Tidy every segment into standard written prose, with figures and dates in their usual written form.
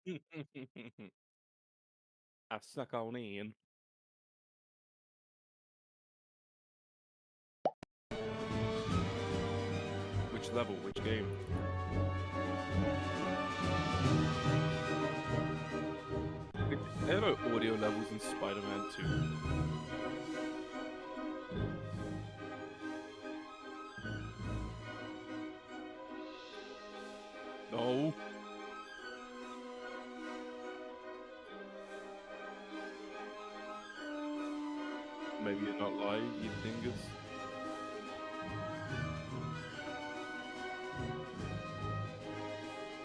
I suck on in. Which level? Which game? There are no audio levels in Spider-Man 2. No. Maybe you're not live, you dingus.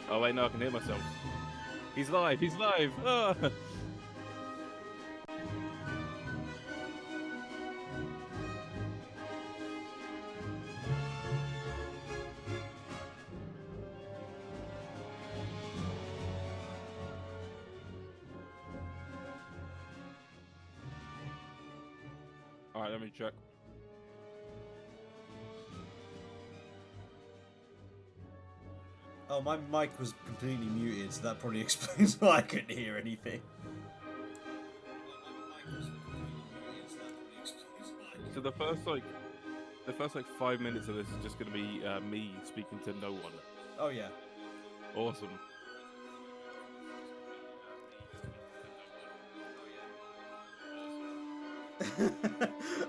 Oh wait, no, I can hear myself. He's live, he's live! Ah! Alright, let me check. Oh, my mic was completely muted, so that probably explains why I couldn't hear anything. So the first 5 minutes of this is just gonna be me speaking to no one. Oh yeah. Awesome.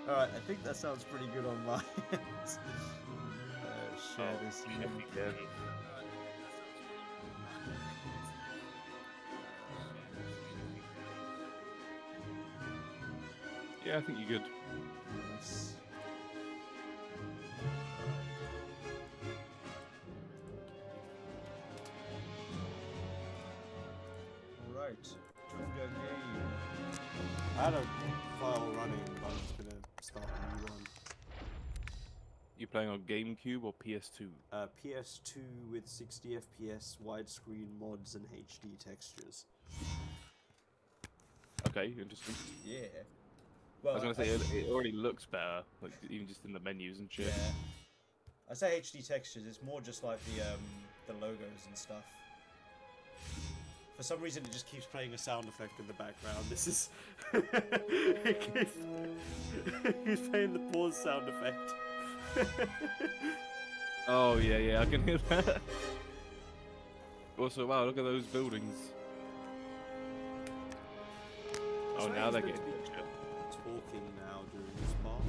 Alright, I think that sounds pretty good on my end. Share this link. Again. Yeah, I think you're good. Nice. Alright, Jojo game. I had a file running, but I'm just gonna start a new one. You playing on GameCube or PS2? PS2 with 60 FPS, widescreen mods, and HD textures. Okay, interesting. Yeah. I Well, was gonna say it already looks better, like even just in the menus and shit. yeah. I say HD textures. It's more just like the logos and stuff. For some reason, it just keeps playing a sound effect in the background. This is He's playing the pause sound effect. Oh yeah, I can hear that. Also, wow, look at those buildings. Oh, now they're getting talking now during this part.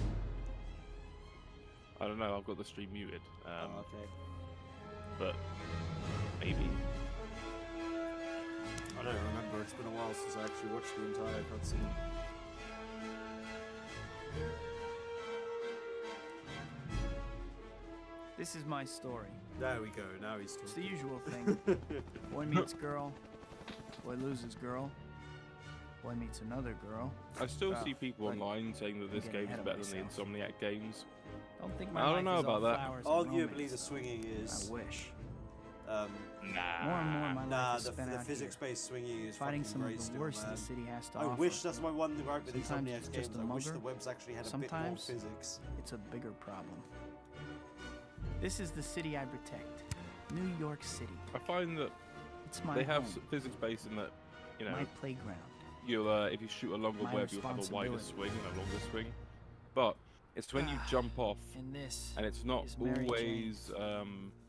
I don't know. I've got the stream muted. Oh, okay. But maybe. I don't remember. It's been a while since I actually watched the entire cutscene. This is my story. There we go. Now he's talking. It's the usual thing. Boy meets girl. Boy loses girl. Boy meets another girl. I still Wow, see people buddy. online saying that this I'm getting game's ahead of better than the myself. Insomniac games. Don't think my I don't life know is all about that. flowers and Arguably, romance, the though. swinging is. I wish. Um, More and more, my nah, life is the spent out physics-based swinging here, is fighting fucking some of great the still, worst man. the city has to I offer. wish that's my one gripe with Sometimes Insomniac it's just games. a I wish the mugger. webs actually had a bit more Sometimes physics. it's a bigger problem. This is the city I protect. New York City. I find that It's my they have home, physics based in that, you know, my playground. you'll if you shoot a longer My web, you'll have a wider responsibility. swing and a longer swing. But it's when you jump off, And this and it's not is Mary always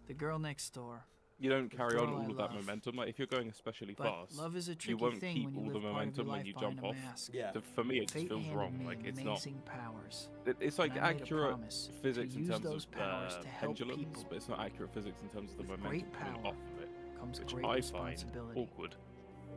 the girl next door. you don't carry on girl I all of that love. momentum. Like if you're going especially But fast, love is a you tricky won't thing keep when you all the live part of your momentum when life you behind jump a off. mask. Yeah. So for me, it just Fate feels handed wrong. me Like it's not. amazing powers. It's like and I made a accurate promise physics to in use terms those of powers to help pendulums, people. but it's not accurate physics in terms of the With momentum great coming power off of it, comes which great I find responsibility. awkward.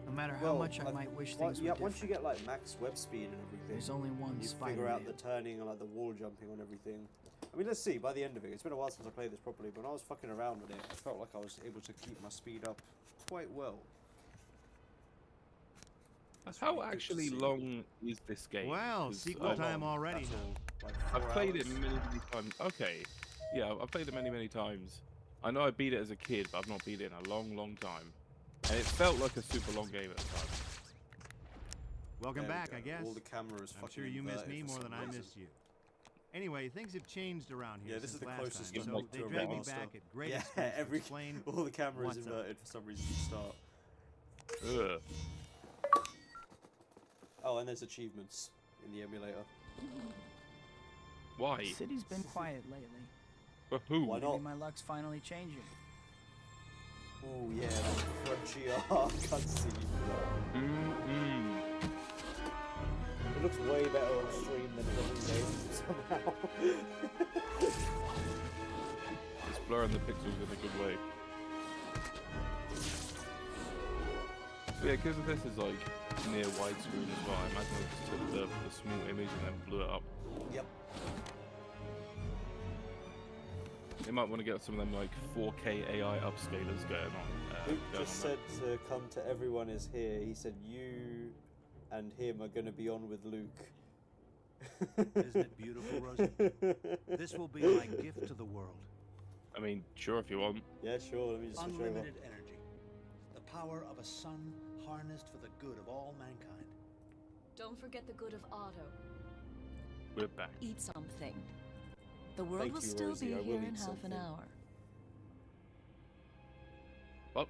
No matter how much I might wish things were yeah, different, once you get like max web speed and everything, there's only one and you Spider-Man. figure out the turning and like the wall jumping on everything. I mean, let's see. By the end of it, it's been a while since I played this properly, but when I was fucking around with it, I felt like I was able to keep my speed up quite well. That's How really good to actually see. long is this game? Wow, 'Cause sequel I've- time already. That's all, like I've 4 played it hours. many times. Okay, yeah, I've played it many times. I know I beat it as a kid, but I've not beat it in a long time. And it felt like a super long game at the time. Welcome There we back, go. I guess. All the cameras I'm fucking sure you missed inverted me for more some than I reason. missed you. Anyway, things have changed around here Yeah, this since is the last closest time, you so like they to a dragged me remaster. back at great Yeah, expense to every explain all the cameras what's up. inverted for some reason to start. Ugh. Oh, and there's achievements in the emulator. Why? The city's been quiet lately. For who? Why not? Maybe my luck's finally changing. Oh yeah, that crunchy cutscene. Mm-mm. It looks way better on stream than it does in game somehow. It's blurring the pixels in a good way. But yeah, because this is like near widescreen as well, I imagine they just took the small image and then blew it up. Yep. They might want to get some of them like 4K AI upscalers going on. Luke Going just on said to come to everyone is here. He said you and him are going to be on with Luke. Isn't it beautiful, Rosie? This will be my gift to the world. I mean, sure if you want. Yeah, sure. Let me just switch over. Unlimited energy. The power of a sun harnessed for the good of all mankind. Don't forget the good of Otto. We're back. Eat something. The world Thank will you, still Rosie. be I will here eat in half something. an hour. What?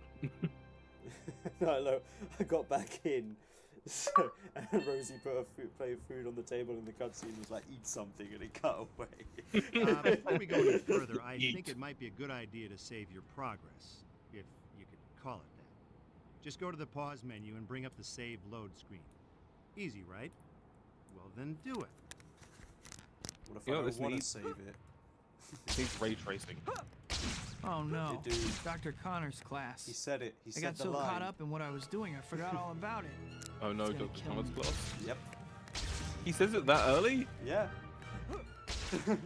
No, I got back in. So, and Rosie put her plate of food on the table in the cutscene, was like, eat something, and it cut away. Before we go any further, I Eat. think it might be a good idea to save your progress, if you could call it that. Just go to the pause menu and bring up the save load screen. Easy, right? Well, then do it. What if You know I what don't this want to needs? save it? It needs ray tracing. Oh no. Dude, Dr. Connor's class. he said it. He I said got the so line. caught up in what I was doing, I forgot all about it. Oh no, It's gonna Dr. kill Thomas me. class. Yep. He says it that early? Yeah.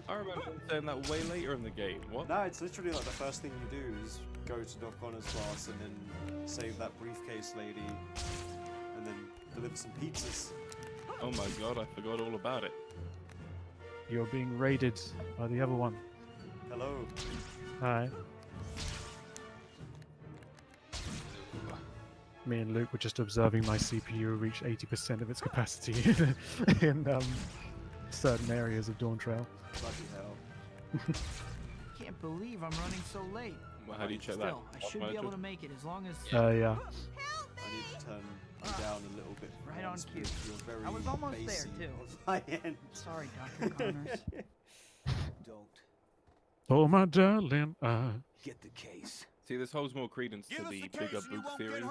I remember him saying that way later in the game. What? No, it's literally like the first thing you do is go to Doc Connor's class and then save that briefcase lady and then deliver some pizzas. Oh my god, I forgot all about it. You're being raided by the other one. Hello. Hi. Me and Luke were just observing my CPU reach 80% of its capacity in certain areas of Dawn Trail. Bloody hell. Can't believe I'm running so late. Well, how do you check that? Still, I should be able to make it as long as. Yeah. I need to turn you down a little bit. Right on once cue. because You're very I was almost there, bassy too. on my end. Sorry, Dr. Connors. Don't Oh my darling, get the case. See, this holds more credence to the bigger boot theory.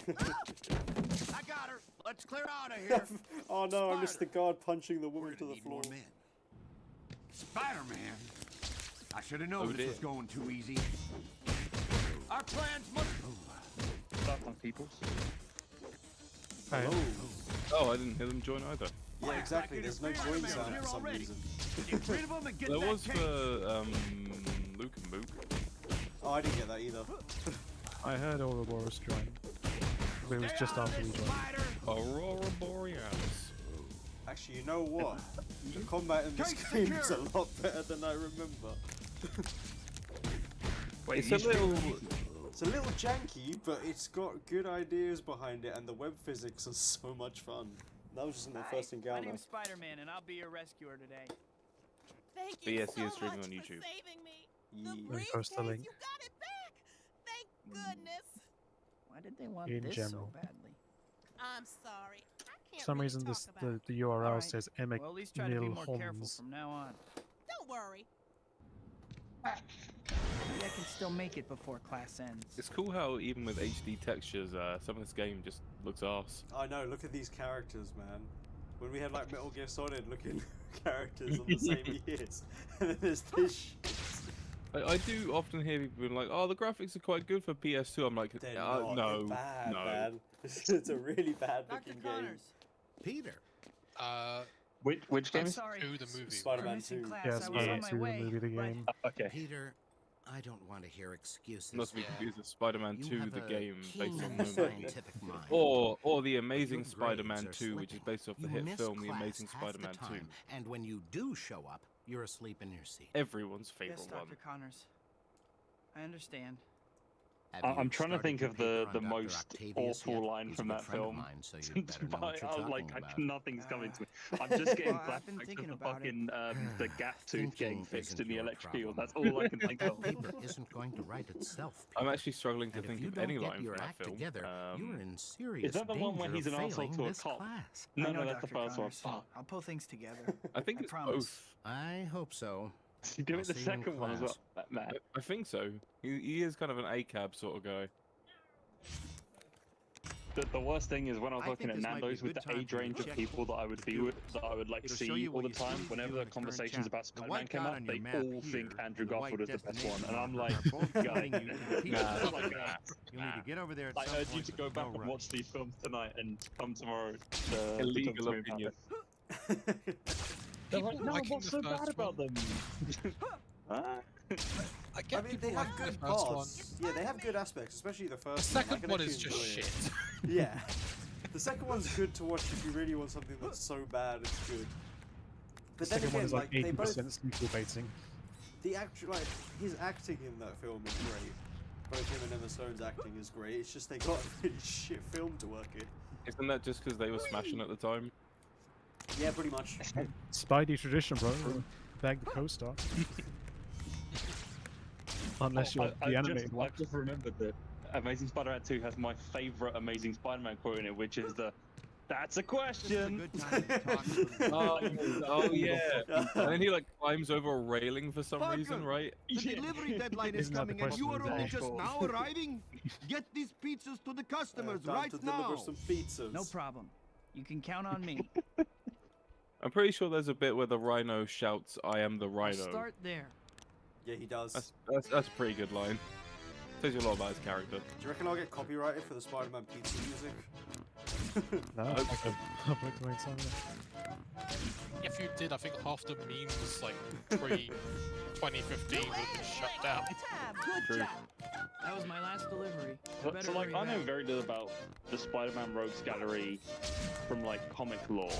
I got her. Let's clear out of here. Oh no, I missed the guard punching the woman to the floor. Spider-Man. I should have known Oh, this dear. was going too easy. Our plans must. Hi. Hello. Oh, I didn't hear them join either. Yeah, exactly. There's no join sound for some reason. Get rid of them and get There that was case. for Luke and Mook. Oh, I didn't get that either. I heard Ouroboros join. But it was just after we joined. Spider. Aurora Borealis. Actually, you know what? The combat in this Case game is a secure. lot better than I remember. Wait, it's a little. It's a little janky, but it's got good ideas behind it, and the web physics are so much fun. That was just in the first My encounter. name's Spider-Man, and I'll be your rescuer today. Thank But you yes, he so is streaming much on for YouTube. saving me. Yeah. The Let me post the briefcase, link. you got it back. Thank goodness. Why did they want In this general. so badly? I'm sorry. I For can't some really reason, talk this about the URL Alright. says Emmett Well, at least try to be Nil more careful Holmes. from now on. Don't worry. Maybe I can still make it before class ends. It's cool how even with HD textures, some of this game just looks arse. I know, look at these characters, man. When we had like Metal Gear Solid looking characters on the same years, and then there's this shit. I do often hear people being like, "Oh, the graphics are quite good for PS2." I'm like, They're not. no, They're bad, no. man. It's a really bad Dr. looking game. Connors, Peter. Which game I'm is sorry. to the movie? For Spider-Man missing 2. class, Yeah, I was on Spider-Man my 2, the way. movie, the but- game. Okay. Peter, I don't want to hear excuses. Must be Yeah. confused with Spider-Man You 2, have the a game based keen on the movie, scientific mind. or the Amazing Your grades Spider-Man are 2, which is slipping. based off the You hit miss film The class Amazing half the Spider-Man 2. time, and when you do show up, you're asleep in your seat. Everyone's favorite Yes, one. Dr. Connors. I understand. I'm trying to think of the the most awful line from that film. Nothing's coming to me. I'm just getting Well, I've been flashbacks thinking of the about it. fucking the gap tooth getting fixed in the your electric problem. eel. That's all I can think of. Paper isn't going to write itself. I'm Peter. actually struggling to And if think you of don't any get line from your that act film. together, you're in serious Is that the one where danger he's of an asshole failing to a this cop? class. I No, know, that's the Dr. first one. Connors. Fuck. I'll pull things together. I think it's promise. both. I hope so. Give I'll it the see you in second one as well, class. Matt. I think so. He is kind of an ACAB sort of guy. The worst thing is when I was I working think at this might be Nando's a with good the time age for you to range of check people that I would be with, that I would like It'll show see you all what the you still time, need to do whenever in the the current conversations chapter. about The Spider-Man white came dot up, on they your map all think here, Andrew the white Garfield is the best one, destination and I'm markers like, are both guy, pointing you to the Nah. pizza. like, You'll need to get over there at I some urge point, you to but go no back and rush. watch these films tonight and come tomorrow to Illegal talk to me about opinion. it. They're People like, no, liking what's the so bad first about one. them? Huh? I get I mean, people they have liking good the first one. parts. Yeah, they have good aspects, especially the The first one. I second can one is actually just enjoy shit. it. Yeah. The second one's good to watch if you really want something that's so bad it's good. The But then second one again, is like they both 80% sequel baiting. the actual his acting in that film is great. Both him and Emma Stone's acting is great. It's just they got a really shit film to work in. Isn't that just because they were smashing at the time? Yeah, pretty much. Spidey tradition, bro. Bag the co-star. Unless you're the animated one. I've just remembered that Amazing Spider-Man 2 has my favourite Amazing Spider-Man quote in it, which is the, "That's a This is a question." good time to talk to Oh yeah. And then he like climbs over a railing for some Parker, reason, right? The delivery deadline is Isn't that the coming and you question are of the only day? just now arriving? Get these pizzas to the customers Time right to now. deliver some pizzas. No problem. You can count on me. I'm pretty sure there's a bit where the Rhino shouts, "I am the I'll Rhino." start there. Yeah, he does. That's a pretty good line. Tells you a lot about his character. Do you reckon I'll get copyrighted for the Spider-Man pizza music? No, hope it's like so. a public domain song. yeah. If you did, I think half the memes like pre-2015 would be shut down. Good True. job. That was my last delivery. So, Better like, hurry I know back. very little about the Spider-Man Rogues Gallery from like comic lore.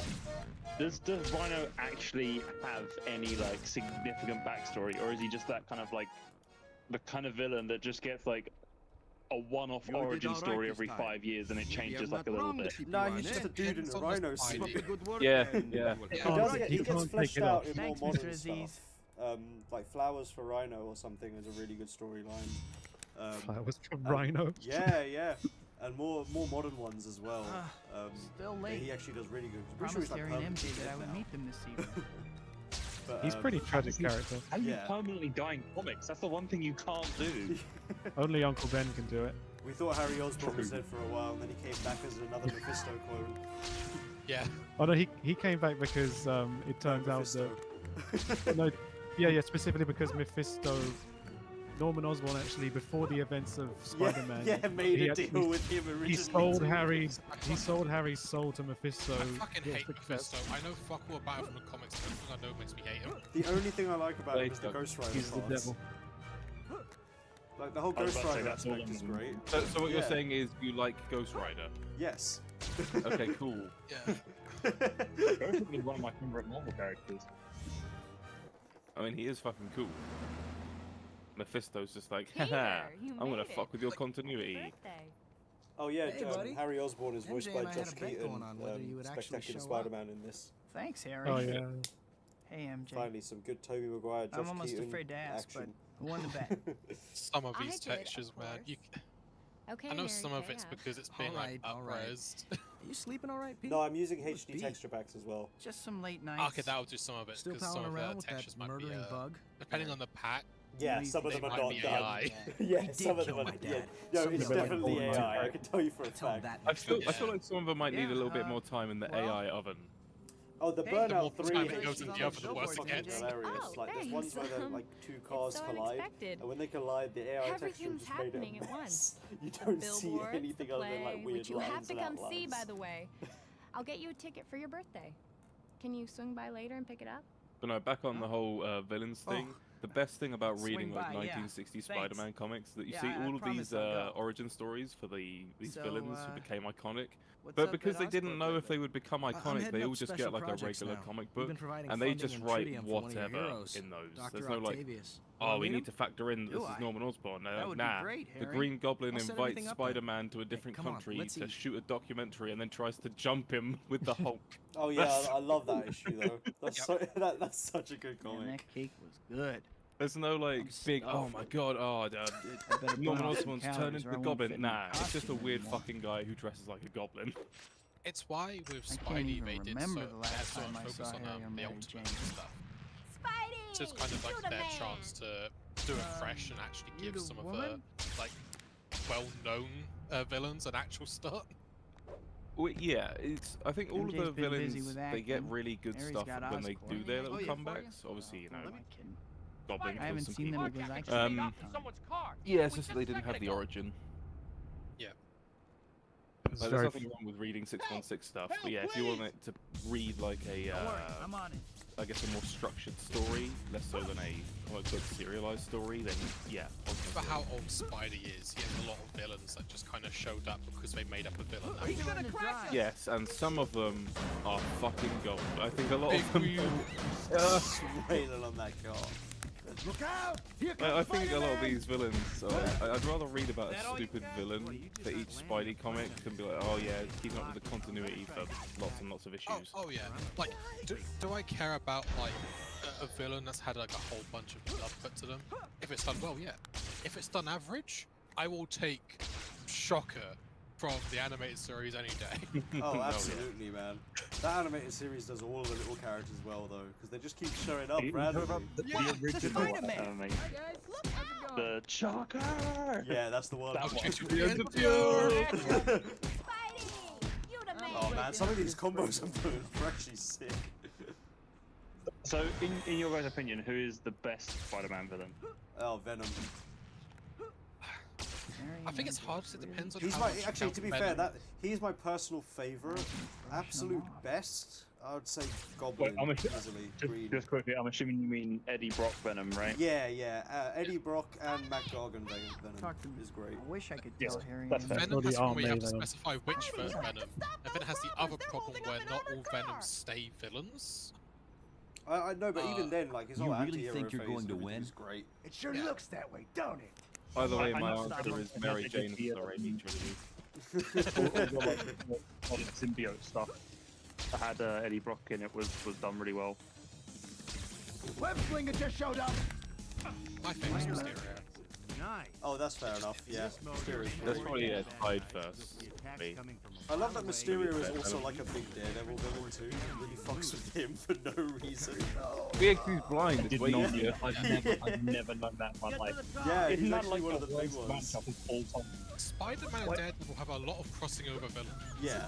Does Rhino actually have any like significant backstory, or is he just that kind of like the kind of villain that just gets like a one-off You did origin all right story this every time. 5 years and it Maybe changes I'm like a not little wrong to bit? keep you No, on he's just it. a dude in Depends a on the rhino Spidey. suit. Keep up the good work. Yeah, and yeah. He, Yeah. Can't- does you get, he gets can't fleshed take it out off. in Thanks, more Mr. modern Aziz. stuff. Like Flowers for Rhino or something is a really good storyline. Flowers from Rhino. Yeah. And more modern ones as well. Still Yeah, late. he actually does really good. I'm pretty sure Promised he's like Harry and permanently MJ that I dead would now. meet them this evening. But, He's pretty tragic character. How do you Yeah. permanently die in comics? That's the one thing you can't do. Only Uncle Ben can do it. We thought Harry Osborn was dead for a while, and then he came back as another Mephisto clone. Yeah. Oh no, he came back because it turns out Mephisto. that no, yeah, specifically because Mephisto, Norman Osborn actually before the events of Spider-Man, yeah, made he a actually- deal with him originally. he sold too. Harry's soul to Mephisto. I fucking for hate success. Mephisto. I know fuck all about him from the comics, but everything I know makes me hate him. The only thing I like about him is the Later. Ghost Rider He's the parts. devil. Like the whole I was Ghost about to say Rider that's all aspect is I'm- great. So what you're Yeah. saying is you like Ghost Rider? Yes. Okay, cool. Yeah. Ghost is one of my favorite Marvel characters. I mean, he is fucking cool. Mephisto's just like, Peter, haha, you I'm gonna made it. fuck with your continuity. Birthday. Oh yeah, Hey, buddy. Harry Osborn is voiced MJ by and I had Josh a bet Keaton, going on whether you would actually Spectacular show Spider-Man in this. Thanks, Harry. Oh yeah. Hey, MJ. Finally, some good Tobey Maguire, Josh I'm almost Keaton afraid to ask, action. but who won the bet? Some of I these did, of textures, man. You, Okay, I know Mary some of Kay, it's yeah. because it's been like All right. up-resed. Are you sleeping all right, Pete? No, I'm using Must HD be. texture packs as well. Just some late nights. Okay, that'll do some of it Still because some palling of around the with textures that might be, murdering bug? depending on the pack. Yeah, They some of them are might not be done. AI. Yeah, He did some of them kill are. my Yeah, dad. no, Some it's of them are definitely golden AI. I too. can tell you for a Tell him fact. that. I feel Yeah. like some of them might need a little bit Yeah, more time in the well- AI oven. Oh, the Hey, the Burnout more 3 time it HD goes in the textures oven, the are worse it fucking gets. hilarious. Oh, Like, there's ones where thanks. like two cars so collide, unexpected. and when they collide, the AI texture Everything's just made it happening a at mess. once. You The don't see billboards, anything the other than like play, weird which you have lines to and come see, by outlines. the way. I'll get you a ticket for your birthday. Can you swing by later and pick it up? But no, back on the whole villains thing. Oh. The best thing about Swing reading like by, yeah. 1960 Thanks. Spider-Man comics that you Yeah, see I all of promise these I'll go. origin stories for these So, villains who became iconic. What's But up because at they didn't Oscorp know if lately? they would become I'm iconic, heading they up all just special get like a projects regular now. comic We've book, been providing and they funding just and write tritium for one of your whatever heroes, in those. Dr. There's no like, Octavius. oh, Wanna we meet need him? to factor in that Do this is I? Norman Osborn. That would be Nah, great, the Harry. Green Goblin I'll set invites everything up then. Spider-Man to a different come on, country let's to eat. shoot a documentary, and then tries to jump him with the Hulk. Oh yeah, That's- I love that issue though. That's that's such a good Man, comic. that cake was good. There's no like I'm big, oh stuffed. my god, I better burn Norman off some Osborn's turned calories into or I the won't Goblin. fit in the Nah, it's just a costume weird anymore. fucking guy who dresses like a goblin. It's why with I can't Spidey even they did remember so the they last had sort time of I focus saw on Harry or the Mary ultimate Jane. stuff. Spidey! So it's kind of like you the their man. chance to do it fresh and actually you give the some of woman? the like well-known villains an actual start. Well, yeah, it's. I think all MJ's of the been busy villains with they get acting. really good Harry's stuff got when they Oscorp. do their Oh, little yeah, comebacks. Obviously, you know, Am I kidding? Goblin I kills haven't some seen people. them because I Actually can't. made off time. with someone's car. Yeah, it's We just that just they a didn't have second the ago. origin. It's Like, very there's nothing wrong with reading 616 stuff, but yeah, if you want it to read like a, Don't worry, I'm on it. I guess a more structured story, less so than a comic book serialized story, then yeah. Remember how old Spidey is? He has a lot of villains that just kind of showed up because they made up a villain. Are you gonna drive? Yes, and some of them are fucking gold. I think a lot Big of them. wheel. Wailing on that car. Look out! I think a lot of these villains, I'd rather read about a stupid villain for each Spidey comic than be like, oh yeah, keeping up with the continuity for lots and lots of issues. Oh yeah. Like, do I care about like a villain that's had like a whole bunch of blood put to them? If it's done well, yeah. If it's done average, I will take Shocker from the animated series any day. Oh, yeah. absolutely, man. That animated series does all of the little characters well, though, because they just keep showing up You know randomly. about the original anime, Hi guys, look, how's it going? the Shocker. Yeah, that's the one. That one. Spidey! You the man. Oh man, some of these combos I'm doing are actually sick. So, in your guys' opinion, who is the best Spider-Man villain? Oh, Venom. I think it's hard because it depends on He's how my much you actually, count to be Venom. fair, that he's my personal favorite. Absolute best. I would say Goblin I'm easily. Green. Just quickly, I'm assuming you mean Eddie Brock Venom, right? Yeah, yeah. Eddie Brock and Matt Gargan Venom Talk to me. is great. I wish I could Yes, tell Harry. that's and fair. Venom Or the has one where you have to Venom. specify which Venom, and then it has the other They're problem holding where up not all another Venoms car. stay villains. I know, but even Uh, then, like his you whole really anti-hero think you're phase going and to everything win? is great. It sure Yeah. looks that way, don't it? By the way, I my know answer is someone- Mary I know Jane the- for the Raimi trilogy. All the symbiote stuff that had Eddie Brock in it was done really well. Web Slinger just showed up. My favorite is Mysterio. Nice. Oh, that's fair enough. Yeah. Mysterio. That's probably tied first. Me. I love that Mysterio is also like a big Daredevil villain too. It really fucks with him for no reason. Yeah, 'cause he's blind. It's Did way not, easier. I've never known that in my life. Yeah, Isn't he's that actually like one of the big worst ones. matchup of all time? Spider-Man and Daredevil have a lot of crossing over villains. Yeah.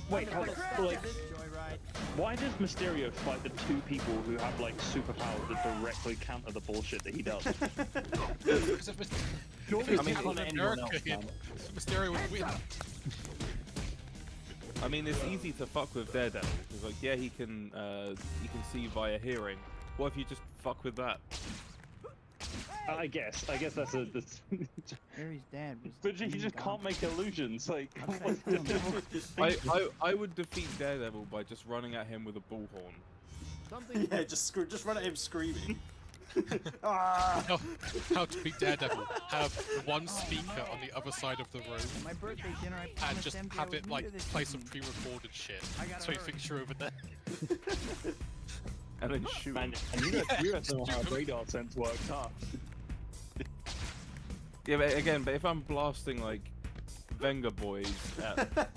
Wait, hold on. Like, Joyride. why does Mysterio fight the two people who have like superpowers that directly counter the bullshit that he does? Because if Surely I mean, it's not anyone else, man. Mysterio would win. I mean, it's easy to fuck with Daredevil because, like, yeah, he can see via hearing. What if you just fuck with that? I guess that's a. That's Harry's dad was. but the you just main can't make illusions. Like, Okay, I don't know. I would defeat Daredevil by just running at him with a bullhorn. Something. Yeah, just run at him screaming. Ah! How to beat Daredevil. Have one speaker on the other side of the room My birthday dinner. I and promised just MJ I have would it meet like her this play some evening. pre-recorded shit. I gotta So he hurry. thinks you're over there. And then shoot man, him. and you guys know how radar sense works, huh? Yeah, but again, but if I'm blasting like Venga Boys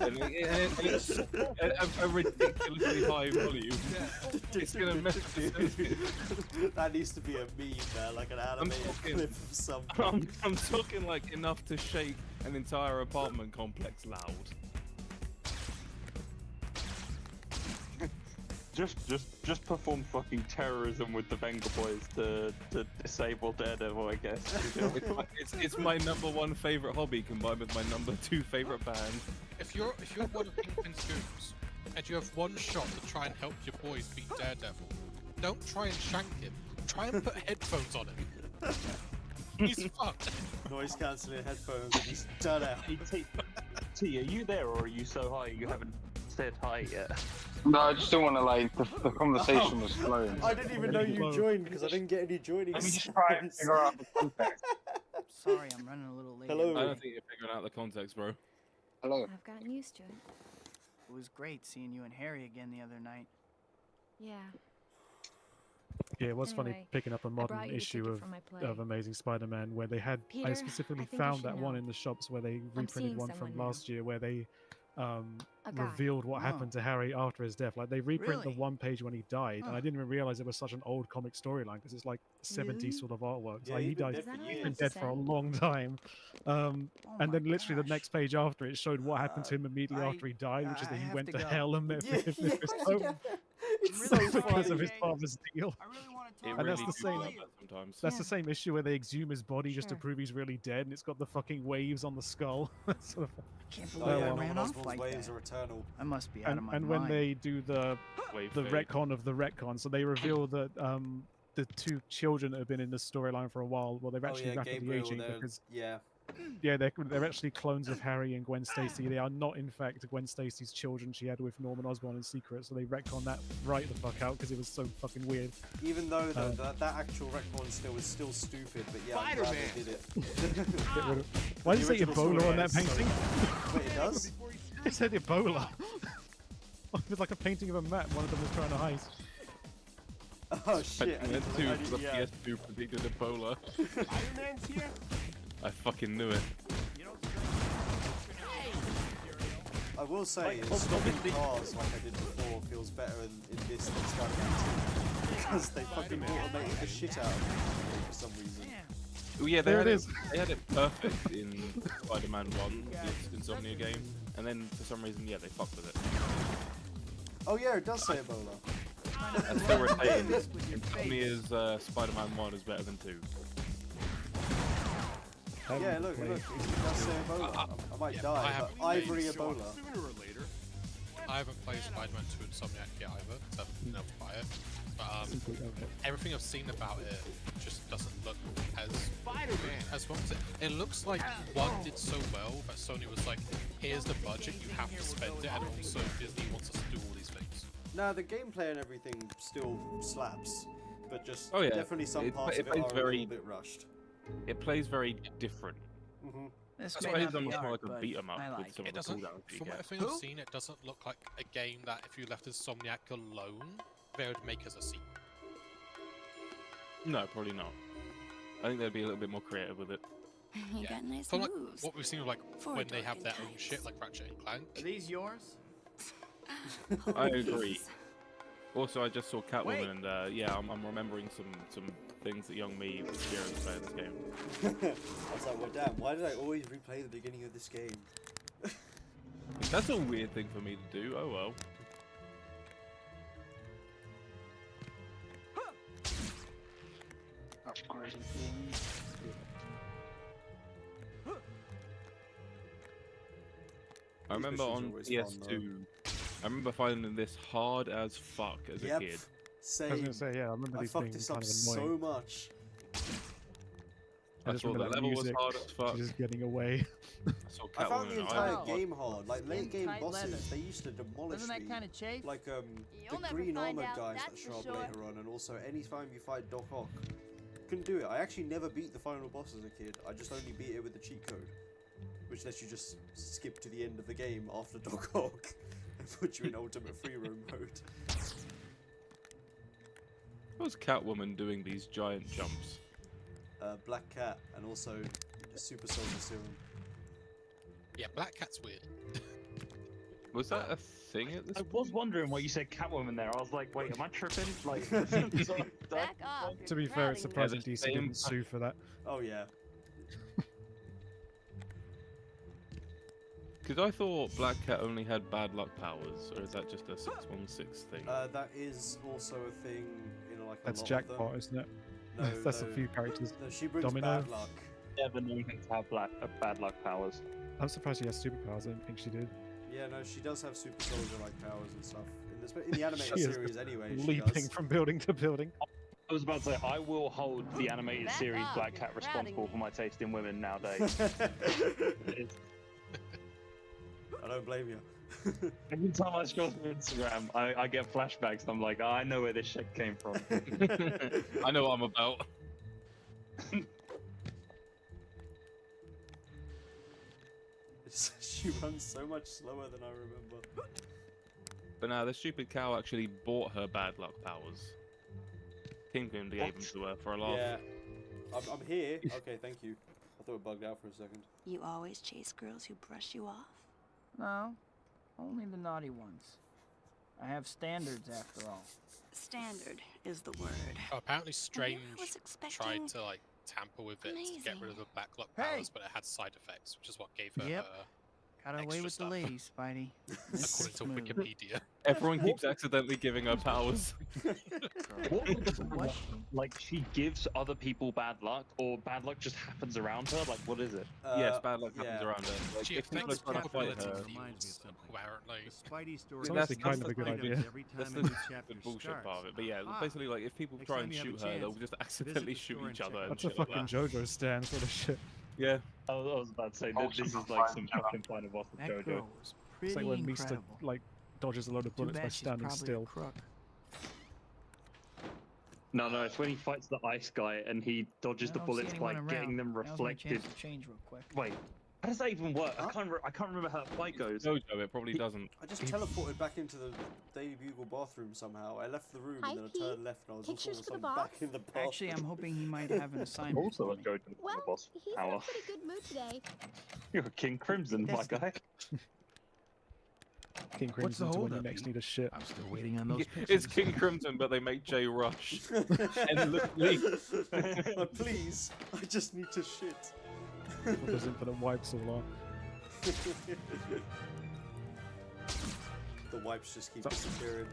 and it's a ridiculously high volume, it's gonna mess with you. That needs to be a meme, man, like an animated talking- clip of some. I'm talking like enough to shake an entire apartment complex loud. Just perform fucking terrorism with the Venga Boys to disable Daredevil, I guess. It's my #1 favorite hobby combined with my #2 favorite band. If you're one of Kingpin's goons and you have one shot to try and help your boys beat Daredevil, don't try and shank him. Try and put headphones on him. He's fucked. Noise cancelling headphones and he's done out. T, are you there or are you so high you haven't said hi yet? No, I just don't want to like the conversation was flowing. I didn't even know you joined because I didn't get any joining. Let me just try and figure out the context. Sorry, I'm running a little late. Hello. I don't think you're figuring out the context, bro. Hello. I've gotten used to it. It was great seeing you and Harry again the other night. Yeah. Yeah, it was funny Anyway, picking up a modern brought you the issue ticket of, for my play. of Amazing Spider-Man where they had. Peter, I I specifically think you found should that one know. in the shops where they I'm reprinted seeing one from someone now. last year where they A guy. revealed what Oh. happened to Harry after his death. Like they reprint Really? the one page when he died, and Huh. I didn't even realize it was such an old comic storyline because it's like 70s Really? sort of artwork. Yeah, Like he he's been died. dead Is that for all He's you been have to dead for a say? long time. Oh And my then literally the gosh. next page after it showed what happened to him immediately I- after he died, which is I that he have went to to go. hell and met Yeah, Mephisto it's really so because of funny. his father's deal. I really want to It talk And that's really the do same- like that sometimes. That's Yeah. the same issue where they exhume his body just to Sure. prove he's really dead, and it's got the fucking waves on the skull. Sort of- I can't Oh believe yeah, I Norman ran off Osborn's like waves that. are eternal. I must be out and of my and mind. when they do the Wave fade. retcon of the retcon, so they reveal that the two children that have been in the storyline for a while, well, they're Oh actually yeah, rapidly Gabriel. aging They're, because yeah. yeah, they're actually clones of Harry and Gwen Stacy. They are not, in fact, Gwen Stacy's children she had with Norman Osborn in secret. So they retcon that right the fuck out because it was so fucking weird. Even though that actual retcon was still stupid, but yeah, I'm glad they did it. Get rid of... Why does The it say original Ebola on storyline that is so- painting? Wait, it does? It said Ebola. It was like a painting of a map. One of them was trying to heist. Oh shit! I Spider-Man didn't- 2 I for didn't- the yeah. PS2 predicted Ebola. Iron Man's here. I fucking knew it. I will say, Like, stopping cars like I did before feels better in this than Spider-Man 2 because they fucking automated the shit out of it for some reason. Oh yeah, There it is. They had it perfect in Spider-Man 1, the Insomnia game, and then for some reason, yeah, they fucked with it. Oh yeah, it does say Ebola. That's still retained. Insomnia's Spider-Man 1 is better than 2. Yeah, look, it does say Ebola. I might yeah, die, I but haven't Ivory played Ebola. Sooner or later. I haven't played Spider-Man 2 Insomniac yet either, so I've been able to buy it. But Simply okay. everything I've seen about it just doesn't look as Spider-Man. as well as it looks like one did so well that Sony was like, here's the budget, you have to spend it, and also Disney wants us to do all these things. No, the gameplay and everything still slaps, but just Oh, yeah. definitely some parts it of it plays are a very- little bit rushed. It plays very different. Hmm This That's may why not it's almost be more art, like a but beat 'em up I with like some it. of the Doesn't, cooldowns that you from get. everything I've seen, it doesn't look like a game that if you left Insomniac alone, they would make as a sequel. No, probably not. I think they'd be a little bit more creative with it. You Yeah. got nice So like moves. what we've seen with like For when they have their Dorking own shit like Ratchet and Clank. Are these yours? I Holy agree. Jesus. Also, I just saw Catwoman, Wait. and yeah, I'm remembering some things that young me experienced playing this game. I was like, well, damn, why did I always replay the beginning of this game? That's a weird thing for me to do. Oh well. Upgrading. I remember missions are on always fun, PS2, I remember finding this hard as fuck as a Yep, kid. I was same. gonna say, yeah, I remember I these fucked being this kind up of so annoying. much. I I just thought the remember that level was music hard as fuck. just getting away. I saw I found Catwoman the and entire I game hard. Like late game tight bosses, leather. they used to demolish Doesn't that me. kind of chafe? Like You'll the never green find armored out, guys that that's show for up sure. later on, and also anytime you fight Doc Ock. Couldn't do it. I actually never beat the final boss as a kid. I just only beat it with the cheat code, which lets you just skip to the end of the game after Doc Ock and put you in ultimate free roam mode. What was Catwoman doing these giant jumps? Black Cat and also Super Soldier Serum. Yeah, Black Cat's weird. Was that a thing at this I was wondering why you said Catwoman there. I was like, wait, am I tripping? Like, Back off. To be you're fair, it's crowding surprising the DC same didn't sue for that. Oh yeah. Because I thought Black Cat only had bad luck powers, or is that just a 616 thing? That is also a thing in like a That's lot of Jackpot, them. isn't it? No, That's a no, few characters. no, she brings Domino. bad luck. never known him to have bad luck powers. I'm surprised she has superpowers. I didn't think she did. Yeah, no, she does have super soldier-like powers and stuff. In the animated She is series, anyway, she Leaping does. from building to building. I was about to say, I will hold the animated Back series off, Black you're Cat crowding responsible me. for my taste in women nowadays. It's- I don't blame you. Every time I scroll through Instagram, I get flashbacks. And I'm like, oh, I know where this shit came from. I know what I'm about. She runs so much slower than I remember. But now the stupid cow actually bought her bad luck powers. Kingpin gave them to her for a laugh. Yeah. I'm here. Okay, thank you. I thought it bugged out for a second. You always chase girls who brush you off? No, only the naughty ones. I have standards after all. Standard is the word. Oh, apparently Strange was expecting tried to like tamper with it to get rid of the back luck powers, but it had side effects, which is what gave her Yep. Got away extra with stuff. the ladies, Spidey. according to Wikipedia. Everyone keeps accidentally giving her powers. What? Like she gives other people bad luck, or bad luck just happens around her? Like what is it? Yes, bad luck happens around her. Like, She if people are affects trying to fight probability her, fields, apparently. The Spidey story It's honestly kind of a good idea. every that's time the, a new chapter the bullshit starts. part of it. But yeah, Ah, basically, like if people next try time and you have a shoot her, they'll chance, just accidentally visit the shoot store each and other. check And That's a shit like fucking that. JoJo stand sort of shit. Yeah. I was about to say that this is like some fucking Final Boss of That JoJo. girl was pretty It's like when Mista incredible. like dodges a load of Too bullets by bad she's standing probably still. a crook. No, it's when he fights the ice guy and he dodges the I don't see bullets by anyone getting them around. Now's my reflected. chance to change real quick. Wait, how does that even work? I can't remember how the fight goes. JoJo, it probably doesn't. I just teleported back into the Daily Bugle bathroom somehow. I left the room and then I turned left and I was just all of a sudden back in the bathroom. Actually, I'm hoping he might have an assignment Also for a me. JoJo Well, boss he's in power. a pretty good mood today. You're a King Crimson, my guy. King What's the Crimson's when you hold-up, next Pete? need a shit. I'm still waiting on those pictures. It's King Crimson, but they make Jay Rush. Endlessly. Please, I just need to shit. What those infinite wipes all are. The wipes just keep disappearing.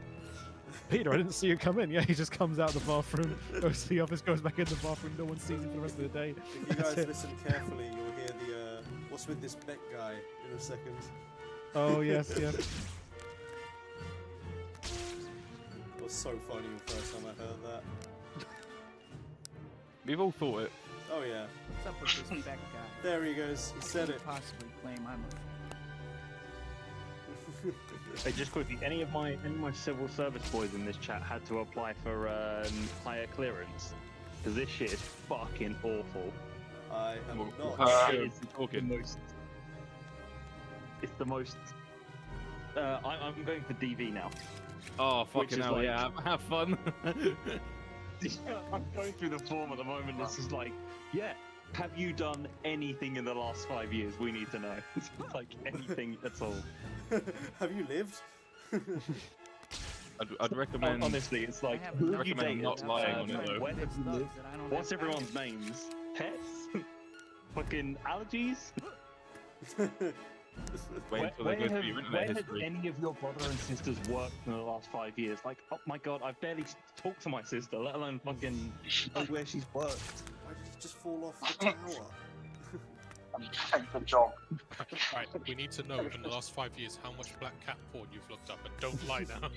Peter, I didn't see you come in. Yeah, he just comes out of the bathroom, goes to the office, goes back in the bathroom. No one sees him for the rest of the day. If you guys listen carefully, you'll hear the what's with this Beck guy in a second. Oh yes, yes. It was so funny the first time I heard that. We've all thought it. Oh yeah. What's up with this Beck guy? There he goes. He said Can't it. possibly claim I'm Hey, just quickly, any of my civil service boys in this chat had to apply for higher clearance? Because this shit is fucking awful. I am not. It's the most. It's the most. I'm going for DV now. Oh, Which fucking is hell, like- yeah, have fun. I'm going through the form at the moment. This is like, yeah. Have you done anything in the last 5 years? We need to know. Like anything at all. Have you lived? I'd recommend. Honestly, it's like haven't who done have you recommend dated? not lying on it, though. Where have you thugs lived? that I don't What's have everyone's names? Pets? Fucking allergies? Wait until they go through your internet where has history. any of your brother and sisters worked in the last 5 years? Like, oh my god, I've barely talked to my sister, let alone fucking know where she's worked. Why did you just fall off the tower? Take the job. Right, we need to know in the last 5 years how much black cat porn you've looked up, and don't lie now.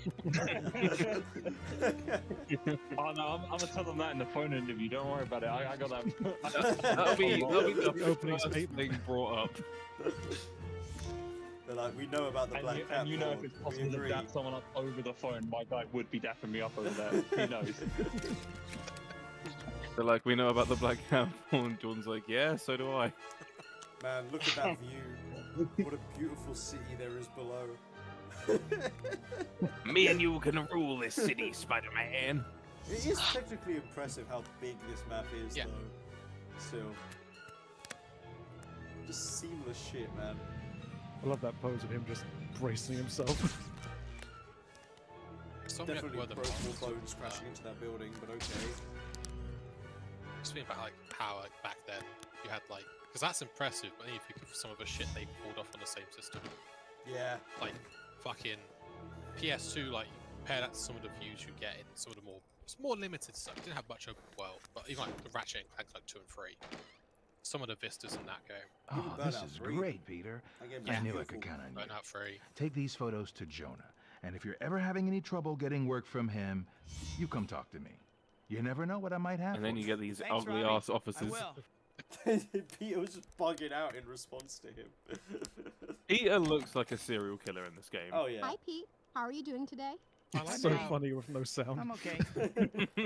Oh no, I'm gonna tell them that in the phone interview. Don't worry about it. I got that. That'll be the opening first statement. thing brought up. They're like, we know about the black cat And you know, if porn. it's We possible to agree. dap someone up over the phone, my guy would be dapping me up over there. He knows. They're like, we know about the black cat porn. Jordan's like, yeah, so do I. Man, look at that view. What a beautiful city there is below. Me and you can rule this city, Spider-Man. It is technically impressive how big this map is, Yeah. though. Still. Just seamless shit, man. I love that pose of him just bracing himself. Some Definitely were the broke models more of, bones crashing into that building, but okay. Speaking about like how like back then you had like, because that's impressive, but then you think of some of the shit they pulled off on the same system. Yeah. Like fucking PS2, like you compare that to some of the views you get in some of the more limited stuff. It didn't have much open world, but even like the Ratchet and Clank like 2 and 3. Some of the vistas in that game. Oh, this is great, Peter. I knew I could count on you. Burnout 3. Take these photos to Jonah, and if you're ever having any trouble getting work from him, you come talk to me. You never know what I might have. And then for you get these Thanks, ugly Robbie. ass officers. I will. Peter was just bugging out in response to him. Peter looks like a serial killer in this game. Oh yeah. Hi, Pete. How are you doing today? I like So how- funny with no sound. I'm okay. They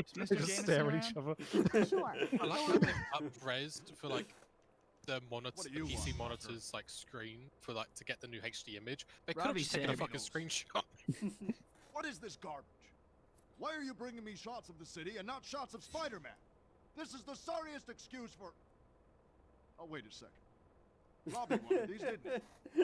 Mr. just Jameson stare at around? each other. Sure. I like how they've up-resed for like the monitor, the PC monitor's like screen for like to get the new HD image. They could have Robbie just taken a said- fucking screenshot. What is this garbage? Why are you bringing me shots of the city and not shots of Spider-Man? This is the sorriest excuse for... Oh, wait a second. Robbie wanted these, didn't he?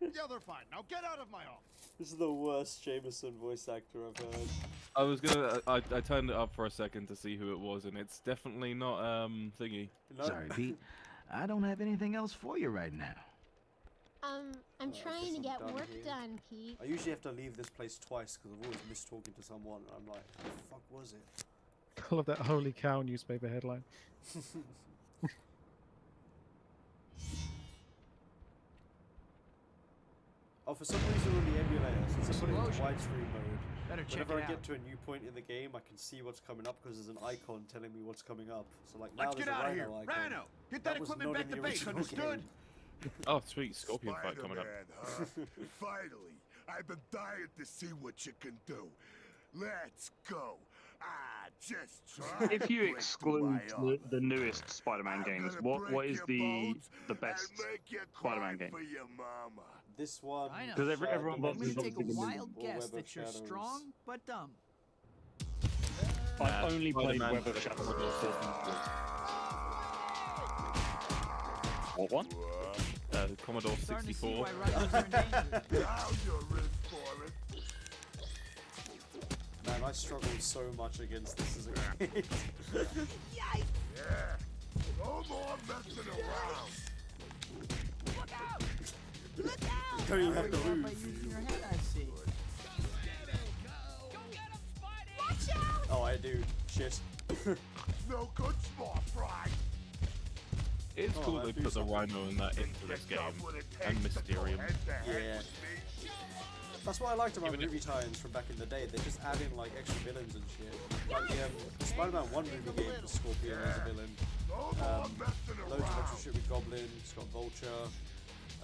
Yeah, they're fine. Now get out of my office. This is the worst Jameson voice actor I've heard. I was gonna. I turned it up for a second to see who it was, and it's definitely not thingy. No. Sorry, Pete. I don't have anything else for you right now. I'm I guess trying to I'm get done work here. done, Pete. I usually have to leave this place twice because I've always missed talking to someone. And I'm like, how the fuck was it? I love that holy cow newspaper headline. Oh, for some reason on the emulator, since I put it into Explosion. widescreen mode, Better check whenever it I get out. to a new point in the game, I can see what's coming up because there's an icon telling me what's coming up. So like now Let's there's get a out of Rhino here. icon. Rhino, get that was equipment not back in to the base, original understood? game. Oh, sweet Scorpion fight coming up. Spider-Man, huh? Finally, I've been dying to see what you can do. Let's go. I just tried If to you break through exclude my armor. the newest Spider-Man I'm games, gonna what break is your the bones best and make you cry Spider-Man game? for your mama. This one. I know. Because everyone I'm loves gonna is take a obviously the new wild or guess Web of that you're Shadows. strong but dumb. I've only played Spider-Man Web of Shadows. What one? Commodore Starting to see 64. why Rhinos are endangered. Now you're in for it. Man, I struggled so much against this as a kid. Yeah. No more messing around. You don't even have to By move. using your head, I see. Oh, I do. Shit. No good, small fry. It's Oh, cool I they do put the something. Rhino in that into this game, and Mysterium. Yeah. That's what I liked about movie tie-ins from back in the day. They just add in like extra villains and shit. Like the Spider-Man 1 movie game with Scorpion as a villain. Loads of extra shit with Goblin. It's got Vulture.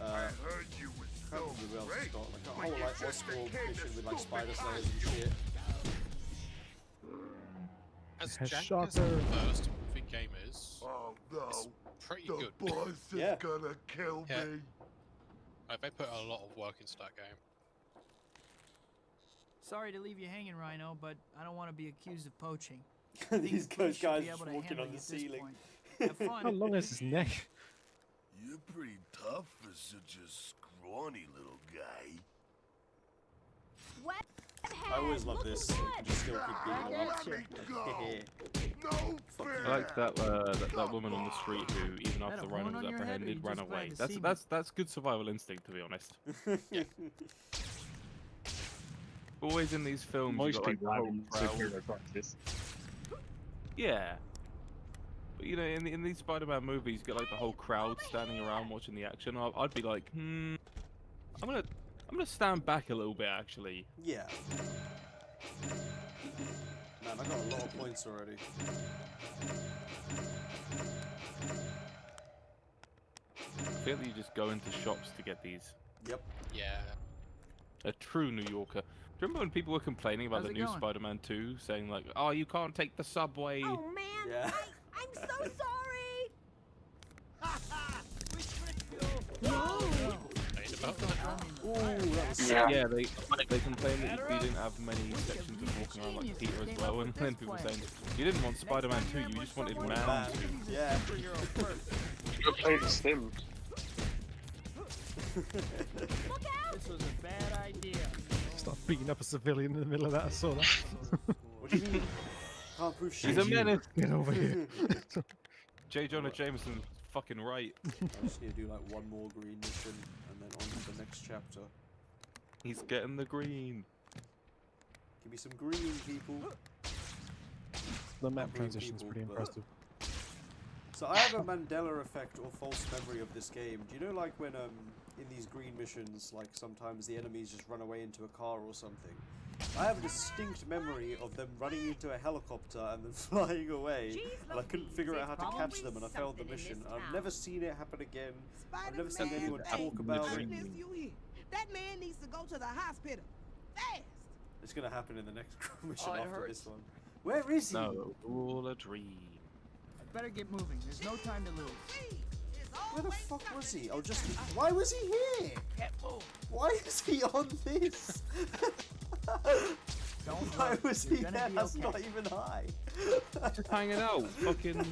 I heard you was I can't so remember who else it's great. got. Like a But whole you like just Oscorp became mission this with like stupid Spider Slayers and bastard. shit. As Has jank shot as the her. first movie game is, Oh no. it's pretty The good. boss is Yeah. gonna kill Yeah. me. Like, they put a lot of work into that game. Sorry to leave you hanging, Rhino, but I don't want to be accused of poaching. These Police should guys be just able to walking handle on you the at this ceiling. point. Have fun. How long is his neck? You're pretty tough for such a scrawny little guy. What? I always love this. You can just still keep beating them up. Let me go. Hehe. No fair. I like that woman on the street who, even That after a the Rhino horn was on your head, or you apprehended, ran just glad away. to see me? That's good survival instinct, to be honest. Always in these films, you Most got like the people have whole in crowd. superhero practice. Yeah. But you know, in these Spider-Man movies, you get like the whole crowd standing around watching the action. I'd be like, I'm gonna stand back a little bit, actually. Yeah. Man, I got a lot of points already. I feel that you just go into shops to get these. Yep. Yeah. A true New Yorker. Do you remember when people were complaining about How's the it new going? Spider-Man 2, saying like, "Oh, you can't take the subway." Oh man, Yeah. I'm so sorry. Complained about that. Ooh, that was Yeah, they complained that you didn't have many sections of walking around like Peter as well, and then people saying you didn't want Spider-Man 2, you just wanted Man bad. 2. Yeah. You played Sim. This was a bad idea. Start beating up a civilian in the middle of that. I saw that. What do you mean? Can't prove shit. He's a menace. Get over here. J. Jonah Jameson's fucking right. I just need to do like one more green mission and then on to the next chapter. He's getting the green. Give me some green, people. The map Not green transition's people, pretty but- impressive. So I have a Mandela effect or false memory of this game. Do you know like when in these green missions, like sometimes the enemies just run away into a car or something? I have a distinct memory of them running into a helicopter and then flying away, and I couldn't figure out how to catch them, and I failed the mission. I've never seen it happen again. I've never seen anyone talk about it. That man needs to go to the hospital. Fast! It's gonna happen in the next mission Oh, it after hurts. this one. Where is he? No, all a dream. I better get moving. There's no time to lose. Where the fuck was he? Oh, just why was he here? Can't move. Why is he on this? Don't Why worry, was you're he gonna there? be That's okay. not even high. Just hanging out. Fucking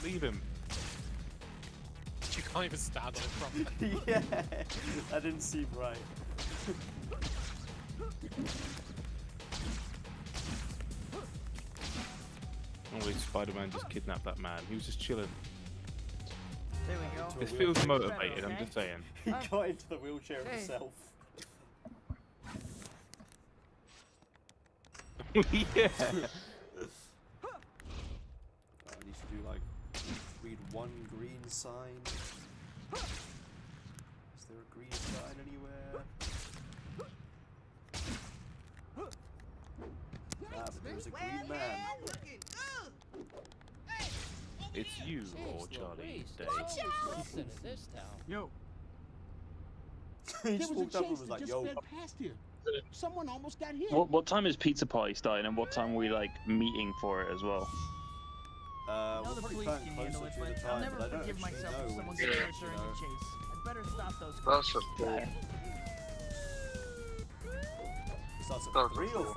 leave him. You can't even stand on it properly. Yeah, that didn't seem right. Only Spider-Man just kidnapped that man. He was just chilling. There we go. This feels motivated. I'm just saying. He got into the wheelchair Hey. himself. Yeah. I need to do like read one green sign. Is there a green sign anywhere? Ah, but there's a green man. It's you or Charlie Day. Yo. He just walked up and was like, "Yo." Past here. Someone almost got hit. What time is Pizza Party starting, and what time are we like meeting for it as well? Now We'll the probably police plan can closer handle it, to the but time, I'll never but I don't forgive actually myself know if when someone it's gets gonna, hurt during you know. the chase. I'd better stop those That's cars. a fool. It starts at 3 or 4?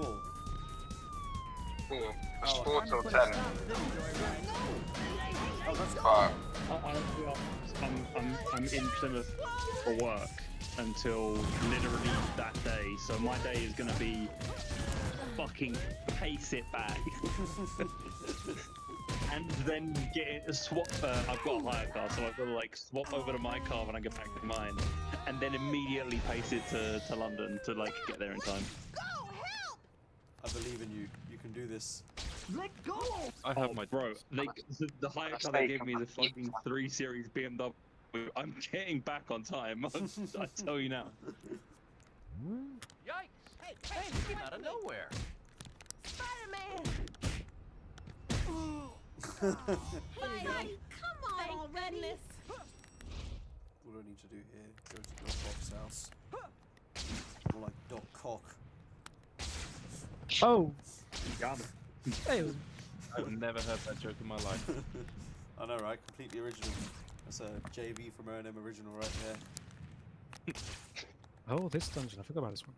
4. Oh, 4 Time to till put 10. a stop to this joyride. Oh, that's 5. I'm in Plymouth for work until literally that day, so my day is gonna be fucking pace it back. And then get it, swap. I've got a hire car, so I've got to like swap over to my car when I get back to mine, and then immediately pace it to London to like get there in time. I believe in you. You can do this. Let go! I have my Bro, the hire car they gave me the fucking 3 Series BMW. I'm getting back on time. I tell you now. Yikes! Hey, came out of nowhere. Spider-Man! Hey, come on already! What do I need to do here? Go to Doc Cock's house. More like Doc Cock. Oh, Got it. hey, I've never heard that joke in my life. I know, right? Completely original. That's a JV from O&M original right there. oh, this dungeon. I forgot about this one.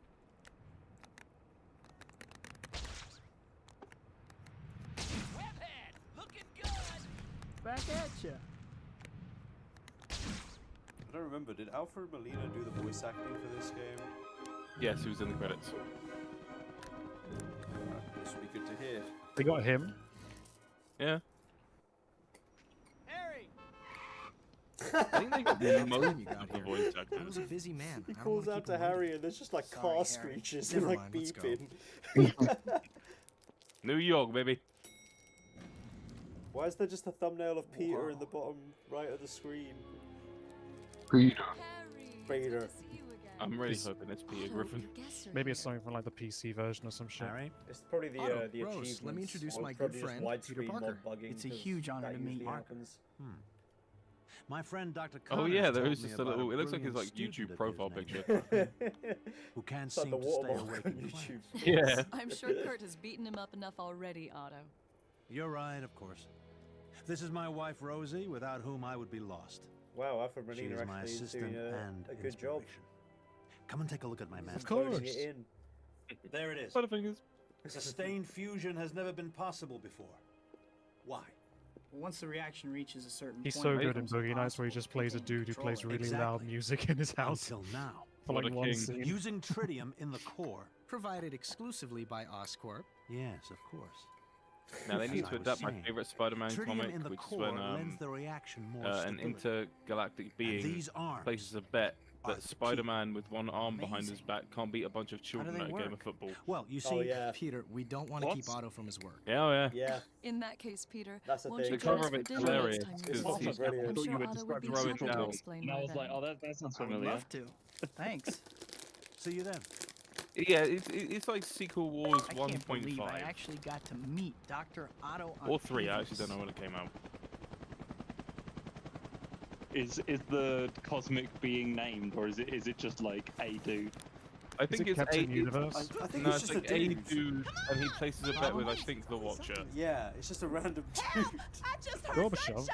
Back at ya. I don't remember. Did Alfred Molina do the voice acting for this game? Yes, he was in the credits. This would be good to hear. They got him. Yeah. Harry! I think they got most of the voice I actors. was a busy man. He I don't calls wanna out keep to him Harry waiting. and there's just like Sorry, car Harry. screeches Never and like mind, let's go. beeping. New York, baby. Why is there just a thumbnail of Peter in the bottom right of the screen? Peter. Peter. I'm really It's- hoping it's Peter Griffin. Maybe it's something from like the PC version or some shit. All right. It's probably the Otto, the Rose, achievements. let me introduce or my probably good just friend, Peter widescreen Parker. mod bugging, It's a 'cause huge honor that to meet usually you. happens. My friend Dr. Oh Connors yeah, there told is me just a about little. It looks like his brilliant like YouTube student of profile his picture. who can't It's like seem the to stay watermark awake on in class. YouTube. Yeah. I'm sure Kurt has beaten him up enough already, Otto. You're right, of course. This is my wife Rosie, without whom I would be lost. Wow, Alfred She Molina is my actually is assistant doing and a good job. inspiration. Come and take a look at my He's mask. closing it in. There it is. Butterfingers. Sustained fusion has never been possible before. Why? Once the reaction reaches a certain He's point, so it good in becomes Boogie Nights where he impossible just for plays a people to dude who control plays it. really loud Exactly. music in his house Until now. for What like a one king. scene. Using tritium in the core. Provided exclusively by Oscorp. Yes, of course. Now they need As to I was adapt my saying, favorite Spider-Man Tritium comic, in the which is core when lends the reaction more an stability. intergalactic being these arms places a bet are that the key. Spider-Man with one arm behind his Amazing. back can't beat a bunch of children they at a game work? of football. Well, you see, Oh yeah, Peter, we don't want to What? keep Otto from his work. Yeah, oh yeah. yeah. In that case, Peter, That's the won't thing. you The join cover us of for it's dinner hilarious next time because you're Awesome. visiting? Brilliant. I'm I thought you sure would Otto just would be throw it happy to down. explain And I more was like, then. oh, that sounds I would familiar. love to. Thanks. see you then. Yeah, it's like Sequel Wars I can't believe I 1.5 actually got to meet Dr. Otto or 3. I actually Octavius. don't know when it came out. Is the cosmic being named, or is it just like a dude? I think it it's Captain a Universe? I think no, it's it's just like a a dude. dude, and he places a bet with I think the Watcher. Yeah, it's just a random dude. I just heard Gorbachev.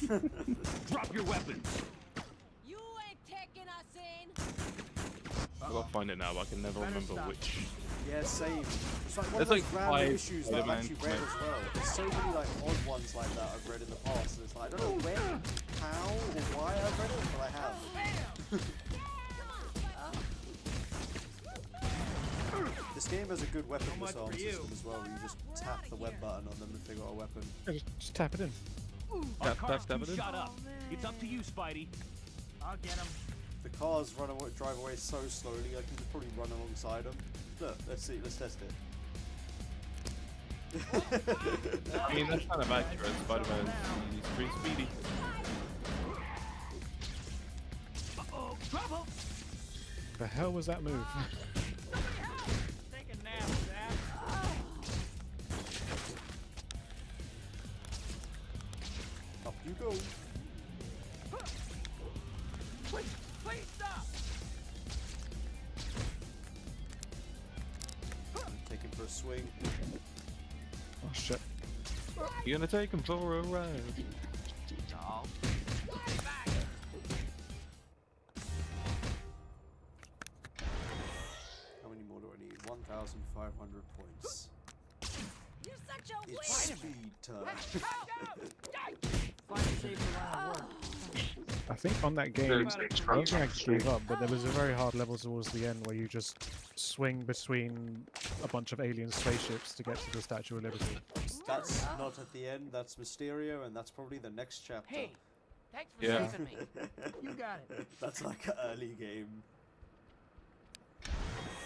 gunshots. Drop your weapons. You ain't taking us in. I've got to find it now, but I can never remember which. Yeah, same. It's like one There's of those like random 5 issues that I've Spider-Man actually read as well. There's so many like odd ones like that I've read in the past, and it's like I don't know when, how, or why I've read it, but I have. This game has a good weapon disarm system as well, where you just tap the web button on them and figure out a weapon. Yeah, just tap it in. Our Tap, car's tap, too tap it in. shot up. It's up to you, Spidey. I'll get him. The cars drive away so slowly, I can just probably run alongside them. Look, let's test it. I mean, that's kind of accurate. Spider-Man is pretty speedy. Uh-oh, trouble. The hell was that move? Take a nap, Zach. Up you go. Please stop. Take him for a swing. Oh shit. You're gonna take him for a ride. Oh. How many more do I need? 1,500 points. You're such a It's weird. speed time. Finally saved a line of work. I think on that game, I don't think I gave up, but there was a very hard level towards the end where you just swing between a bunch of alien spaceships to get to the Statue of Liberty. That's not at the end, that's Mysterio, and that's probably the next chapter. Hey, thanks for Yeah. saving me. You got it. That's like an early game.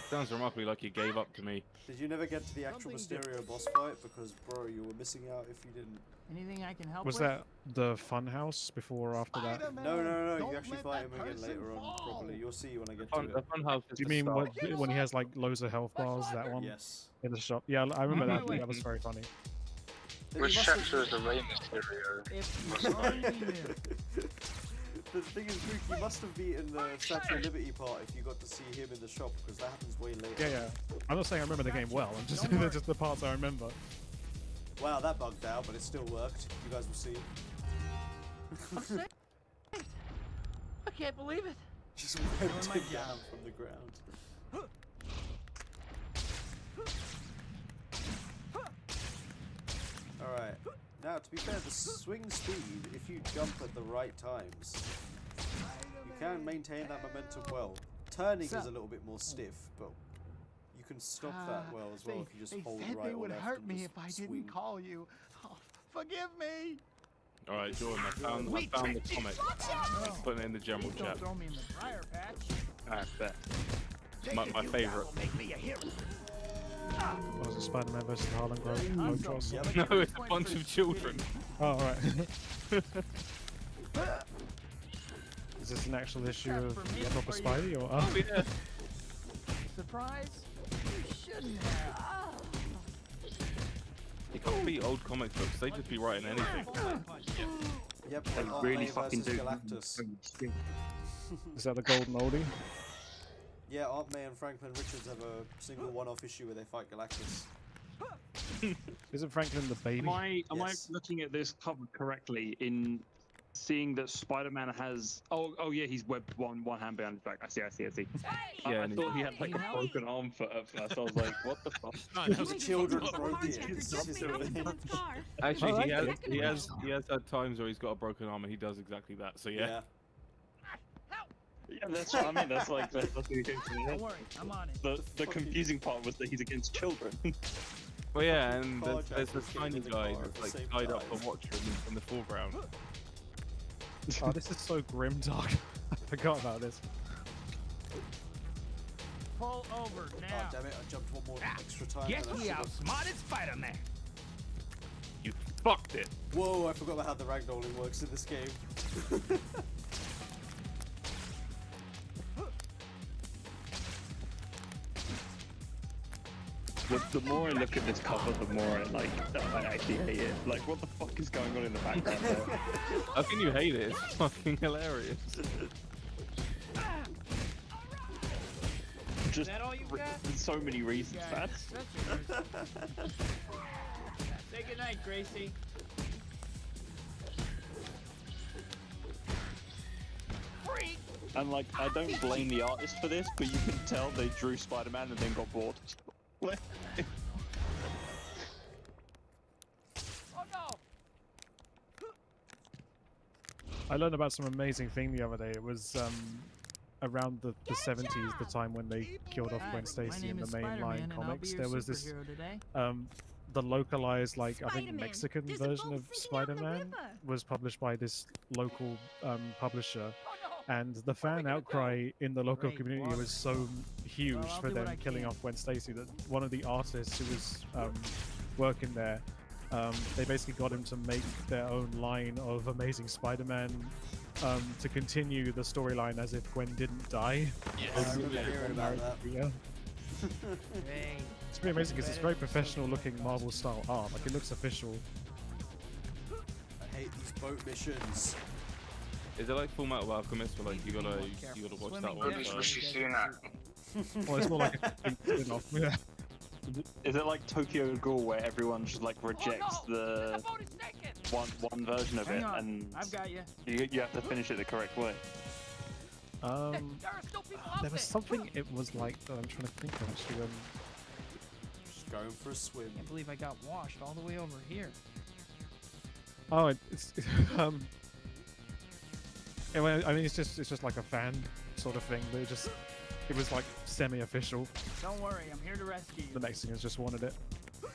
Sounds remarkably like you gave up to me. Did you never get to the actual Something Mysterio boss fight? Because, bro, you were missing out if you didn't. Anything I can help Was with? that the fun house before or after that? No, you actually fight him again later on, probably. You'll see when I get to The it. fun house is Do you the mean start. when he has like loads of health bars? That one Yes. in the shop. Yeah, I remember that. That was very funny. Then Which you must have- chapter is the Rey Mysterio? If you only knew. The thing is, Luke, you must have beaten the Statue of Liberty part if you got to see him in the shop, because that happens way later. Yeah. I'm not saying I remember the game well. I'm just Don't worry. just the parts I remember. Wow, that bugged out, but it still worked. You guys will see. I'm saved. I can't believe it. Just Doing wiped my him job. down from the ground. Alright. Now, to be fair, the swing speed, if you jump at the right times, you can maintain that momentum well. Turning is a little bit more stiff, but you can stop that well as well if you just hold said right they or would left hurt and me just if I swing. didn't call you. Oh, forgive me. All right, Jordan, I found the comic. Putting it in the general Please chat. don't throw me in the briar patch. I bet. My favorite. Make me a hero. What was it, Spider-Man vs. Harlem Globetrotters? No, it's a bunch of children. Oh, alright. Is this an actual issue of Proper Spidey or? Oh, yeah. Surprise? You shouldn't have. You can't beat old comic books. They just be writing anything. Yep, They Aunt really May fucking versus do. Galactus. is that the golden oldie? Yeah, Aunt May and Franklin Richards have a single one-off issue where they fight Galactus. Isn't Franklin the baby? Am I Yes. looking at this cover correctly in seeing that Spider-Man has? Oh yeah, he's webbed one hand behind his back. I see. Yeah, I and thought he had like a broken arm for at first. I was like, what the fuck? The children broke it. Actually, I like he has had times where he's got a broken arm and he does exactly that. So yeah. Yeah, that's what I mean. That's like that's the thing. Don't worry, I'm on it. The confusing part was that he's against children. Well, yeah, and Carjackers there's this getting tiny in the guy car at that's the like same tied up time. for Watcher in the foreground. Oh, this is so grim dark. I forgot about this. Pull over Oh, now. damn it, I jumped one more extra time. Guess than I we should've. outsmarted Spider-Man. You fucked it. Whoa, I forgot about how the ragdolling works in this game. The more I look at this cover, the more I actually hate it. Like, what the fuck is going on in the background there? How can you hate it? It's fucking hilarious. Just that all you got? so many reasons, man. Say goodnight, Gracie. Freak! And like, I don't blame the artist for this, but you can tell they drew Spider-Man and then got bored. Oh no! I learned about some amazing thing the other day. It was around the 70s, the time when they killed off Gwen Stacy in the mainline comics. There was this the localized, like, I think Mexican version of Spider-Man was published by this local publisher, and the fan outcry in the local community was so huge for them killing off Gwen Stacy that one of the artists who was working there, they basically got him to make their own line of Amazing Spider-Man to continue the storyline as if Gwen didn't die. Yes. I remember hearing about that. Yeah. It's pretty amazing because it's very professional looking Marvel style art, like it looks official. I hate these boat missions. Is it like Full Metal Alchemist, where like you gotta watch that one? Well, it's more like a spin-off. Yeah. Is it like Tokyo Ghoul, where everyone just like rejects the one version of it, and I've got you. you have to finish it the correct way? There was something it was like that I'm trying to think of actually. Just going for a swim. I can't believe I got washed all the way over here. Oh, it's anyway, I mean, it's just like a fan sort of thing, but it was like semi-official. Don't worry, I'm here to rescue you. The Mexicans just wanted it. I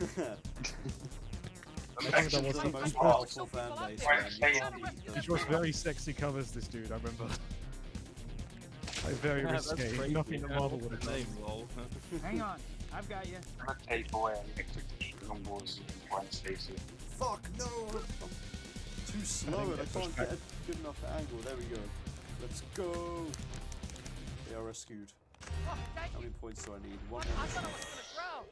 think that was the most powerful fan base, man. You can't beat them. He draws very sexy covers, this dude, I remember. Like, very risque, nothing that Marvel would have done. Hang on, I've got you. I'm gonna take away Dragon Balls and Gwen Stacy. Fuck no! Too slow and I can't get a good enough angle. There we go. Let's go! They are rescued. How many points do I need? One more. I thought I was gonna drown.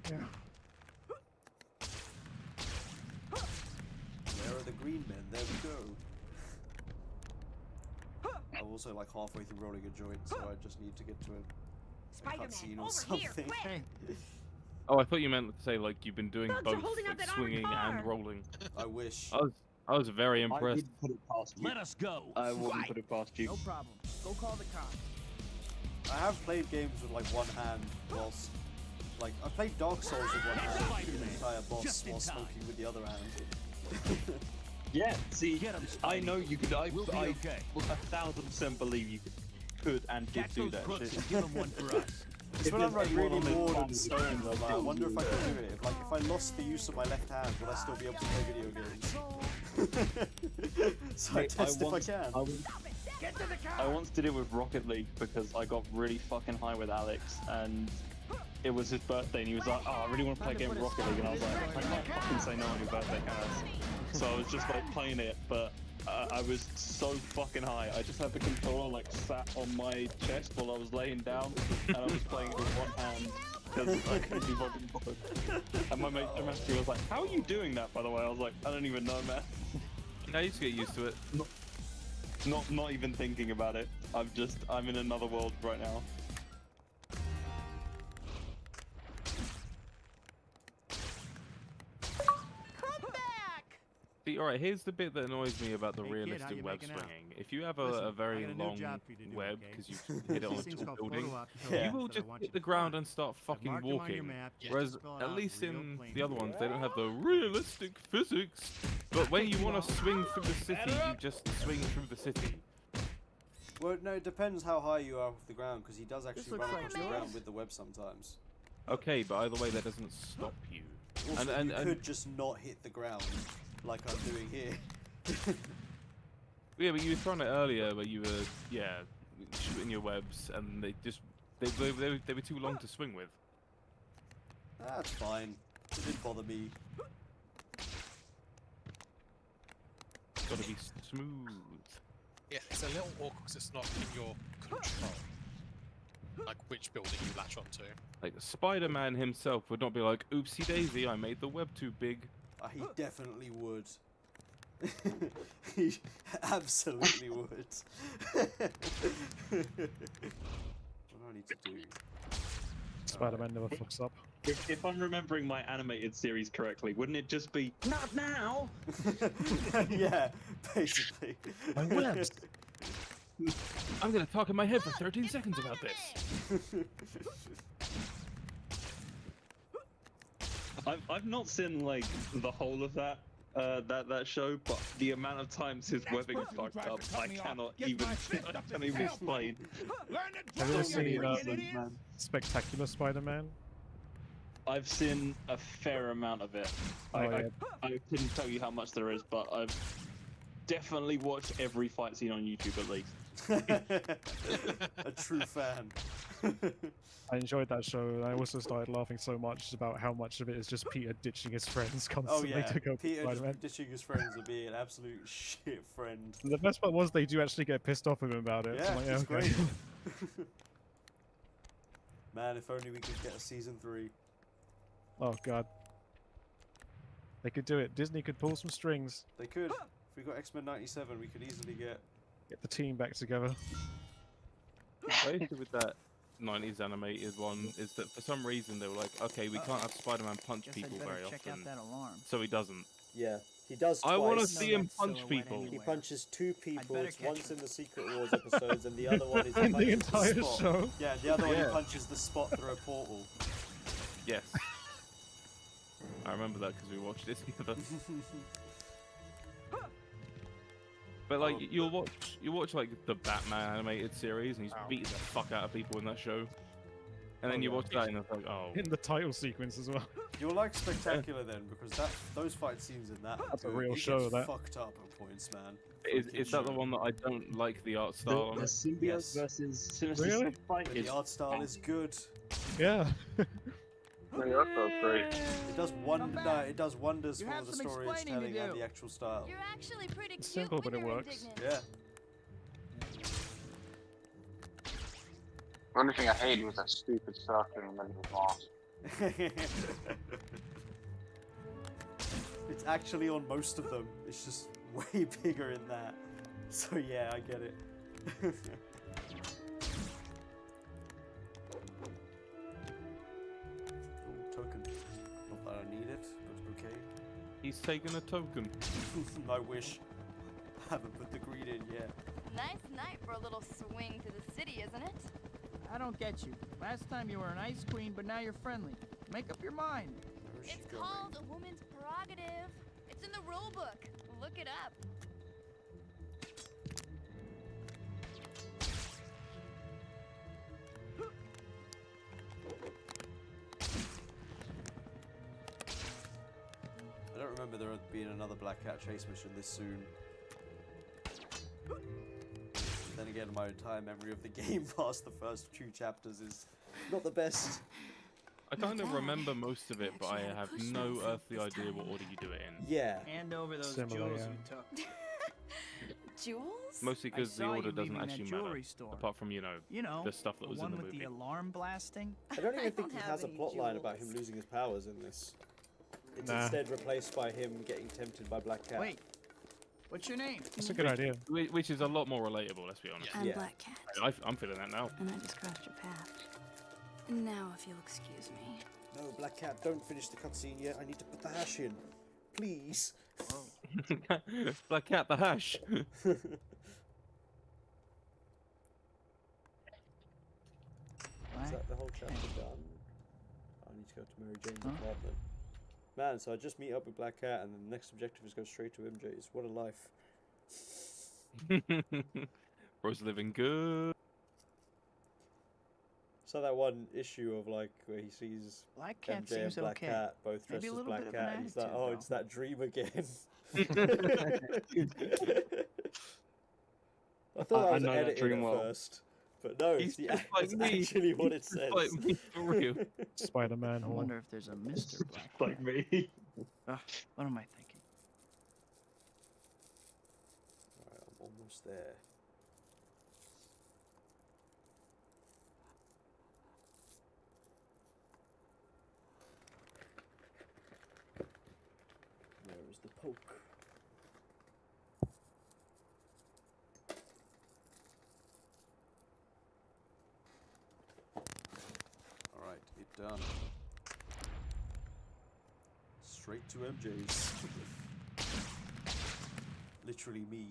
Yeah. Where are the green men? There we go. I'm also like halfway through rolling a joint, so I just need to get to a cutscene or something. Oh, I thought you meant to say like you've been doing Bugs are both, holding up like that swinging armored and rolling. I wish. I was very impressed. Put it past you. Let us go. I wouldn't put it past you. No problem. Go call the cops. I have played games with like one hand whilst, like, I played Dark Souls with one hand, through the entire boss while smoking with the other hand. Yeah, see, I know you could. I 1000% believe you could and did do that shit. Give them one for us. It's when I'm like really bored and stoned, I'm like, I wonder if I could do it. If I lost the use of my left hand, would I still be able to play video games? So I test if I can. I once did it with Rocket League because I got really fucking high with Alex, and it was his birthday, and he was like, "Oh, I really want to play a game of Rocket League," and I was like, "I can't fucking say no on your birthday, can I?" So I was just like playing it, but I was so fucking high. I just had the controller like sat on my chest while I was laying down, and I was playing with one hand because I couldn't be fucking bothered. And my mate was like, "How are you doing that?" By the way, I was like, "I don't even know, man." I used to get used to it. Not even thinking about it. I'm in another world right now. See, alright, here's the bit that annoys me about the Hey, kid, how realistic you web making out? swinging. If you have a Listen, very I got a new long job for you to do, web, okay? because you hit it on a These things tall called building, photo op you photos will that I just want hit you the to ground find. and start fucking marked them on your walking. map, just Whereas, to fill at out least real in plain the other ones, they don't have the text. realistic physics. But when you want to swing through the city, you just swing through the city. Well, no, it depends how high you are off the ground, because he does actually looks run like across the yours. ground with the web sometimes. Okay, but either way, that doesn't stop you. Also, And you could just not hit the ground, like I'm doing here. Yeah, but you were trying it earlier where you were, yeah, shooting your webs, and they were too long to swing with. That's fine. It didn't bother me. It's gotta be smooth. Yeah, it's a little awkward because it's not in your control. Like which building you latch onto. Like Spider-Man himself would not be like, oopsie daisy, I made the web too big. He definitely would. He absolutely would. What do I need to do? Spider-Man never fucks up. If I'm remembering my animated series correctly, wouldn't it just be not now? Yeah, basically. My webs. I'm gonna talk in my head for 13 seconds about this. I've not seen like the whole of that that show, but the amount of times his webbing fucked up, I cannot even explain. Have you ever seen Spectacular Spider-Man? I've seen a fair amount of it. I couldn't tell you how much there is, but I've definitely watched every fight scene on YouTube at least. A true fan. I enjoyed that show, and I also started laughing so much about how much of it is just Peter ditching his friends constantly to go Peter Spider-Man. just ditching his friends and being an absolute shit friend. The best part was they do actually get pissed off with him about it. Yeah, So I'm like, it's okay. great. Man, if only we could get a season 3. Oh god. They could do it. Disney could pull some strings. They could. If we got X-Men 97, we could easily get The team back together. The issue with that 90s animated one is that for some reason they were like, okay, we can't have Spider-Man punch Guess people I'd better very check out often, that alarm. so he doesn't. Yeah, he does I want to twice. see him punch people. He punches 2 people. better It's catch once in the Secret Wars episodes, and the other one is In the punches entire spot. show? Yeah, the other one he Yeah. punches the spot through a portal. Yes. I remember that because we watched it together. But like, you'll watch like the Batman animated series, and he's beating the fuck out of people in that show. And then you watch that, and it's like, oh. In the title sequence as well. You'll like Spectacular then, because those fight scenes in that. That's a dude, real he show, gets that. fucked up at points, man. Is that the one that I don't like the art style on The it? symbiote Yes. versus Sinister Really? Six fight But is the art style is good. Yeah. Great. It does it does wonders You for have the some story it's explaining to telling and do. the actual style. You're actually pretty It's cute simple, when but it you're works. indignant. Yeah. Only thing I hated was that stupid circle in the middle of Mars. It's actually on most of them. It's just way bigger in that. So yeah, I get it. Ooh, token. Not that I need it, but okay. He's taking a token. I wish. Haven't put the greed in yet. Nice night for a little swing to the city, isn't it? I don't get you. Last time you were an ice queen, but now you're friendly. Make up your mind. Where is she It's going? called a woman's prerogative. It's in the rule book. Look it up. I don't remember there being another Black Cat chase mission this soon. Then again, my entire memory of the game past the first 2 chapters is not the best. I kind of remember most of it, but I have no earthly idea what order you do it in. Yeah. Hand over those Similar, jewels yeah. you took. Jewels? Mostly because the saw order you doesn't leaving that actually jewelry matter, store. apart from You know, the stuff that was in one the with movie. the alarm blasting. I don't even think don't he have has a any plot line about him jewels. losing his powers in this. It's Nah. instead replaced by him getting tempted by Black Cat. Wait, what's your name? That's a good idea. Which is a lot more relatable, let's be honest. I'm Yeah. Black Cat, I'm feeling that now. and I just crossed your path. Now, if you'll excuse me. No, Black Cat, don't finish the cutscene yet. I need to put the hash in. Please. Black Cat, the hash. Is that the whole chapter done? I need to go to Mary Jane's apartment. Man, so I just meet up with Black Cat, and then the next objective is go straight to MJ's. What a life. Bro's living good. So that one issue of like where he sees Black Cat MJ and seems Black okay. Cat both dressed Maybe a as little Black bit of an Cat, and he's like, attitude, "Oh, though. it's that dream again." I thought that I was know that edited dream at well. first. But no, He's it's, just like it's me. actually what it He's says. just like me, for real. Spider-Man I horn. wonder if there's a Mr. Black. Like me. Ugh, what am I thinking? Alright, I'm almost there. Where is the poke? Alright, it done. Straight to MJ's. Literally me.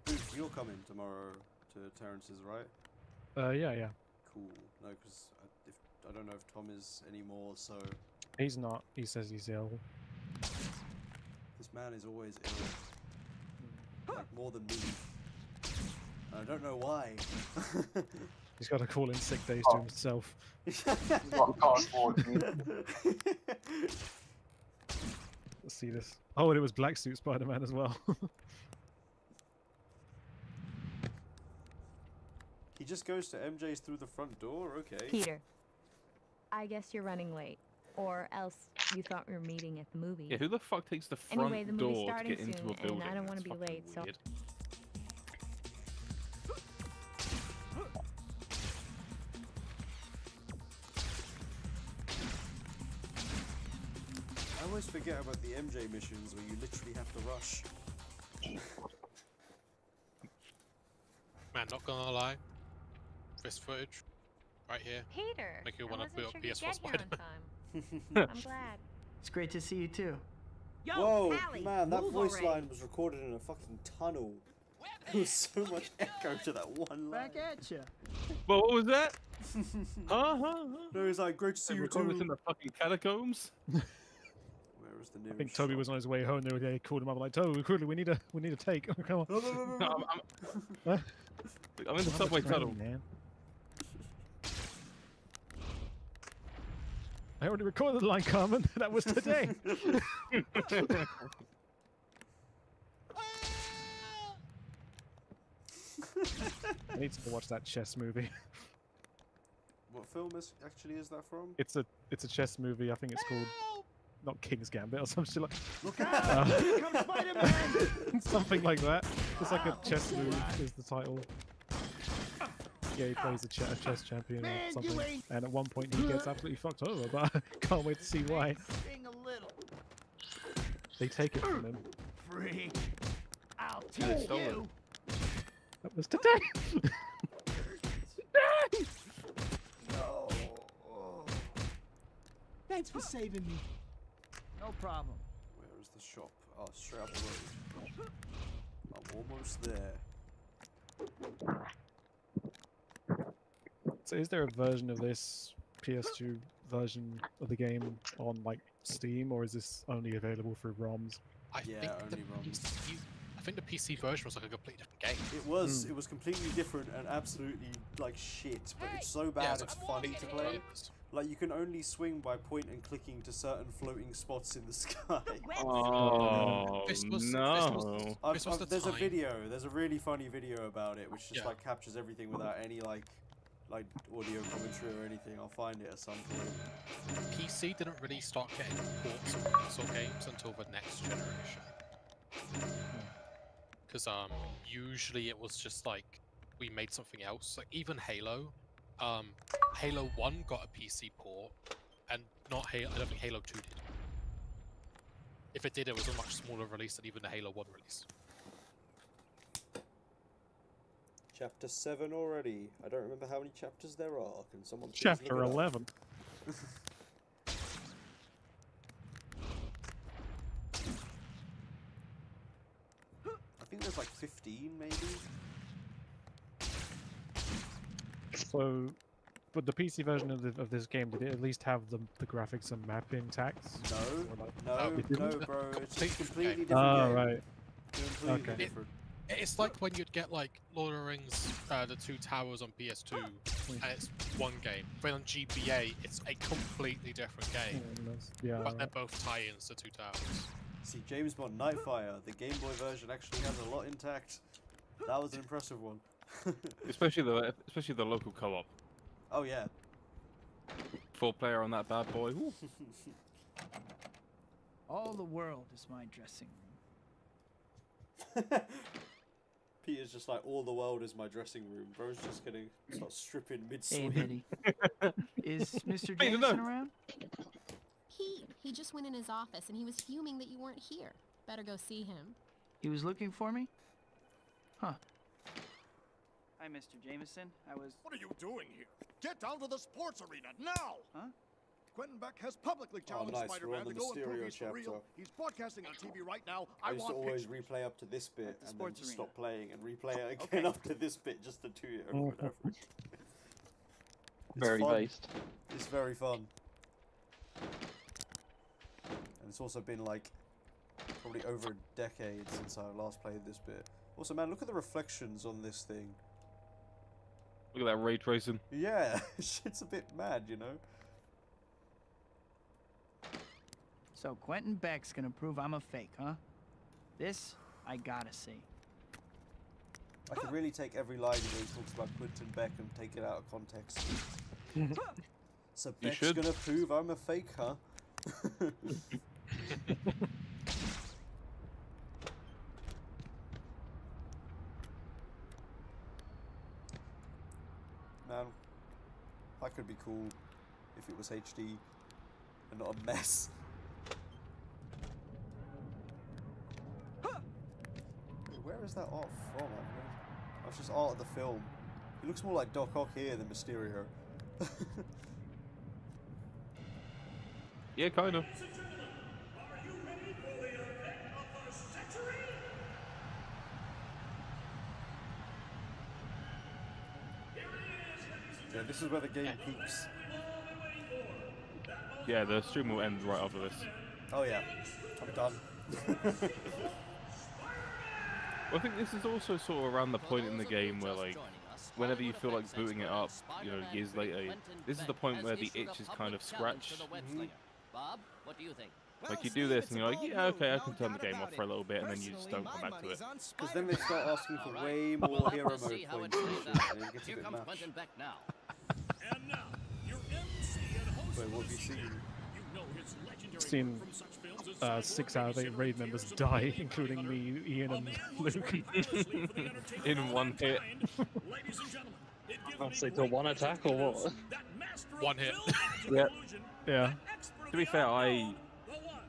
Dude, you're coming tomorrow to Terrence's, right? Yeah. Cool. No, because I don't know if Tom is anymore, so He's not. He says he's ill. this man is always ill. Like, more than me. I don't know why. He's got to call in sick days to himself. Let's see this. Oh, and it was Black Suit Spider-Man as well. He just goes to MJ's through the front door? Okay. Peter, I guess you're running late. Or else you thought we were meeting at the movie. Yeah, who the fuck takes the front Anyway, the movie's door to starting get into soon, a building? and I don't want That's to be fucking late, so... weird. I always forget about the MJ missions where you literally have to rush. Man, not gonna lie. This footage, right here, Peter, make you I want to wasn't build sure you'd PS4 get here Spider-Man. on time. I'm glad. It's great to see you too. Yo, Whoa, Callie, man, that move voice already. line was recorded in a fucking tunnel. There was so much echo to that one line. Back at ya. Well, what was that? Huh? No, he's like, great to see They you recorded this in too. the fucking catacombs. Where is the I nearest think Toby shop? was on his way home. They called him up like, "Toby, quickly, we need a take." Come on. No, Huh? I'm in the subway tunnel. Man. I already recorded the line, Carmen. That was today. I need to watch that chess movie. What film actually is that from? It's a chess movie. I think it's called not King's Gambit or some shit like. Look out! Here comes Spider-Man! Something like that. It's like a chess move is the title. Yeah, he plays a chess champion or something. And at one point he gets absolutely fucked over, but I can't wait to see why. Sing a little. They take it from him. Freak. I'll Yeah, they teach stole it. you. That was today! Today! Thanks for saving me. No problem. Where is the shop? Oh, straight up the road. I'm almost there. So is there a version of this PS2 version of the game on like Steam, or is this only available through ROMs? I Yeah, think only ROMs. I think the PC version was like a completely different game. It was completely different and absolutely like shit, but it's so bad Yeah, it's funny to play. purpose. Like you can only swing by point and clicking to certain floating spots in the sky. Oh This was- no! This was the There's a time. video. There's a really funny video about it, which just Yeah. like captures everything without any like audio commentary or anything. I'll find it at some point. PC didn't really start getting ports of console games until the next generation. Because usually it was just like we made something else. Like even Halo, Halo 1 got a PC port, and not Halo. I don't think Halo 2 did. If it did, it was a much smaller release than even the Halo 1 release. Chapter 7 already. I don't remember how many chapters there are. Can someone please Chapter look it up? 11. I think there's like 15 maybe. So But the PC version of this game, did it at least have the graphics and map intact? No, Or like- no, bro. It's a completely different Oh, game. right. Completely Okay. different. It's like when you'd get like Lord of the Rings, the Two Towers on PS2, and it's one game. But on GBA, it's a completely different game. Yeah. But they're both tie-ins to Two Towers. See, James Bond Nightfire, the Game Boy version actually has a lot intact. That was an impressive one. Especially the local co-op. Oh yeah. 4-player on that bad boy. Ooh. All the world is my dressing room. Peter's just like, all the world is my dressing room. Bro's just gonna start stripping Hey, mid-swing. Biddy. Is Mr. Peter, Jameson no. around? He just went in his office and he was fuming that you weren't here. Better go see him. He was looking for me? Huh. Hi, Mr. Jameson. What are you doing here? Get down to the sports arena now! Huh? Quentin Beck has publicly challenged nice, we're Spider-Man on to the go and prove Mysterio he's for real. chapter. He's broadcasting on TV right now. I used to want always pictures. replay up to this bit and then sports just arena. stop playing and replay it again Okay. up to this bit just to do it over and over. It's Very fun. based. It's very fun. And it's also been like probably over a decade since I last played this bit. Also, man, look at the reflections on this thing. Look at that ray tracing. Yeah, shit's a bit mad, you know? So Quentin Beck's gonna prove I'm a fake, huh? This, I gotta see. I could really take every line where he talks about Quentin Beck and take it out of context. So You Beck's should. gonna prove I'm a fake, huh? Man, that could be cool if it was HD and not a mess. Where is that art from? That's just art of the film. He looks more like Doc Ock here than Mysterio. Yeah, kind of. Yeah, this is where the game peaks. Yeah, the stream will end right after this. Oh yeah, I'm done. Well, I think this is also sort of around the point in the game where, like, whenever you feel like booting it up, you know, years later, this is the point where the itch is kind of scratched. Bob, what do you think? Like, you do this and you're like, yeah, okay, I can turn the game off for a little bit, and then you just don't come back to it. Because then they start asking for way more hero mode See how it points and plays shit, out. and it gets a Here bit comes much. Quentin Beck now. And now, your MC and host Wait, what have you of the seen? show. You know his legendary Seen work from such films as 6 out of 8 raid members die, including me, Ian, and Luke. In one hit. Ladies and gentlemen, it gives I'll say to one attack or what? One hit. Yeah. Yeah. To be fair, I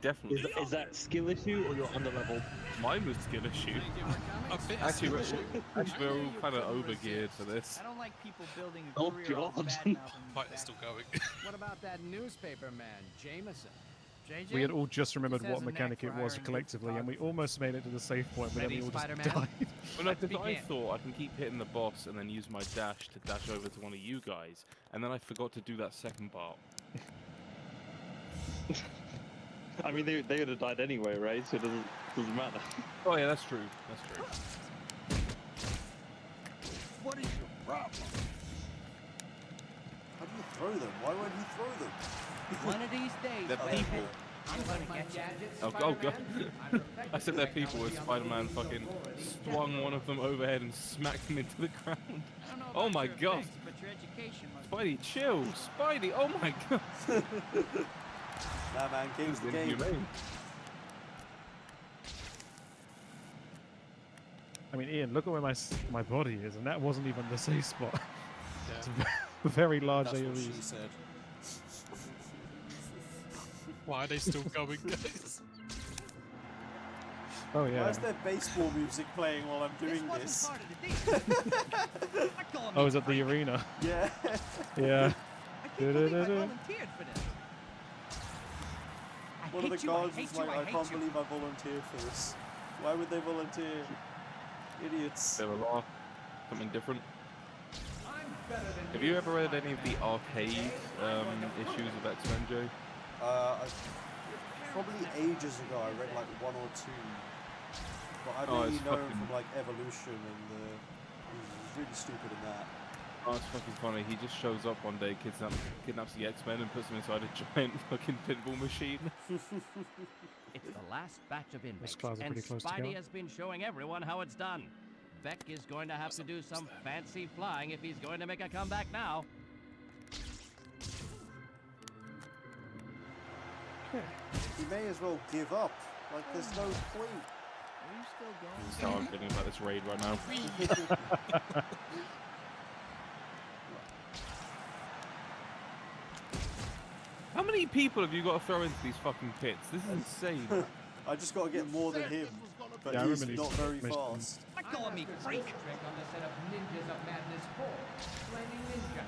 definitely. Is that skill issue or you're under level? Mine was skill issue. A bit Actually, of we're, skill issue. actually, we're all kind of over geared for this. I don't like people building a Oh, career off God. bad-mouthing Fight is still going. What about that newspaper man, Jameson? JJ? We had all just remembered Just has what a knack mechanic for it was hiring good collectively, and we almost made it to the safe point, but then Ready, we all just Spider-Man? died. Well, no, Let's because I begin. thought I can keep hitting the boss and then use my dash to dash over to one of you guys, and then I forgot to do that second part. I mean, they would have died anyway, right? So it doesn't matter. Oh yeah, that's true. That's true. What is your problem? How do you throw them? Why won't you throw them? One of these days, They're baby, people. I'm gonna get gadgets, Oh god. I said they're people as Spider-Man fucking swung one of them overhead and smacked him into the ground. Oh my god. But your education must Spidey, chill. Spidey, oh my god. Nah, man, game's the game. Inhumane. I mean, Ian, look at where my body is, and that wasn't even the safe spot. Yeah. It's a very large That's what she AoEs. said. Why are they still going, guys? Oh Why yeah. is there baseball music playing while I'm doing this? part of the deal. Oh, is it the arena? Yeah. Yeah. I can't believe I volunteered for this. I One of the hate you, I guards hate was you, like, I I hate can't you. believe I volunteered for this. Why would they volunteer? Idiots. They were laugh. Something different. I'm Have you ever read any of the arcade issues of X-Men, Joe? Probably ages ago I read like 1 or 2. But I mainly know him from like Evolution and he's really stupid in that. Oh, it's fucking funny. He just shows up one day, kidnaps the X-Men and puts them inside a giant fucking pinball machine. It's the last batch of inmates, clouds are and pretty close Spidey together. has been showing everyone how it's done. Beck is going to have to do some fancy flying if he's going to make a comeback now. He may as well give up. Like, there's no point. Are you still going? That's how I'm feeling about this raid right now. How many people have you got to throw into these fucking pits? This is insane. I just got to get more than him, but Yeah, I he's remember not these very missions. fast. I call me freak. Trick on the set of Ninjas of Madness 4. Flaming Ninja.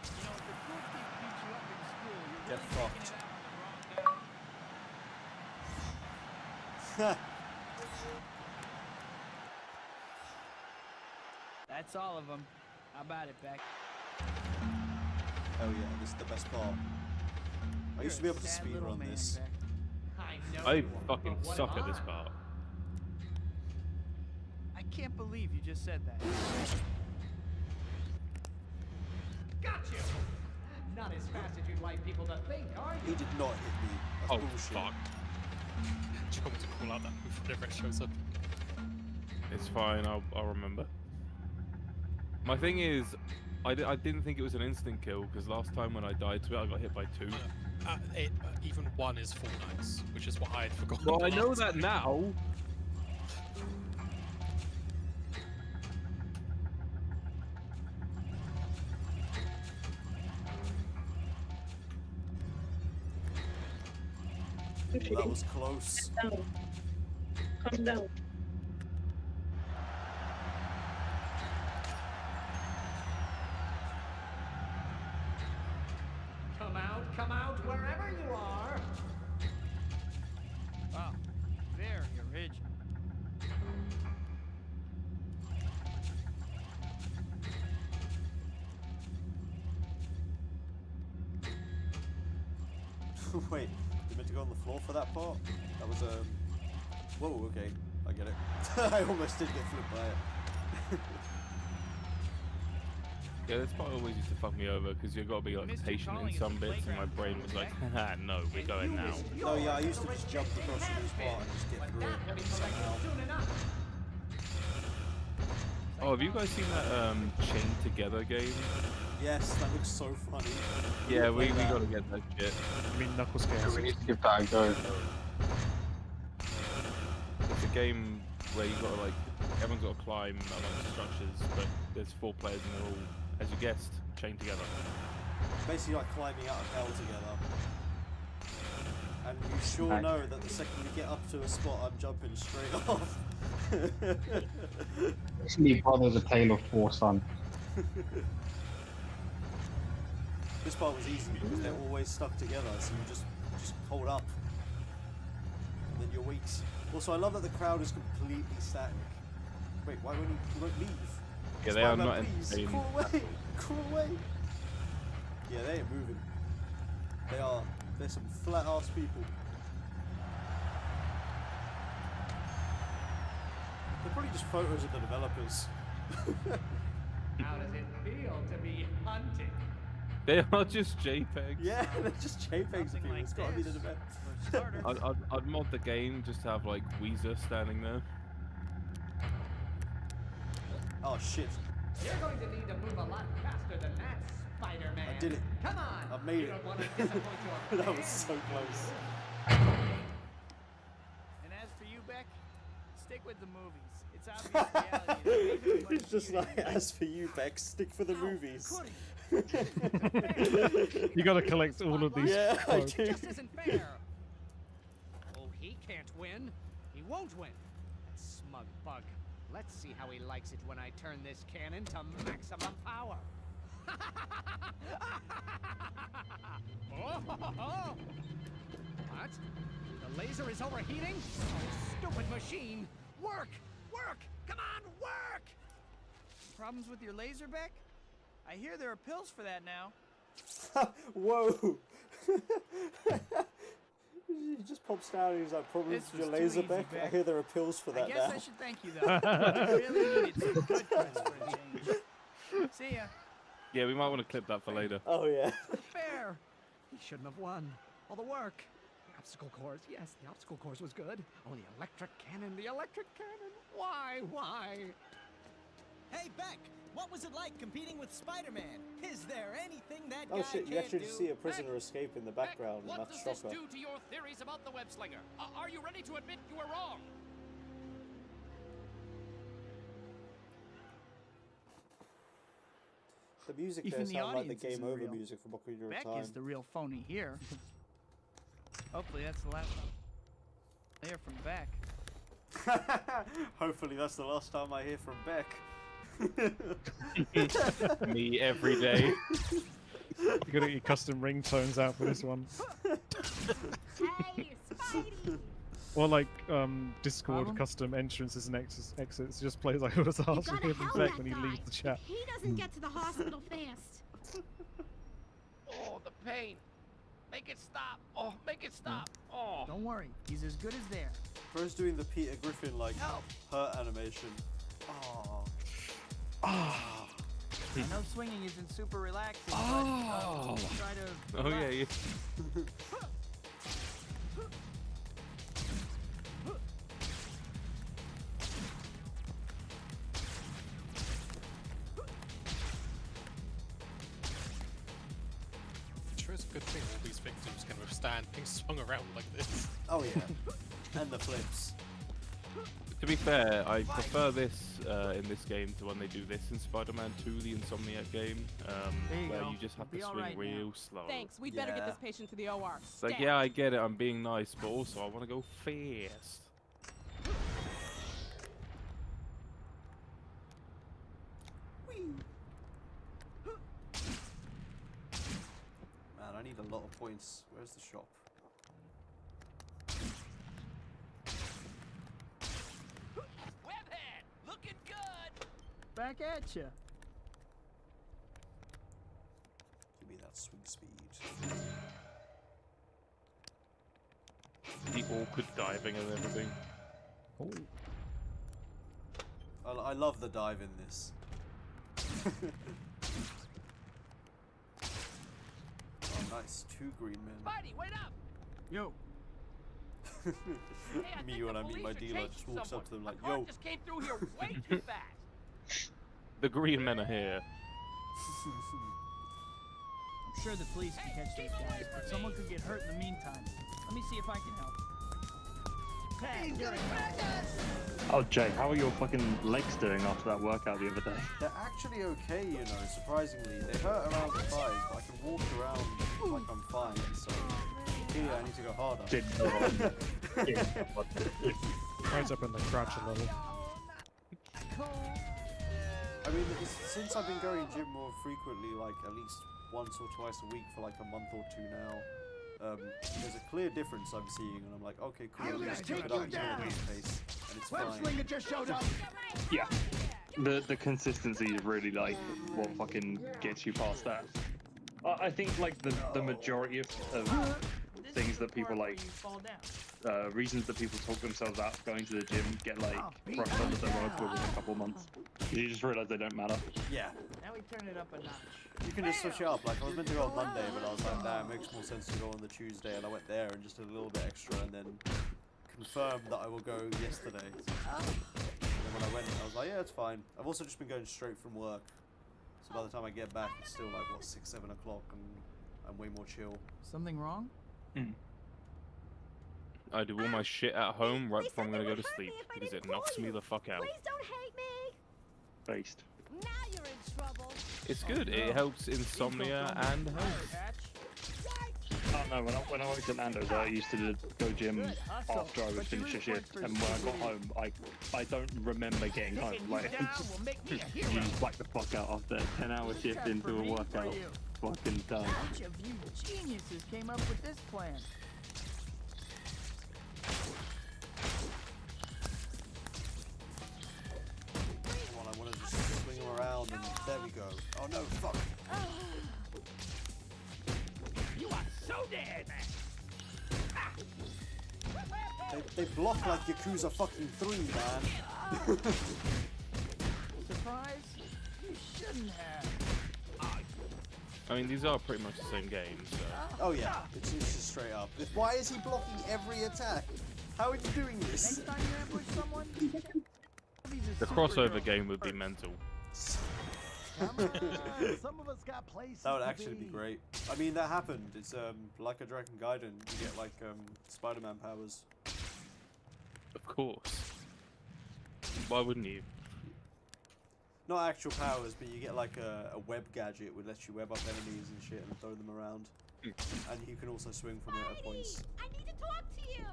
You know, if the cool kid beats you up in school, you're Get really fucked. taking it out on the wrong guy. That's all of them. How about it, Beck? Oh yeah, this is the best part. I used to be able to speedrun this. I fucking suck at this part. I can't believe you just said that. Got you! Not as fast as you'd like people to think, are He you? did not hit me. That's Oh, bullshit. fuck. Do you want me to call out that move whenever it shows up? It's fine, I'll remember. My thing is, I didn't think it was an instant kill, because last time when I died to it, I got hit by 2. Even 1 is full nights, which is what I had forgotten. Well, I know last that time. now. That was close. Calm down. Come out, wherever you are. Oh, very original. Wait, you meant to go on the floor for that part? That was whoa, okay, I get it. I almost did get flipped by it. Yeah, this part always used to fuck me over, because you've got to be like patient in some bits, and my brain was like, haha, no, we're going now. No, yeah, I used to just jump across this part and just get through it somehow. Oh, have you guys seen that Chain Together game? Yes, that looks so funny. Yeah, we Play that. gotta get that shit. I mean, Knuckles Chaos. We need to give that a go. It's a game where you gotta like, everyone's gotta climb amongst structures, but there's 4 players and they're all, as you guessed, chained together. Basically like climbing out of hell together. And you sure know that the second you get up to a spot, I'm jumping straight off. Actually, Brother's A Tale of 4 Sons. This part was easy because they're always stuck together, so you just hold up. And then you're weak. Also, I love that the crowd is completely static. Wait, why won't you won't leave? Yeah, they are Spider-Man, not please, entertained. crawl away! Crawl away! Yeah, they ain't moving. They are. They're some flat-ass people. They're probably just photos of the developers. How does it feel to be hunted? They are just JPEGs. Yeah, they're just JPEGs of people. It's gotta be the developers. I'd mod the game just to have like Weezer standing there. Oh shit. You're going to need to move a lot faster than that, Spider-Man. I did it. Come on. I made you it. Don't want to disappoint your That was fans. so close. And as for you, Beck, stick with the movies. It's obvious reality. It's just like, as for you, Beck, stick for the movies. You gotta collect all of these. Yeah, I quotes. do. Just isn't fair. Oh, he can't win. He won't win. That smug bug. Let's see how he likes it when I turn this cannon to maximum power. Oh, what? The laser is overheating? Oh, stupid machine! Work! Work! Come on, work! Problems with your laser, Beck? I hear there are pills for that now. Whoa! He just pops down and he's like, problems This with your was too laser, easy, Beck? I Beck. hear there are pills for that I guess now. I should thank you, though. I really needed some good cuts for a change. See ya. Yeah, we might want to clip that for later. Oh, yeah. Fair. He shouldn't have won. All the work. The obstacle course. Yes, the obstacle course was good. Oh, the electric cannon. The electric cannon. Why? Why? Hey, Beck, what was it like competing with Spider-Man? Is there anything that Oh guy shit, you can't actually do? see a prisoner escape in the background, and What that's does this Shocker. do to your theories about the web slinger? Are you ready to admit you were wrong? The music Even there the sounds like the audience game isn't over real. music from Ocarina of Beck Time. is the real phony here. Hopefully that's the last time I hear from Beck. Hopefully that's the last time I hear from Beck. Me every day. You gotta get your custom ringtones out for this one. Hey, Spidey! Or like Discord Problem? custom entrances and exits. Just plays like all the hear from Beck when he leaves the chat. He doesn't get to the hospital fast. Oh, the pain. Make it stop. Oh, make it stop. Oh. Don't worry, he's as good as there. Bro's doing the Peter Griffin like hurt animation. Oh. Oh. I know swinging isn't super relaxing, but try to. Oh yeah, relax. yeah. Sure, it's a good thing all these victims can withstand being swung around like this. Oh yeah. And the flips. To be fair, I prefer this in this game to when they do this in Spider-Man 2, the Insomniac game, There you where go. you just have You'll to be swing alright now. real slow. Thanks, we'd better get this patient to the OR. It's like, yeah, I get it, I'm being nice, but also I want to go fast. Man, I need a lot of points. Where's the shop? Webhead, looking good. Back at ya. Give me that swing speed. The awkward diving and everything. Oh. I love the dive in this. Oh, nice. 2 green men. Spidey, wait up. Yo. Me when I meet my dealer just walks up to them like, A car yo. just came through here way too fast. The green men are here. I'm sure the police can catch those guys, but someone could get hurt in the meantime. Let me see if I can help. Pat, you're a Oh, Jay, how are your fucking legs doing after that workout the other day? They're actually okay, you know, surprisingly. They hurt around the thighs, but I can walk around like I'm fine, so here I need to go harder. Right up in the crotch a little. I mean, since I've been going gym more frequently, like at least once or twice a week for like a month or 2 now, there's a clear difference I'm seeing, and I'm like, okay, cool, just keep it up at this pace, and it's fine. Web-slinger just showed up. Yeah. The consistency is really like what fucking gets you past that. I think like the majority of things that people like, reasons that people talk themselves out of going to the gym get like brushed under the rug within a couple months. You just realize they don't matter. Yeah. Now we turn it up a notch. You can just switch it up. Like I was meant to go on Monday, but I was like, nah, it makes more sense to go on the Tuesday, and I went there and just did a little bit extra, and then confirmed that I will go yesterday. And then when I went, I was like, yeah, it's fine. I've also just been going straight from work, so by the time I get back, it's still like what 6, 7 o'clock, and I'm way more chill. Something wrong? I do all my shit at home right before I'm gonna go to sleep because it knocks me the fuck out. Please don't hate me! Based. Now you're in trouble. It's good. It helps insomnia and health. Oh no, when I worked at Nando's, I used to go gym after I would finish a shift, and when I got home, I don't remember getting home. Like, you just black the fuck out after a 10-hour shift into a workout. Fucking done. Bunch of you geniuses came up with this plan. Well, I want to just swing them around you go. Oh no, fuck. You are so dead! They block like Yakuza fucking 3, man. Surprise? You shouldn't have. I mean, these are pretty much the same game, so. Oh yeah, it's just straight up. Why is he blocking every attack? How are you doing this? Next time you ambush someone, The crossover game would be mental. Come on, some of us got places That would to actually be great. I mean, that happened. It's like a Dragon Gaiden. You get like Spider-Man powers. Of course. Why wouldn't you? Not actual powers, but you get like a web gadget which lets you web up enemies and shit and throw them around. And you can also swing from it at points. I need to talk to you.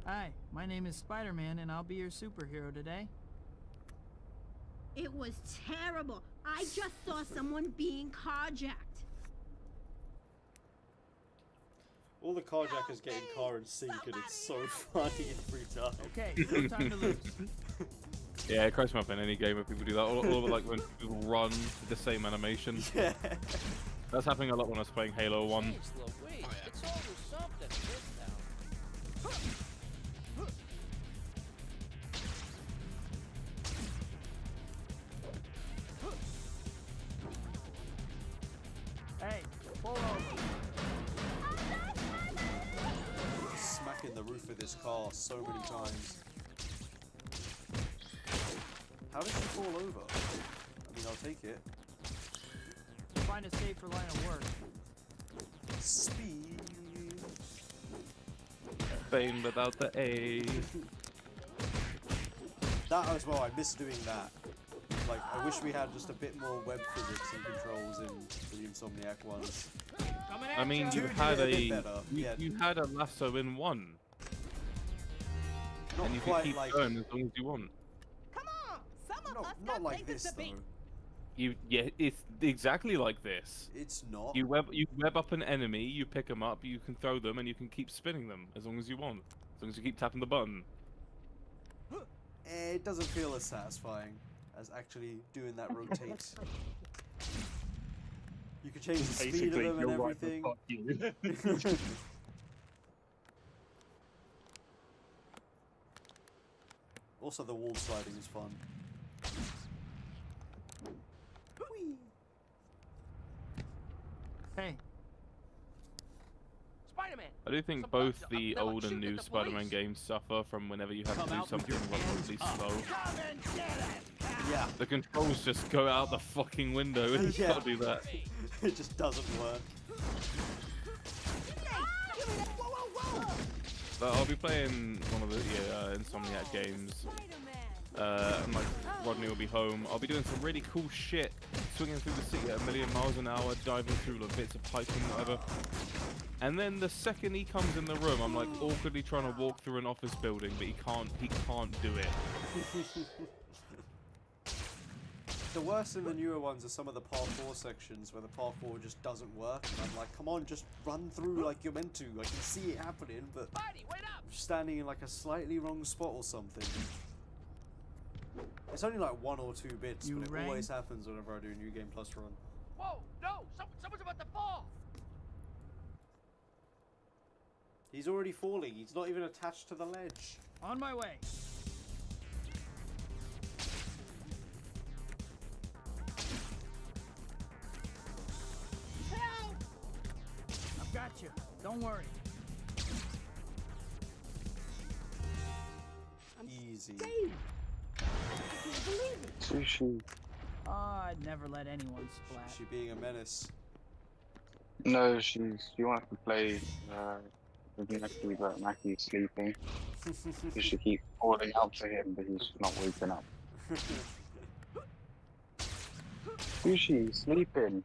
Hi, my name is Spider-Man, and I'll be your superhero today. It was terrible. I just saw someone being carjacked. All the carjackers get in car and sink, and it's so funny every time. Okay, no time to lose. Yeah, it cracks me up in any game where people do that. All of it, like when people run with the same animation. Yeah. That's happening a lot when I was playing Halo 1. Wait, it's always something in this town. Hey, pull over. Smacking the roof of this car so many times. How did she fall over? I mean, I'll take it. Find a safer line of work. Speed. Fame without the A. That as well, I miss doing that. Like, I wish we had just a bit more web physics and controls in the Insomniac ones. I mean, you had you had a lasso in 1. Not and you can quite keep like- going as long as you want. Come on, some of us Not got like places this to be. Yeah, it's exactly like this. It's not. You web up an enemy, you pick them up, you can throw them, and you can keep spinning them as long as you want. As long as you keep tapping the button. It doesn't feel as satisfying as actually doing that rotate. You can change the speed of them and everything. Also, the wall sliding is fun. Hey. Spider-Man. I do think both the old and new Spider-Man games suffer from whenever you have to do something relatively slow. Yeah. The controls just go out the fucking window and you can't do that. It just doesn't work. But I'll be playing one of the Insomniac games. And like Rodney will be home. I'll be doing some really cool shit, swinging through the city at 1,000,000 miles an hour, diving through like bits of piping, whatever. And then the second he comes in the room, I'm like awkwardly trying to walk through an office building, but he can't do it. The worst in the newer ones are some of the par 4 sections where the par 4 just doesn't work, and I'm like, come on, just run through like you're meant to. I can see it happening, but I'm standing in like a slightly wrong spot or something. It's only like 1 or 2 bits, but it always happens whenever I do a New Game Plus run. Whoa, no! Someone's about to fall! He's already falling. He's not even attached to the ledge. On my way. Help! I've got you. Don't worry. Easy. Sushi. Oh, I'd never let anyone splat. She being a menace. No, she wants to play with Mackie, but Mackie's sleeping. So she keeps calling out to him, but he's not waking up. Sushi, sleeping.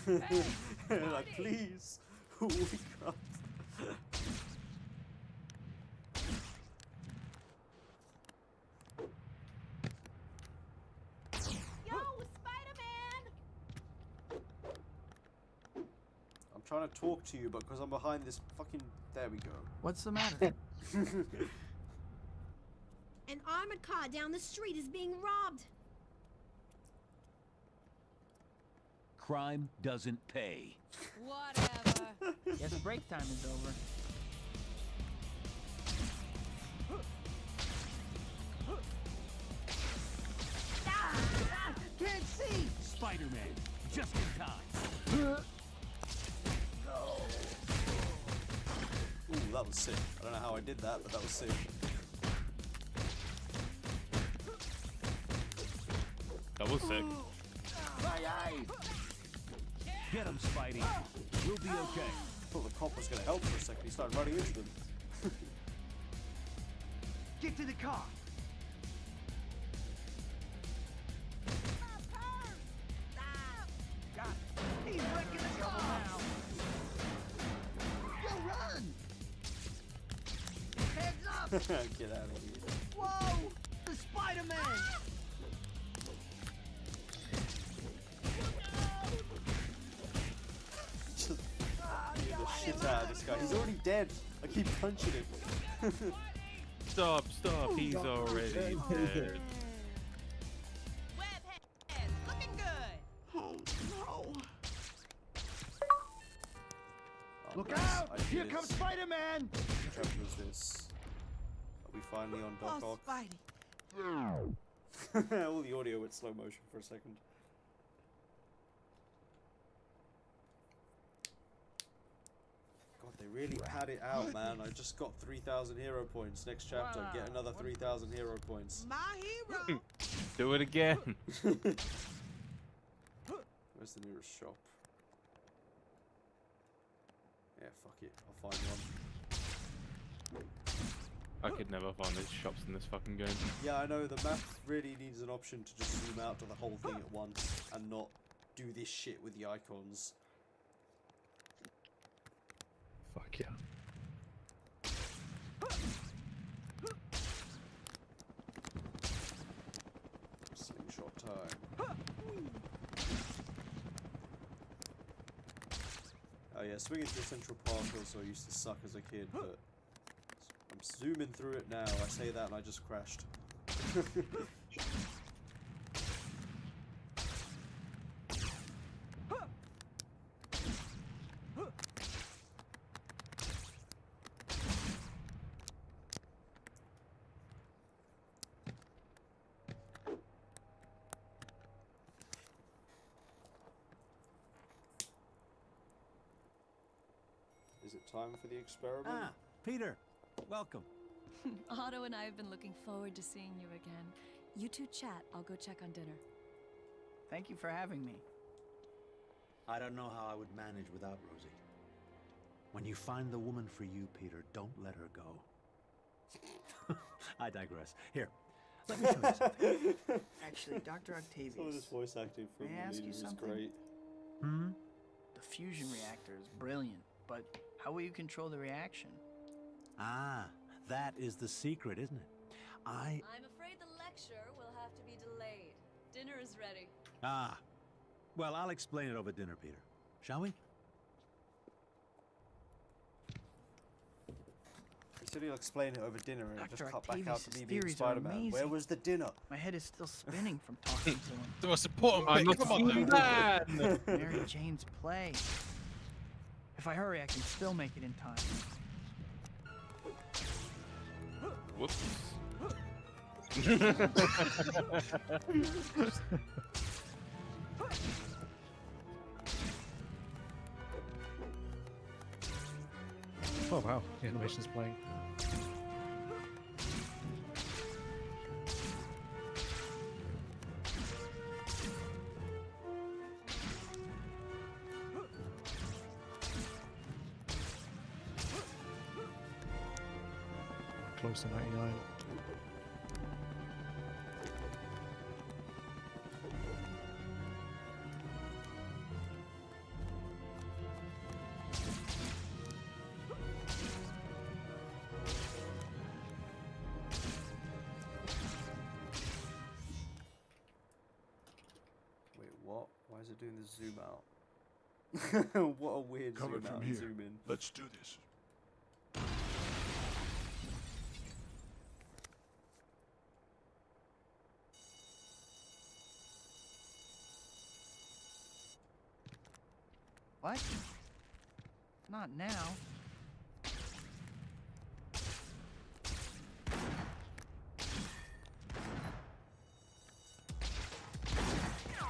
Like, please, wake up. Yo, Spider-Man! I'm trying to talk to you, but because I'm behind this fucking... There we go. What's the matter? An armored car down the street is being robbed. Crime doesn't pay. Whatever. Guess break time is over. Can't see! Spider-Man, just in time. Ooh, that was sick. I don't know how I did that, but that was sick. That was sick. My eyes! Get him, Spidey. We'll be okay. I thought the cop was going to help for a second. He started running into them. Get to the car! God, he's wrecking the car! Go run! Heads up! Get out of here. Whoa! The Spider-Man! Just beat the shit out of this guy. He's already dead. I keep punching him. Stop, he's already dead. Webheads, looking good. Oh no. Oh, Look nice. out! I did Here it. comes Spider-Man! Which chapter is this? Are we finally on Doc Oh, Ock? Spidey. All the audio went slow motion for a second. God, they really pad it out, man. I just got 3,000 hero points. Next chapter, get another 3,000 hero points. My hero. Do it again. Where's the nearest shop? Yeah, fuck it. I'll find one. I could never find these shops in this fucking game. Yeah, I know. The map really needs an option to just zoom out to the whole thing at once and not do this shit with the icons. Fuck yeah. Slingshot time. Oh yeah, swinging through Central Park also used to suck as a kid, but I'm zooming through it now. I say that and I just crashed. Is it time for the experiment? Ah, Peter, welcome. Otto and I have been looking forward to seeing you again. You two chat. I'll go check on dinner. Thank you for having me. I don't know how I would manage without Rosie. When you find the woman for you, Peter, don't let her go. I digress. Here, let me show you something. Actually, Dr. Octavius. Some of this voice acting from May I ask you was something? great. Hmm? The fusion reactor is brilliant, but how will you control the reaction? Ah, that is the secret, isn't it? I'm afraid the lecture will have to be delayed. Dinner is ready. Ah. Well, I'll explain it over dinner, Peter. Shall we? He said he'll explain it over dinner and Dr. just cut back out to Octavius' me being theories are Spider-Man. amazing. Where was the dinner? My head is still spinning from talking to him. The most important I'm bit. not Come on, seeing now. that. Mary Jane's play. If I hurry, I can still make it in time. Whoops. Oh wow, the animation's playing. Close to 99. Wait, what? Why is it doing the zoom out? What a weird Cover zoom from out here. and zoom in. Let's do this. What? Not now.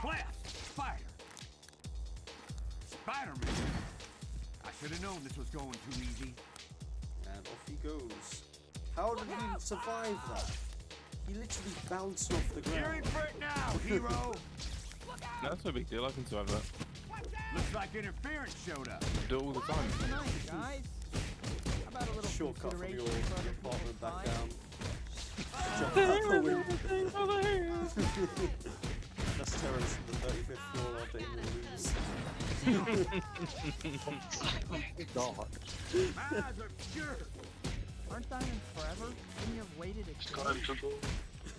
Blast! Spider! Spider-Man! I should have known this was going too easy. And off he goes. How did he survive that? He literally bounced off the ground. You're in for it now, hero! That's no big deal. I can survive that. Looks like interference showed up. Do it all the time. Nice, guys. How about a little Shortcut from your consideration for other apartment back people's down. Jump out the window. That's terrorists from the 35th floor after England lose. God. Aren't diamonds forever? Wouldn't you have waited a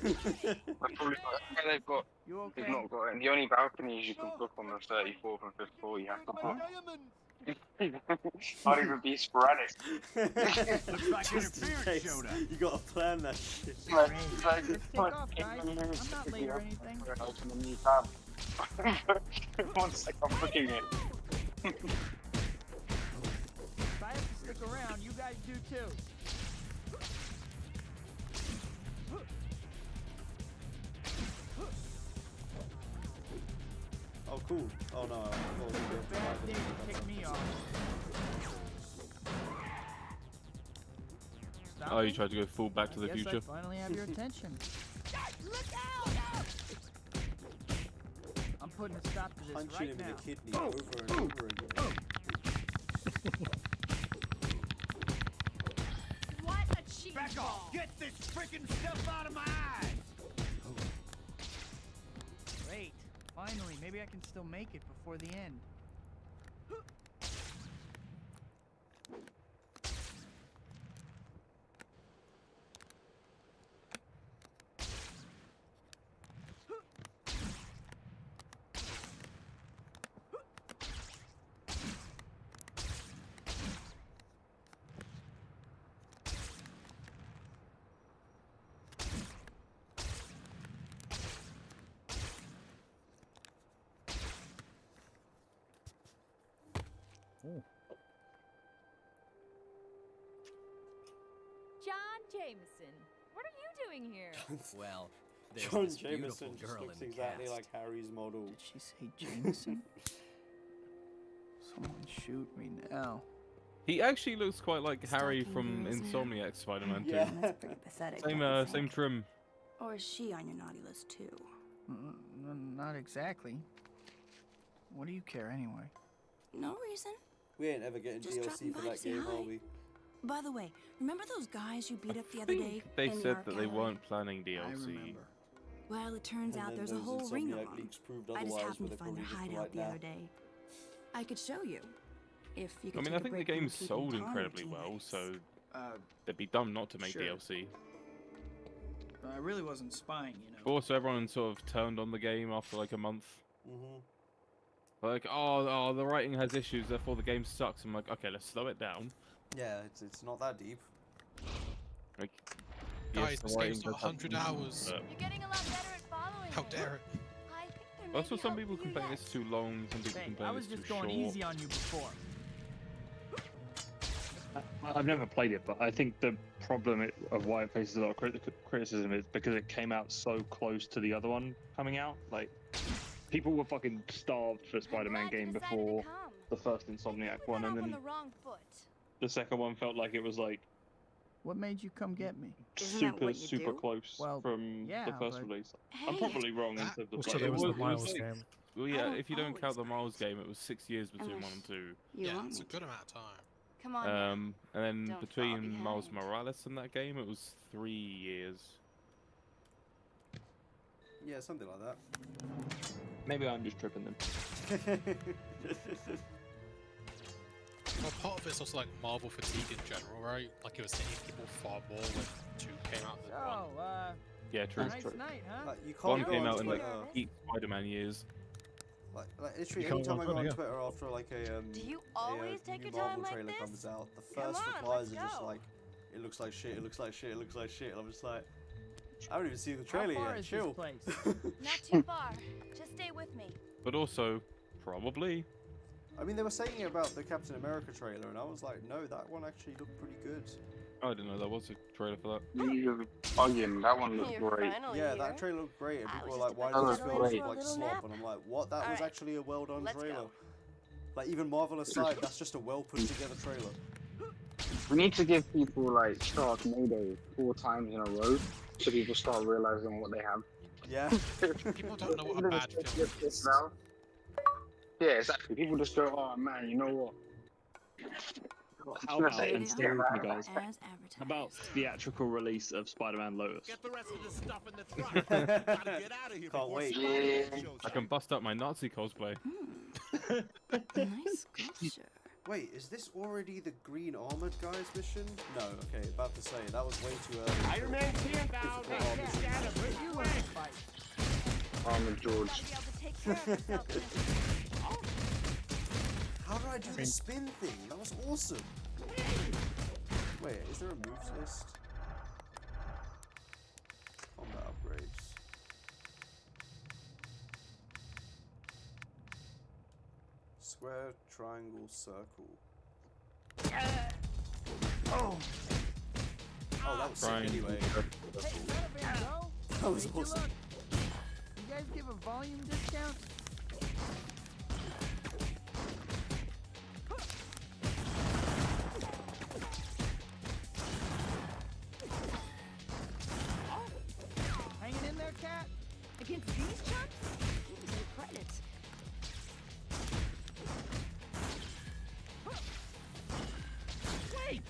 They've got. You okay? They've not got it. And the only balconies you can book on the 34th and 5th floor, you have to book. Not even be sporadic. Looks like Just in interference case. showed up. You gotta plan that shit. Like, Let's take off, guys. I'm not late or anything. Open a new tab. 1 sec, I'm booking it. If I have to stick around, you guys do too. Oh, cool. Oh no. Bad day to kick me off. Stop Oh, you me? tried to go full Back to the Guess Future. I finally have your attention. Look out! I'm putting a stop to this Punching right him in now. the kidney over and over again. What a cheap Back ball. off! Get this freaking stuff out of my eyes! Great. Finally, maybe I can still make it before the end. John Jameson, what are you doing here? Well, there's John this beautiful Jameson just girl looks in exactly cast. like Harry's model. Did she say Jameson? Someone shoot me now. He actually looks quite like Harry Stalking from girls now. Insomniac Spider-Man Yeah. too. That's pretty pathetic. Same, don't you same think? trim. Or is she on your naughty list too? Not exactly. What do you care anyway? No reason. We ain't ever getting Just DLC dropping for by to that say game, hi. are we? By the way, remember those guys you beat up the I other day? think they in the said art that they gallery? weren't planning I DLC. remember. Well, it turns And out then there's a those whole ring of Insomniac them. leaks proved I just otherwise, happened but to they're find their probably just hideout right the now. other day. I could show you. If you I could mean, take I a think the break from game keeping sold Tom incredibly too well, nice. so they'd be dumb not to make Sure. DLC. I really wasn't spying, you know. But also, everyone sort of turned on the game after like a month. Mhm. Like, oh, the writing has issues, therefore the game sucks. I'm like, okay, let's slow it down. Yeah, it's not that deep. Like, Guys, the this writing game's got does have 100 issues, hours. but- You're getting a lot better at following How it. dare it? I think there may Also, be some hope people for you complain yet. it's too long, some people Hey, complain I was it's just too going short. easy on you before. I've never played it, but I think the problem of why it faces a lot of criticism is because it came out so close to the other one coming out. Like, people were fucking starved for a Spider-Man glad you game decided to before come. the first Insomniac one, and Got off on then the wrong foot. the second one felt like it was like What made you come get me? Isn't that super, what you super do? close Well, from yeah, the first but- release. Hey, I'm probably wrong in that- terms of Also, like, there was the was Miles like- game. Well, I yeah, don't if you don't always count the play Miles game, it was 6 years between Unless 1 and 2. You Yeah, want it's me a good amount of time. Come on now. And then Don't fall between Miles behind. Morales and that game, it was 3 years. Yeah, something like that. maybe I'm just tripping them. Well, part of it's also like Marvel fatigue in general, right? Like it was hitting people far more when 2 came out than 1. Oh, Yeah, true. nice night, huh? Like, you can't 1 go came on out in like Twitter. 8 Spider-Man years. Like literally, You can't anytime I walk go on, on yeah. Twitter after like a Do you a, always take new your Marvel time like trailer this? comes out, the Come first on, replies let's are just go. like, it looks like shit, it looks like shit, it looks like shit, and I'm just like, I haven't even seen the How trailer far yet. is Chill. this place? Not too far. Just stay with me. But also, probably. I mean, they were saying it about the Captain America trailer, and I was like, no, that one actually looked pretty good. I didn't know there was a trailer for that. You're bugging. That one looked great. Yeah, that trailer looked great, and people were like, why does this feel like slop? And I'm like, what? That was actually a well done trailer. Like, even Marvel aside, that's just a well put together trailer. We need to give people like Sharknado 4 times in a row, so people start realizing what they have. Yeah. People don't know what a bad film is. Yeah, exactly. People just go, oh man, you know what? How about, and stay with me guys, how about theatrical release of Spider-Man Lotus? Get the rest of the stuff in the truck. Gotta get out of here. Can't wait. I can bust up my Nazi cosplay. Nice sculpture. Wait, is this already the Green Armored Guys mission? No, okay, about to say, that was way too early. Iron Man can't bow down. Armored George. How did I do the spin thing? That was awesome. Wait, is there a moves list? Combat upgrades. Square, triangle, circle. Oh, that was sick anyway. That was awesome. You guys give a volume discount? Hanging in there, cat? Against these chumps? Give me credit. Wait!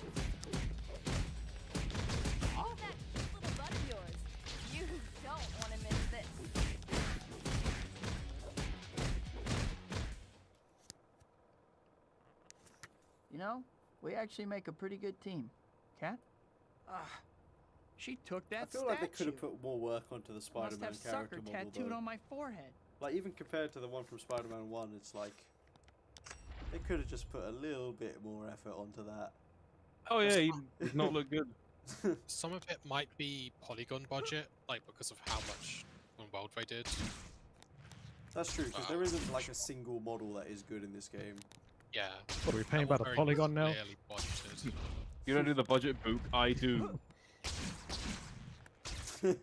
All that little butt of yours. You don't want to miss this. You know, we actually make a pretty good team. Cat? She took that I feel like they could have put more work onto the Spider-Man Must have character sucker model, tattooed though. on my forehead. Like, even compared to the one from Spider-Man 1, it's like they could have just put a little bit more effort onto that. Oh yeah, he did not look good. Some of it might be polygon budget, like because of how much World they did. That's true, because there isn't like a single model that is good in this game. Yeah. What are we paying about a polygon now? You don't do the budget book, I do. Go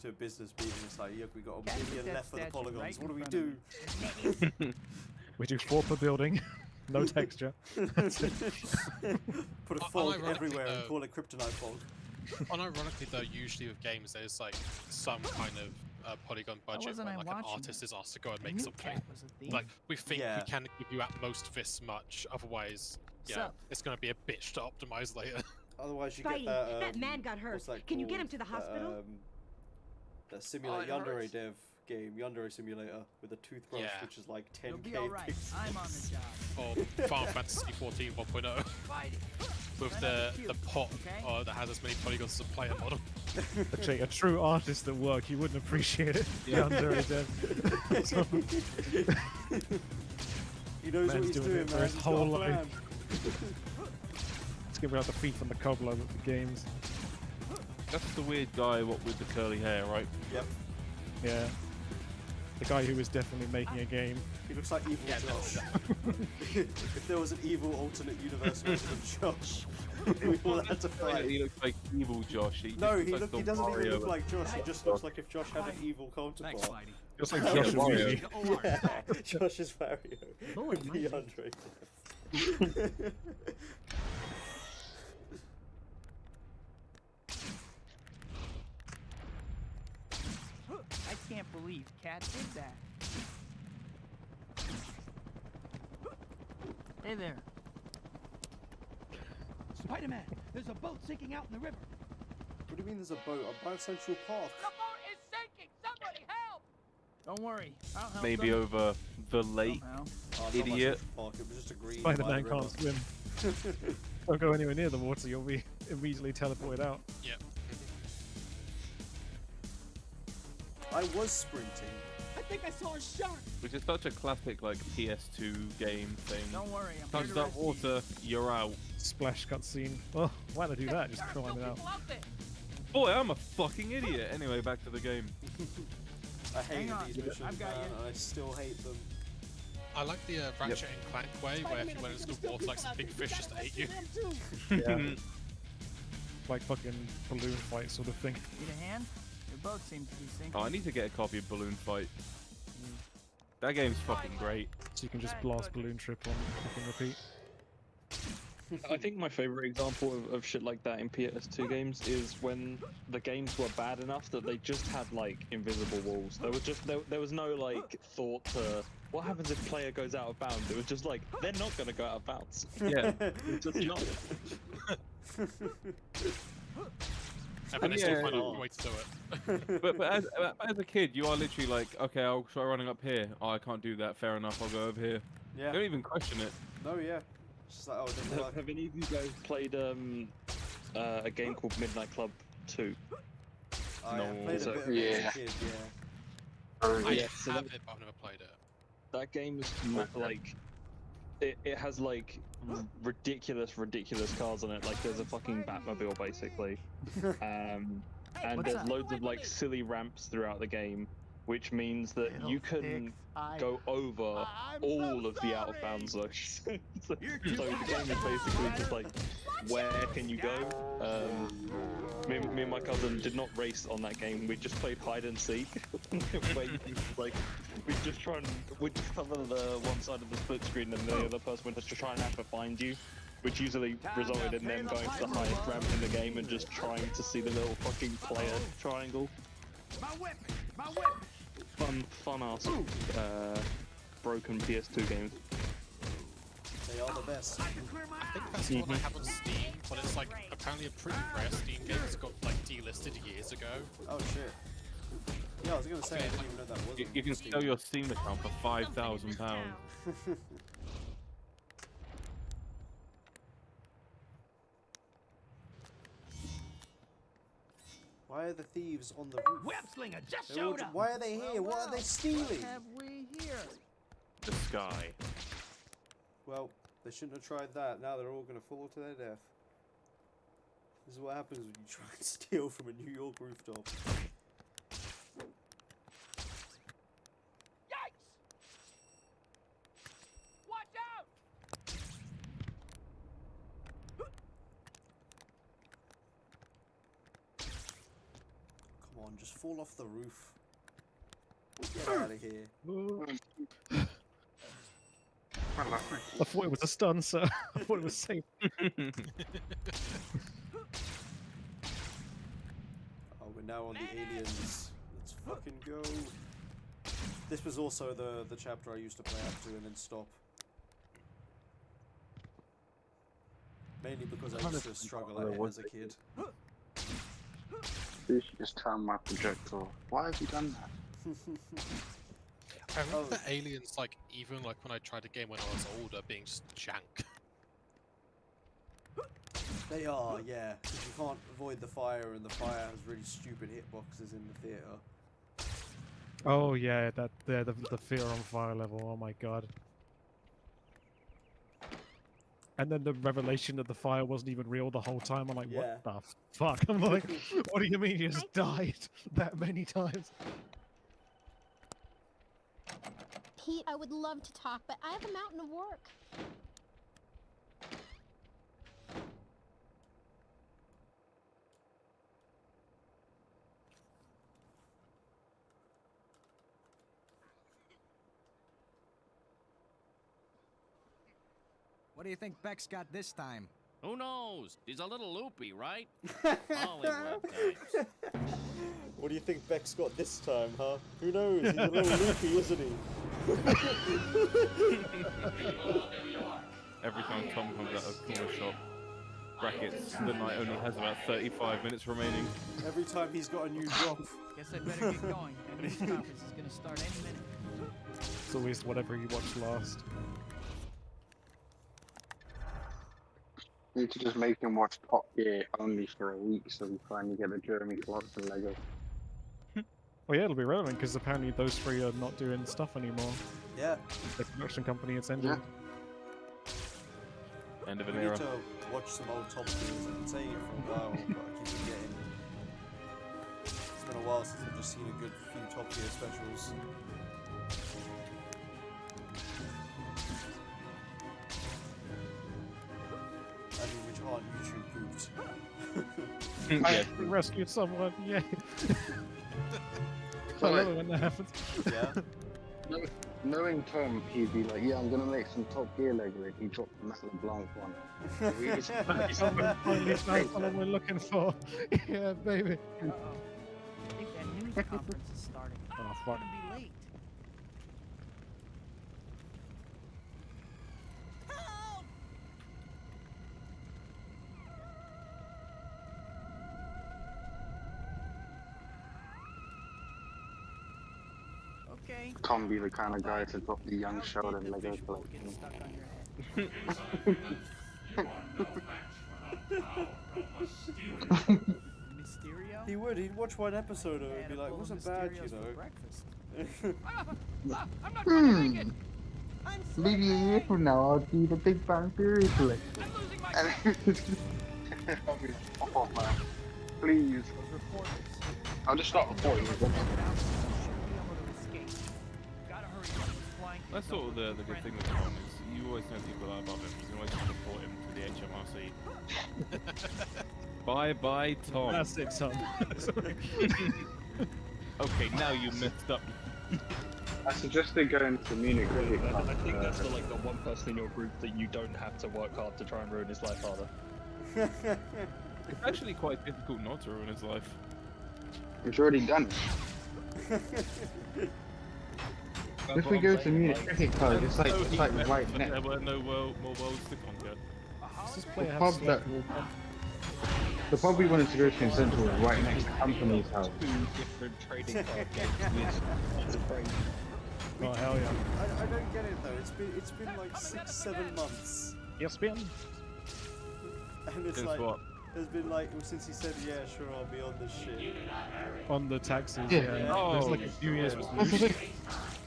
to a business meeting, it's like, yep, we got a million left for the polygons. What do we do? We do 4 per building, no texture. Put a fog everywhere and call it kryptonite fog. Unironically though, usually with games there's like some kind of polygon budget when like an artist is asked to go and make something. Like we think we can give you at most this much, otherwise it's going to be a bitch to optimize later. Otherwise you Spidey, get that man got hurt. Can you get him to the hospital? That simulate Yandere dev game, Yandere Simulator, with a toothbrush, which is like 10k pixels. I'm on the job. Or Final Fantasy 14 1.0 with the pot that has as many polygons as a player model. Actually, a true artist at work, he wouldn't appreciate it. Yeah. Yandere dev. He knows what he's doing, for man. his He's whole got a plan. life. It's gonna be like the thief and the cobbler with the games. That's the weird guy with the curly hair, right? Yep. Yeah. The guy who was definitely making a game. He looks like evil Josh. If there was an evil alternate universe version of Josh, we all had to fight. He looks like evil Josh. He No, just looks he like doesn't Mario even look with- like Josh. He just looks like if Josh had an evil counterpart. Thanks, Spidey. Looks like Josh and Weedy. Yeah, Josh is Mario. With DeAndre. I can't believe Cat did that. Hey there. Spider-Man, there's a boat sinking out in the river. What do you mean there's a boat? I'm by Central Park. The boat is sinking! Somebody help! Don't worry, I'll help Maybe them. over the lake, Oh, it's not by idiot. Central Park, it was just a green Spider-Man by the can't river. swim. Don't go anywhere near the water, you'll be immediately teleported out. Yeah. I was sprinting. I think I saw a shark. Which is such a classic like PS2 game thing. Don't worry, I'm Touch here to that rescue water, you're out. Splash cutscene. Oh, why'd I do that? Just crying it out. Boy, I'm a fucking idiot. Anyway, back to the game. I hated on, these missions, I've got man, you. and I still hate them. I like the Ratchet and Clank way, where if you went into the water, like some big fish just ate you. Yeah. Like fucking balloon fight sort of thing. Need a hand? Your boat seems to be sinking. Oh, I need to get a copy of Balloon Fight. That game's fucking great. So you can just blast Balloon Trip on fucking repeat. I think my favorite example of shit like that in PS2 games is when the games were bad enough that they just had like invisible walls. There was just there was no like thought to what happens if player goes out of bounds. It was just like they're not gonna go out of bounds. Yeah. Just not. And then they still find a way to do it. but as a kid, you are literally like, okay, I'll try running up here. Oh, I can't do that. Fair enough. I'll go over here. Yeah. You don't even question it. No, yeah. It's just like, oh, it doesn't work. Have any of you guys played a game called Midnight Club 2? I have played a So- bit of it as a kid, yeah. I Yeah, have so it, but I've never played it. That game is like it has like ridiculous cars on it. Like there's a fucking Batmobile basically, and what's there's up? loads of like silly ramps throughout the game, which means that you can go over all of the out of bounds zones. so the game is basically just like, where can you go? Me and my cousin did not race on that game. We just played hide and seek. Where you like we just cover the one side of the split screen, and the other person would just try and have to find you, which usually resulted in them going to the highest ramp in the game and just trying to see the little fucking player triangle. My weapon! Fun ass broken PS2 games. They are the best. I think that's the one I have on Steam, but it's like apparently a pretty rare Steam game that's got like delisted years ago. Oh shit. Yeah, I was gonna say, I didn't even know that was You can sell your Steam account for £5,000. Why are the thieves on the roof? Webslinger just They're all showed up. Why are they here? What are they stealing? What have we here? The sky. Well, they shouldn't have tried that. Now they're all gonna fall to their death. This is what happens when you try and steal from a New York rooftop. Watch out! Come on, just fall off the roof. Get out of here. I thought it was a stun, sir. I thought it was safe. Oh, we're now on the aliens. Let's fucking go. This was also the chapter I used to play up to and then stop. Mainly because I used to struggle at it as a kid. You should just turn my projector. Why have you done that? I remember the aliens, like even like when I tried the game when I was older, being just jank. They are, yeah. 'Cause you can't avoid the fire, and the fire has really stupid hitboxes in the theater. Oh yeah, the fear on fire level. Oh my god. And then the revelation that the fire wasn't even real the whole time. I'm like, Yeah. what the fuck? I'm like, what do you mean you just died that many times? Pete, I would love to talk, but I have a mountain of work. What do you think Beck's got this time? Who knows? He's a little loopy, right? Hollywood types. What do you think Beck's got this time, huh? Who knows? He's a little loopy, isn't he? Every time Tom comes out of corner shop, brackets, the night only has about 35 minutes remaining. Every time he's got a new drop. Guess I'd better get going. That news conference is gonna start any minute. It's always whatever you watch last. You need to just make him watch Top Gear only for a week so we finally get the Jeremy Clarkson Lego. Well, yeah, it'll be relevant because apparently those three are not doing stuff anymore. Yeah. The production company it's ended. End of We an need era. to watch some old Top Gears. I've been saying it for a while, but I keep forgetting. It's been a while since I've just seen a good few Top Gear specials. I rescued someone. Yay! I love it when that happens. Yeah. Knowing Tom, he'd be like, "Yeah, I'm gonna make some Top Gear Lego," and he dropped the Matt LeBlanc one. Finally found someone we're looking for. Yeah, baby. Uh-oh. I think that news conference is starting. Oh, fuck. I'm gonna be late. Okay. Tom be the kind of guy to drop the young Sheldon Lego collection. Stuck on your head. Mysterio? He would. He'd watch one episode of it and be like, "Wasn't bad, you know." I'm not gonna make it. Maybe a year from now, I'll do the Big Bang Theory collection. Pop off, man. Please. I'll just start recording. That's sort of the good thing with Tom is you always know people are above him. You can always just report him to the HMRC. Bye bye, Tom. That's it, Tom. Okay, now you messed up. I suggested going to Munich Cricket Club. I think that's the one person in your group that you don't have to work hard to try and ruin his life harder. It's actually quite difficult not to ruin his life. It's already done it. If we go to Munich Cricket Club, it's like right next. There were no more worlds to conquer. The pub we wanted to go to in Central was right next to Company's house. Two different trading card games with Oh hell yeah! I don't get it though. It's been like 6-7 months. Yes, Ben. And it's Since like what? it's been like since he said, "Yeah, sure, I'll be on this shit." On the taxes, Yeah. yeah. Oh, There's like a few years.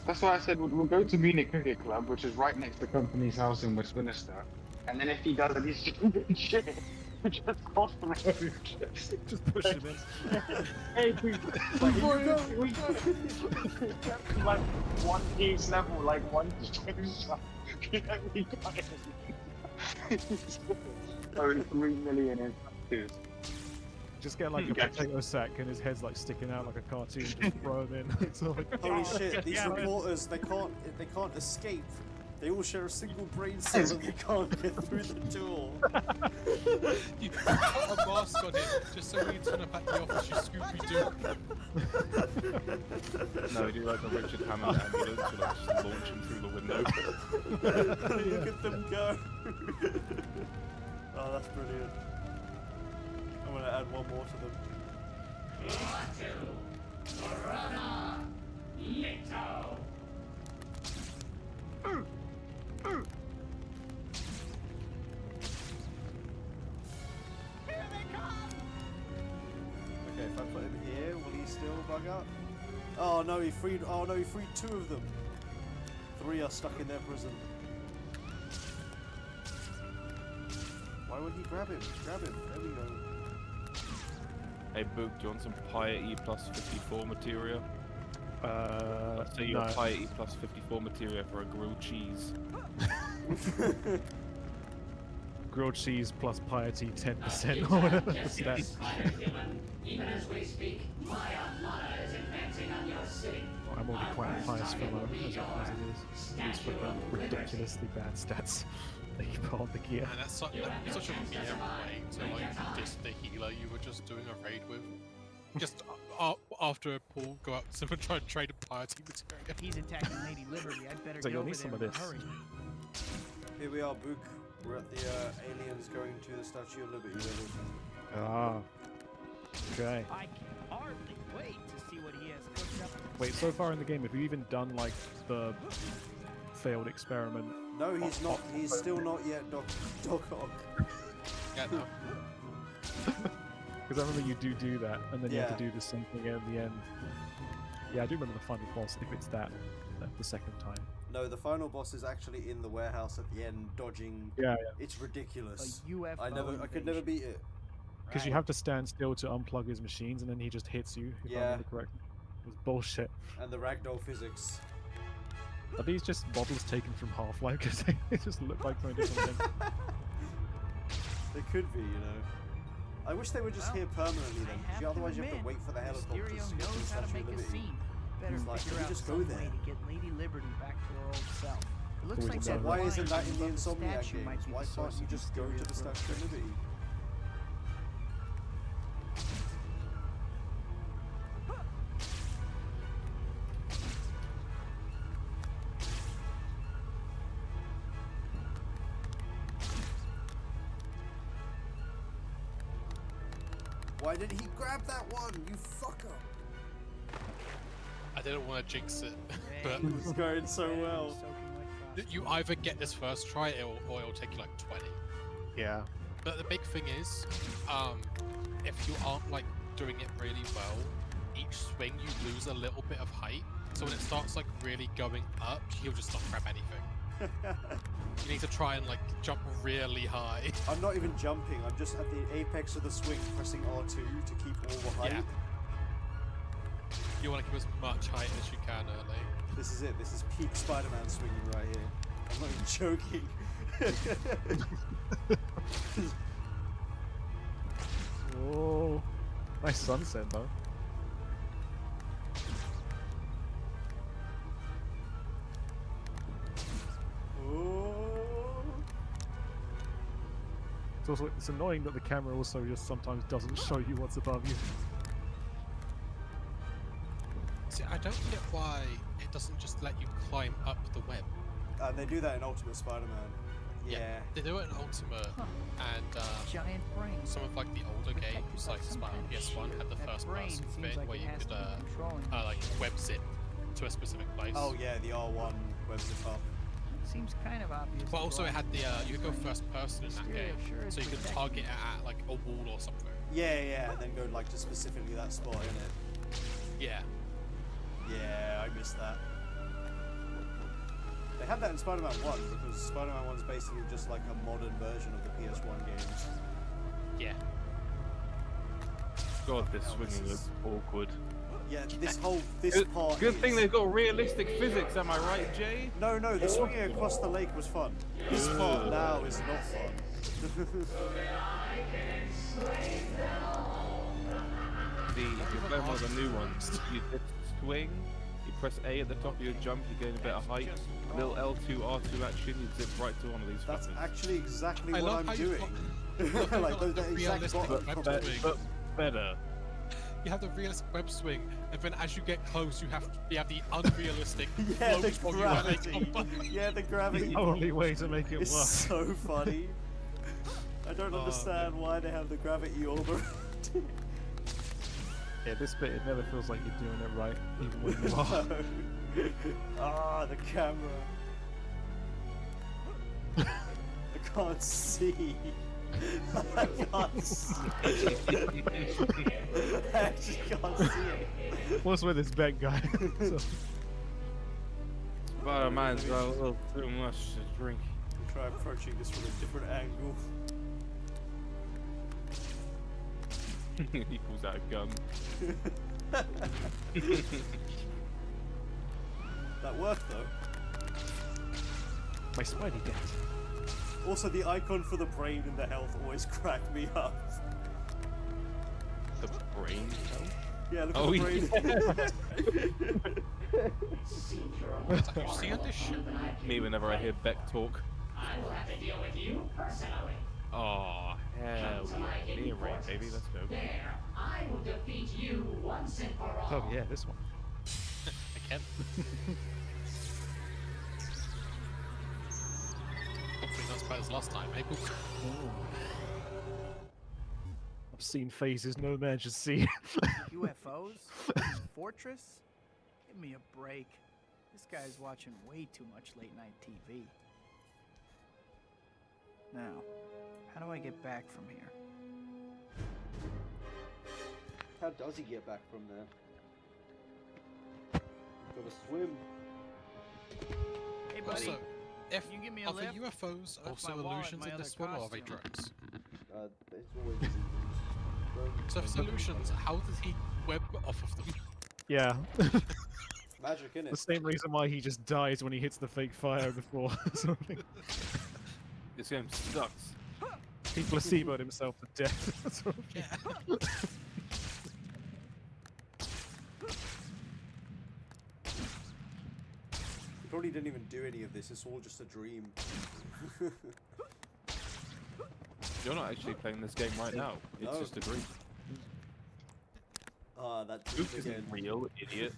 That's why I said we'll go to Munich Cricket Club, which is right next to Company's house in Westminster. And then if he does any stupid shit, we just cross the road. Just push him in. Hey, we like one team's level, like one shot. We got it. Only 3 million in tattoos. Just get like a potato sack and his head's like sticking out like a cartoon. Just throw him in. It's like, Holy shit! These reporters, they can't escape. They all share a single brain cell and they can't get through the door. You put a mask on it just so when you turn up at the office, you Scooby-Doo. No, we do like a Richard Hammond ambulance and like just launch him through the window. Look at them go. Oh, that's brilliant. I'm gonna add one more to them. Okay, if I put him here, will he still bug out? Oh no, he freed. Oh no, he freed 2 of them. 3 are stuck in their prison. Why would he grab him? Grab him. There we go. Hey, Boog, do you want some piety plus 54 materia? Let's say no. your piety plus 54 materia for a grilled cheese. Grilled cheese plus piety 10% or whatever the stat. Even as we speak, my armada is advancing on your city. Well, I'm already quite a pious fellow as it is. It is for the ridiculously bad stats that you put on the gear. And that's such a mere way to like diss the healer you were just doing a raid with. Just after Paul go up to someone try and trade a piety material. He's attacking Lady Liberty. I'd better So get you'll over need some there of in a this. hurry. Here we are, Book. We're at the aliens going to the Statue of Liberty building. Ah. Okay. I can hardly wait to see what he has cooked up. Wait, so far in the game, have you even done like the failed experiment? No, he's not. He's still not yet Doc Ock. Yeah, no. Because I remember you do that, and then you have to Yeah. do the same thing at the end. Yeah, I do remember the final boss, if it's that, the second time. No, the final boss is actually in the warehouse at the end, dodging. Yeah, It's ridiculous. A UFO I could never beat it. Because you have to stand still to unplug his machines, and then he just hits you, if I Yeah. remember correctly. It was bullshit. And the ragdoll physics. Are these just models taken from Half-Life? Because they just look like something different thing. They could be, you know. I wish they were just here permanently then, because otherwise you have to wait for the helicopters to Mysterio get to the knows how to Statue make of a Liberty. scene. Better It's like, figure can we out just go some there? way to get Lady Liberty back to her old self. It looks We like can that go Why line isn't that in the above Insomniac statue might games? be Why the can't source you of just go to the Mysterio's Statue of growth. Liberty? Why did he grab that one? You fucker! I didn't want to jinx it, but It was going so well. you either get this first try or it'll take you like 20. Yeah. But the big thing is, if you aren't like doing it really well, each swing you lose a little bit of height. So when it starts like really going up, he'll just not grab anything. You need to try and like jump really high. I'm not even jumping, I'm just at the apex of the swing pressing R2 to keep all the height. Yeah. You want to keep as much height as you can early. This is it, this is peak Spider-Man swinging right here. I'm not even joking. Oh, nice sunset though. It's annoying that the camera also just sometimes doesn't show you what's above you. See, I don't get why it doesn't just let you climb up the web. They do that in Ultimate Spider-Man. Yeah. They do it in Ultimate, and Giant brain. some of like the older games, like Spider-Man PS1 had the first person bit where you could like web zip to a specific place. Oh yeah, the R1 web zip up. Seems kind of obvious. But also it had the you could go first person in that game, so you could target it at like a wall or something. Yeah, and then go like to specifically that spot, innit? Yeah. Yeah, I missed that. They had that in Spider-Man 1 because Spider-Man 1 is basically just like a modern version of the PS1 games. Yeah. God, this swinging is awkward. Yeah, this part. Good thing they've got realistic physics, am I right, Jay? No, the swinging across the lake was fun. This part now is not fun. You're playing one of the new ones. You swing, you press A at the top of your jump, you gain a bit of height. Little L2, R2 action, you zip right to one of these. That's fuckers. actually exactly I what love I'm how you doing. Like those the exact realistic bottom. web But swing. better. You have the realistic web swing, and then as you get close, you have the unrealistic Yeah, the float gravity. Yeah, the gravity. The only way to make it work. It's so funny. I don't understand why they have the gravity orb around it. Yeah, this bit, it never feels like you're doing it right, even when you are. Ah, the camera. I can't see. I can't see. I actually can't see it. What's with this bed guy? So, Spider-Man's got a little too much to drink. Try approaching this from a different angle. He pulls out a gun. That worked though. my Spidey dead. Also, the icon for the brain and the health always cracked me up. The brain cell? Yeah, look at the brain. You see this shit? Me whenever I hear Beck talk. I will have to deal with you personally. Oh, hell yeah. Near right, baby, let's go. There, I will defeat you once and for all. Oh yeah, this one. Again. Hopefully not as bad as last time, maybe. Obscene faces no man should see. UFOs? Fortress? Give me a break. This guy's watching way too much late night TV. Now, how do I get back from here? How does he get back from there? Gotta swim. Hey, buddy. Also, if you give me a are the lift? UFOs Left also my wallet, illusions my in other this one, or are they costume. drones? It's always illusions. So if it's illusions, how does he web off of them? Yeah. Magic, innit? The same reason why he just dies when he hits the fake fire before something. This game sucks. He placeboed himself to death. That's what He probably didn't even do any of this. It's all just a dream. You're not actually playing this game right now. It's No. just a dream. Ah, that Luke dream isn't again. real, idiot.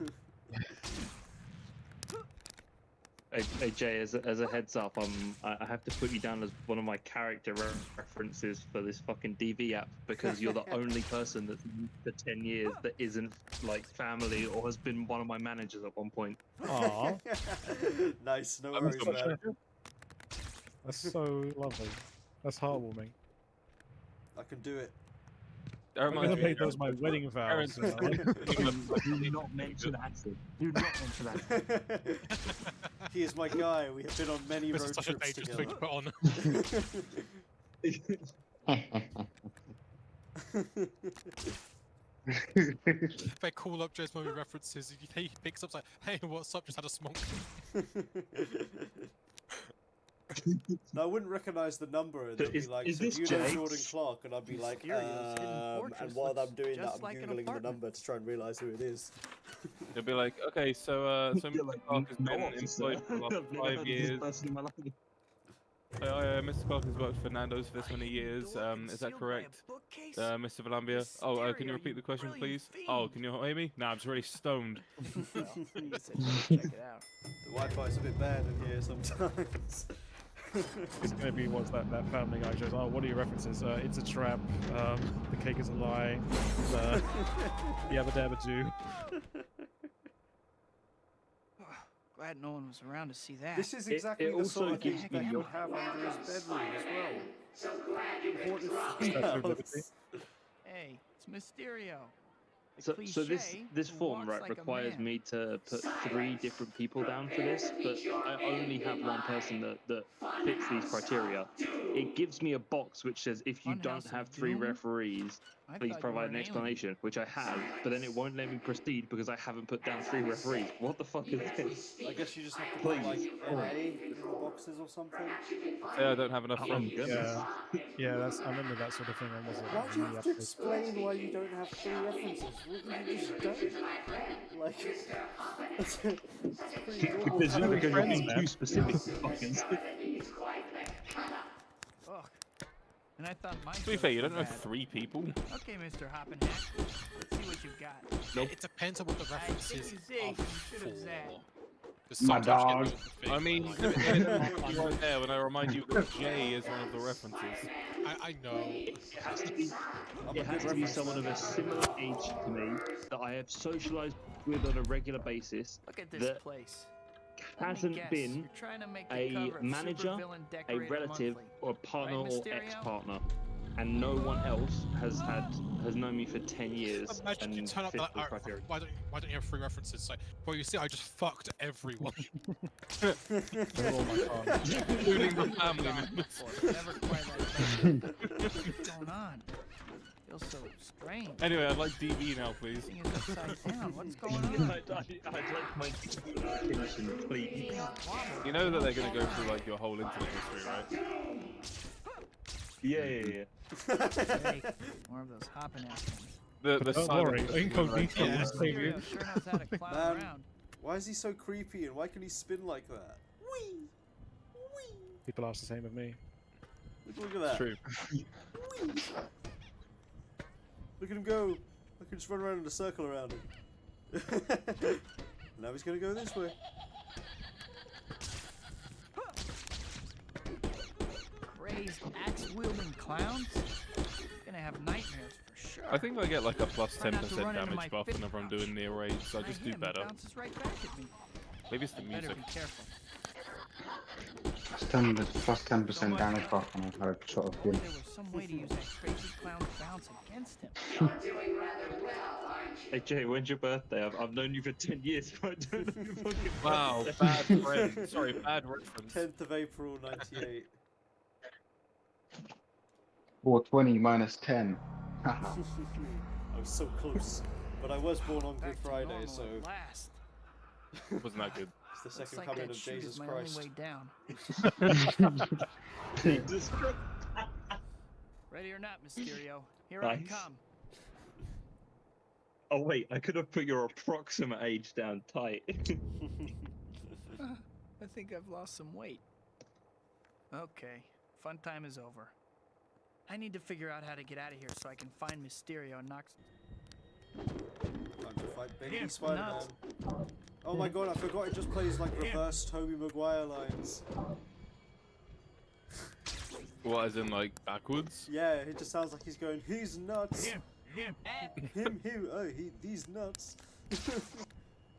Hey Jay, as a heads up, I have to put you down as one of my character references for this fucking DV app because you're the only person that's for 10 years that isn't like family or has been one of my managers at one point. Aww. Nice, no That worries, must be man. That's so lovely. That's heartwarming. I can do it. That I'm reminds gonna me make those my wedding vows. Parents- You know? Do not mention acid. Do not mention acid. He is my guy. We have been on many This road is such a trips dangerous together. thing to put on. They call up Jay's movie references. He picks up like, "Hey, what's up? Just had a smoke." No, I wouldn't recognize the number. And they'd be like, is "So this do you know Jay?" Jordan Clark?" And I'd be like, Mysterio's hidden and fortress while I'm looks doing that, just I'm like an googling the apartment. number to try and realize who it is. They'll be like, okay, so Mr. Clark has been employed for like 5 years. Mr. Clark has worked for Nando's for this many years. Is that correct? Mr. Valambia? Oh, can you repeat the question, please? Oh, can you hear me? Nah, I'm just really stoned. Well, you said you check it out. The Wi-Fi's a bit bad in here sometimes. It's gonna be what's that Family Guy shows. Oh, what are your references? It's a trap. The cake is a lie. Yabba dabba doo. Glad no one was around to see that. This is exactly the sort of thing that you would have under his bedroom as well. So glad you could Statue of Liberty. Hey, it's Mysterio. The So this cliché who form walks right like a requires man. me to put 3 different people down for this, but I only have one person that fits these criteria. It gives me a box which says if you don't Funhouse have of 3 Doom? referees, I please thought you provide were an an explanation, which I have, but then it won't let me proceed because I haven't put down 3 referees. What the fuck is this? I guess you just have to put like NA in the boxes or something. Say I don't have enough friends. Yeah, yeah. That's I remember that sort of thing. On was it? Why do you have to explain why you don't have 3 references? Wouldn't you just don't? Like, it's pretty normal. Because you're friends, being man. too specific, fuckers. Ugh. And I thought mine. To be fair, you don't have 3 people. Okay, Mr. Hoppin' Hat. Let's see what you've got. Nope. It depends on what the references Take it easy. are You should have for. zagged. 'Cause My sometimes you get dog. those things I mean, like- you're right there when I remind you that Jay is one of the references. I know. It has to be, I'm it a has good to be reference someone of man. a similar age to me that I have socialized with on a regular basis Look at this that place. Let me hasn't guess, been you're trying to make the a cover of manager, Supervillain a Decorated relative, Monthly. or a partner Right, or Mysterio? ex-partner, and no one else has known me for 10 years Imagine you and turn up fits like, the criteria. why don't you have 3 references? It's like, well, you see, I just fucked everyone. They're all my cards. Including the family members. Never quite like that. What's going on? Feels so strange. Anyway, I'd like DV now, please. Everything is upside down. What's going on? I'd like my attention, please. You know that they're gonna go through like your whole internet history, right? Yeah. Hey, more of those hopping ass things. The Don't silent worry, listening, incognito right? will save you. Mysterio sure knows how to clown Man, around. why is he so creepy and why can he spin like that? People ask the same of me. Look at that. True. Look at him go. I can just run around in a circle around him. Now he's gonna go this way. Crazed axe-wielding clowns? Gonna have nightmares for sure. I think I get like a plus Try not to 10% run into my damage buff fist whenever I'm pouch. doing near raids, so I just hit do him, he better. bounces right back at me. Maybe it's the Better music. be careful. Plus 10% damage buff on a shot of Only him. there was some way to use that crazy clown's bounce against him. doing rather well, aren't you? Hey Jay, when's your birthday? I've known you for 10 years, but I don't know your fucking Wow, birthday. bad friend. Sorry, bad reference. 10th of April, 98. 420 minus 10. I was so close. But I was born on Good Back to Friday, normal so at last. Wasn't that good? it's the Looks second like coming that of chute Jesus is my Christ. only way down. Jesus Christ. Ready or not, Mysterio, here I Nice. come. Oh wait, I could have put your approximate age down tight. I think I've lost some weight. Okay, fun time is over. I need to figure out how to get out of here so I can find Mysterio and knock. Time to fight Bendy Yeah, Spider-Man. nuts. Oh my god, I forgot it just plays like reverse Tobey Maguire lines. What, as in like backwards? Yeah, it just sounds like he's going, he's nuts. Him, these nuts.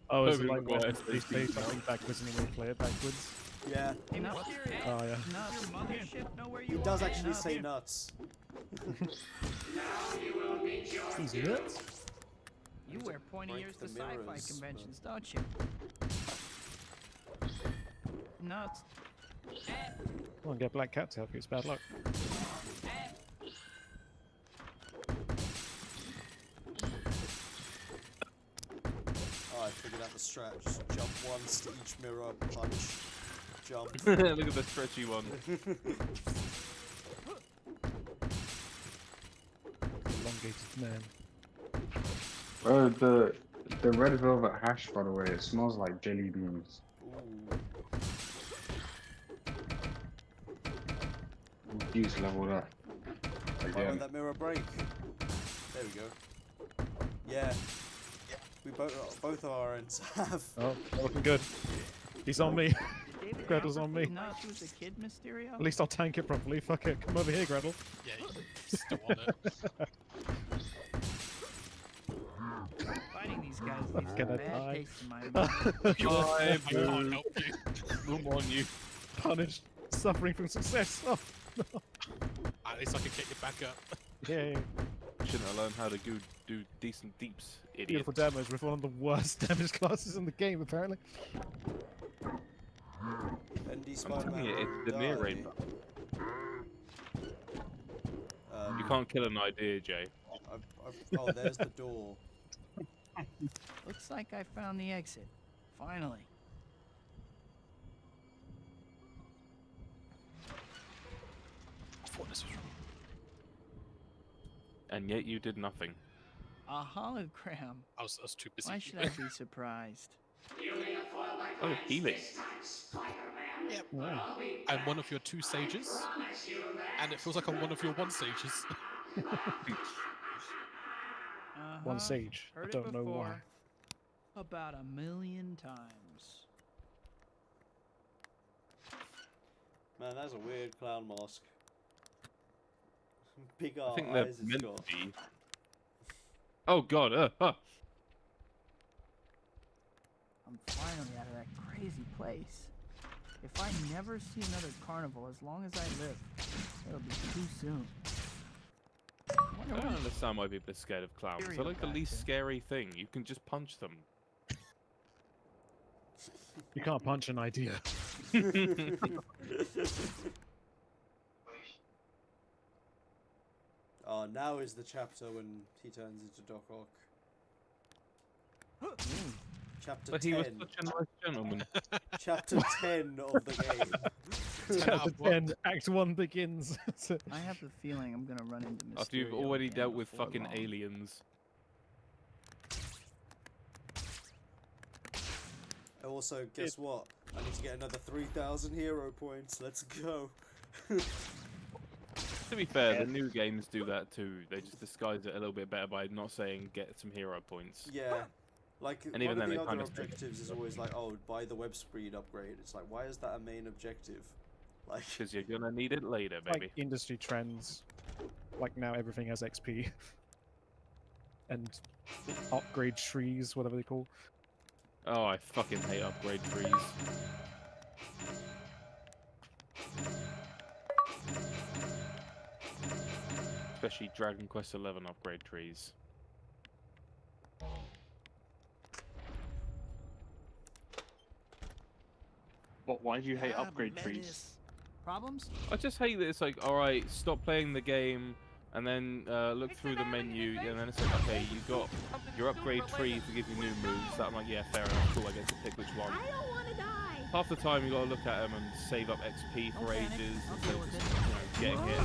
Oh, is it Tobey like Maguire when they says say he's something nuts. backwards and then they play it backwards? Yeah. Hey, Mysterio. Oh, yeah. Nuts. Your mothership know where you He are? does actually Nuts. say nuts. He's nuts. You wear pointy break ears the to sci-fi mirrors, conventions, don't you? Nuts. Come on, get Black Cat to help you. It's bad luck. Oh, I figured out the strat. Just jump once to each mirror, punch, jump. Look at the stretchy one. Elongated man. Oh, the red velvet hash, by the way, it smells like jelly beans. Ooh. Juice leveled up. Why Again. won't that mirror break? There we go. Yeah. We both of our ends have. Oh, looking good. He's on me. David Gretel's on me. Nuts was a kid, Mysterio? At least I'll tank it properly. Fuck it. Come over here, Gretel. Yeah, you're still on it. Fighting these guys I'm leaves a gonna bad die. taste in my mouth. I I can't help you. I'm on you. Punished. Suffering from success. Oh, no. At least I can get you back up. Yay. Shouldn't have learned how to do decent deeps, idiot. Beautiful demos with one of the worst damage classes in the game, apparently. Bendy I'm Spider-Man. telling you, it's the die. near rainbow. You can't kill an idea, Jay. Oh, there's the door. Looks like I found the exit. Finally. I thought this was wrong. And yet you did nothing. A hologram. I was too busy. Why should I be surprised? Oh, healing. Yep. I'm one of your 2 sages, and it feels like I'm one of your 1 sages. One sage. I Heard it don't know why. before. About 1,000,000 times. Man, that's a weird clown mask. Big I think eyes they're it's meant to got. be. Oh god, I'm finally out of that crazy place. If I never see another carnival as long as I live, it'll be too soon. I don't understand why people are scared of clowns. They're like the least scary thing. You can just punch them. You can't punch an idea. Oh, now is the chapter when he turns into Doc Ock. Chapter But 10. he was such a nice gentleman. Chapter 10 of the game. Chapter 10, Act 1 begins. I have the feeling I'm gonna run into Mysterio After you've already again dealt with before fucking long. aliens. Also, guess what? I need to get another 3,000 hero points. Let's go. To be fair, the new games do that too. They just disguise it a little bit better by not saying get some hero points. Yeah. Like, And even one then, of it the kind other of objectives is always like, oh, buy the web speed upgrade. It's like, why is that a main objective? Like, Because you're gonna need it later, baby. Like industry trends. Like now everything has XP. And upgrade trees, whatever they call. Oh, I fucking hate upgrade trees. Especially Dragon Quest XI upgrade trees. What? Why do you hate upgrade trees? Problems? I just hate that it's like, alright, stop playing the game, and then look through the menu, and then it's like, okay, you got your upgrade tree to give you new moves. That I'm like, yeah, fair enough, cool, I get to pick which one. I don't want to die. Half the time you gotta look at them and save up XP for Don't panic. ages I'll instead deal of with just, it. getting it.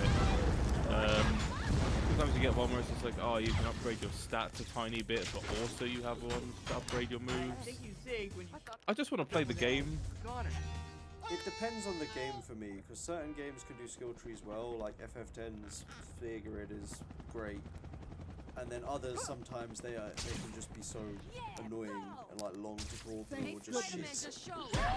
it. Sometimes you get one where it's just like, oh, you can upgrade your stats a tiny bit, but also you have one to upgrade your moves. I just want to play the game. It depends on the game for me, because certain games can do skill trees well, like FF10's Figured is great. And then others, sometimes they can just be so annoying and like long to crawl through or just shit.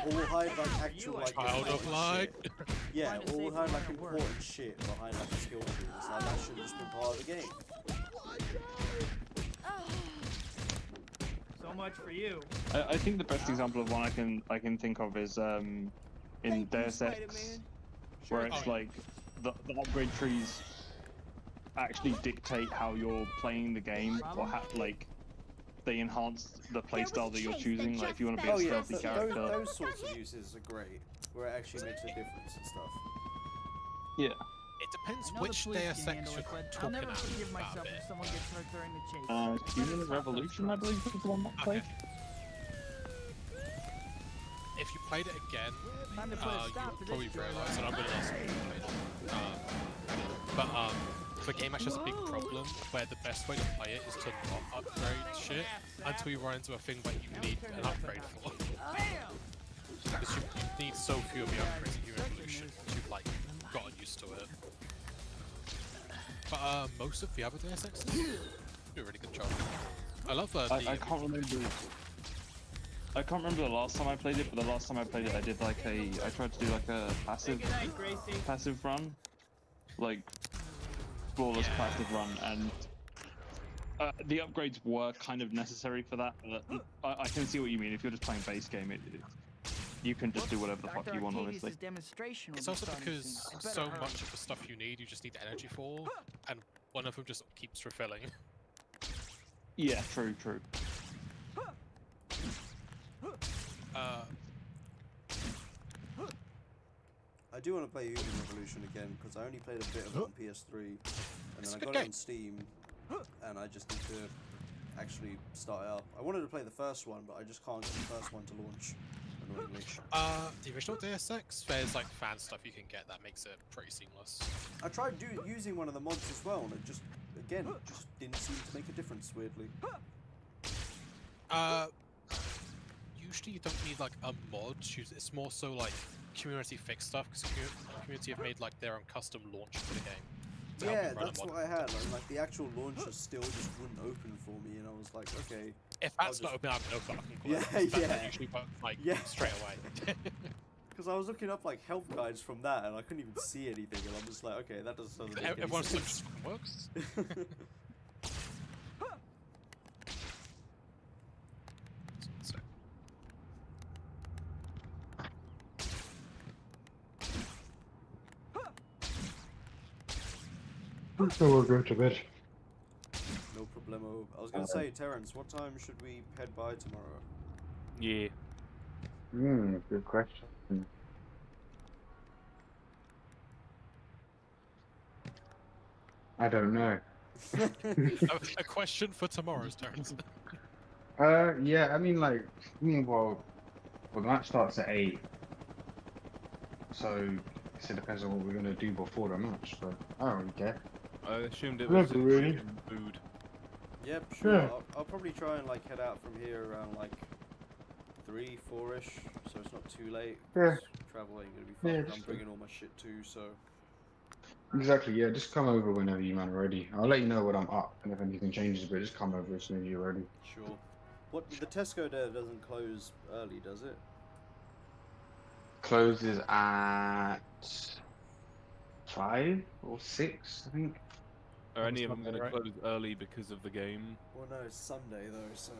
Or will hide like actual like Child of light. shit. Yeah, or will hide like important shit behind like a skill tree. It's like that should just be part of the game. So much for you. I think the best example of one I can think of is in Deus Ex, where it's like the upgrade trees actually dictate how you're playing the game, or like they enhance the playstyle that you're choosing. Like if you want to be a stealthy character. Those sorts of uses are great, where it actually makes a difference and stuff. Yeah. It depends I know which the police Deus can Ex handle you're it, but I'll talking never about. forgive myself if someone gets hurt during the chase. Human Revolution, I believe, is the one that played. If you played it again, Time to put a stop to you'll probably this realise that I'm going to ask you to play it. The game actually has a big problem where the best way to play it is to not upgrade shit until you run into a thing that you need an upgrade for. Because you need so few of the upgrades in Human Revolution, you've like gotten used to it. But most of the other Deus Exes do a really good job. I love I can't remember. I can't remember the last time I played it, but the last time I played it, I did like I tried to do like a passive run, like flawless passive run, and the upgrades were kind of necessary for that. But I can see what you mean. If you're just playing base game, you can just do whatever the fuck you want, honestly. It's also because so much of the stuff you need, you just need energy for, and one of them just keeps refilling. Yeah, true. I do want to play Human Revolution again, because I only played a bit of it on PS3, and then I got it on Steam, and I just need to actually start it up. I wanted to play the first one, but I just can't get the first one to launch, annoyingly. The original Deus Ex, there's like fan stuff you can get that makes it pretty seamless. I tried using one of the mods as well, and it just, again, just didn't seem to make a difference, weirdly. Usually you don't need like a mod, it's more so like community fix stuff, because the community have made like their own custom launcher for the game. Yeah, that's what I had, like the actual launcher still just wouldn't open for me, and I was like, okay. If that's not open, I have no fucking clue. Yeah. That usually works like straight away. Because I was looking up like help guides from that, and I couldn't even see anything, and I'm just like, okay, that doesn't make any Everyone's like, sense. just works. So we'll go to bed. No problemo. I was gonna say, Terrence, what time should we head by tomorrow? Yeah. Good question. I don't know. A question for tomorrow's turns. Yeah, I mean, like, well, the match starts at 8. So, it depends on what we're gonna do before the match, but I don't really care. I assumed it was Never really. food. Yep, sure. Yeah. I'll probably try and like head out from here around like 3, 4-ish, so it's not too late. Yeah. Traveling gonna be fun. Yeah, I'm just bringing all my shit too, so. Exactly, yeah, just come over whenever you man are ready. I'll let you know when I'm up, and if anything changes, but just come over as soon as you're ready. Sure. What, the Tesco there doesn't close early, does it? Closes at 5 or 6, I think. Are any of them That's going to not close early because of the game? Well, no, it's Sunday though, so.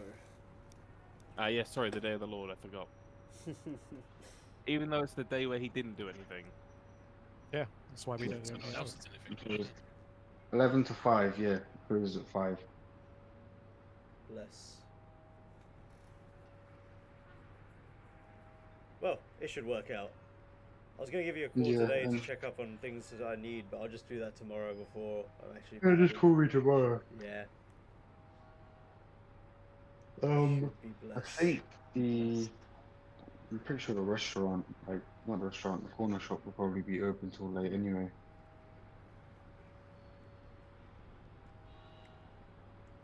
Yeah, sorry, the Day of the Lord, I forgot. Even though it's the day where he didn't do anything. Yeah, that's why we don't do anything. 11 to 5, yeah. Closes at 5. Bless. Well, it should work out. I was going to give you a call Yeah, today to and- check up on things that I need, but I'll just do that tomorrow before I'm actually. Yeah, just call me tomorrow. Yeah. I blessed. think I'm pretty sure the restaurant, like, not the restaurant, the corner shop will probably be open till late anyway.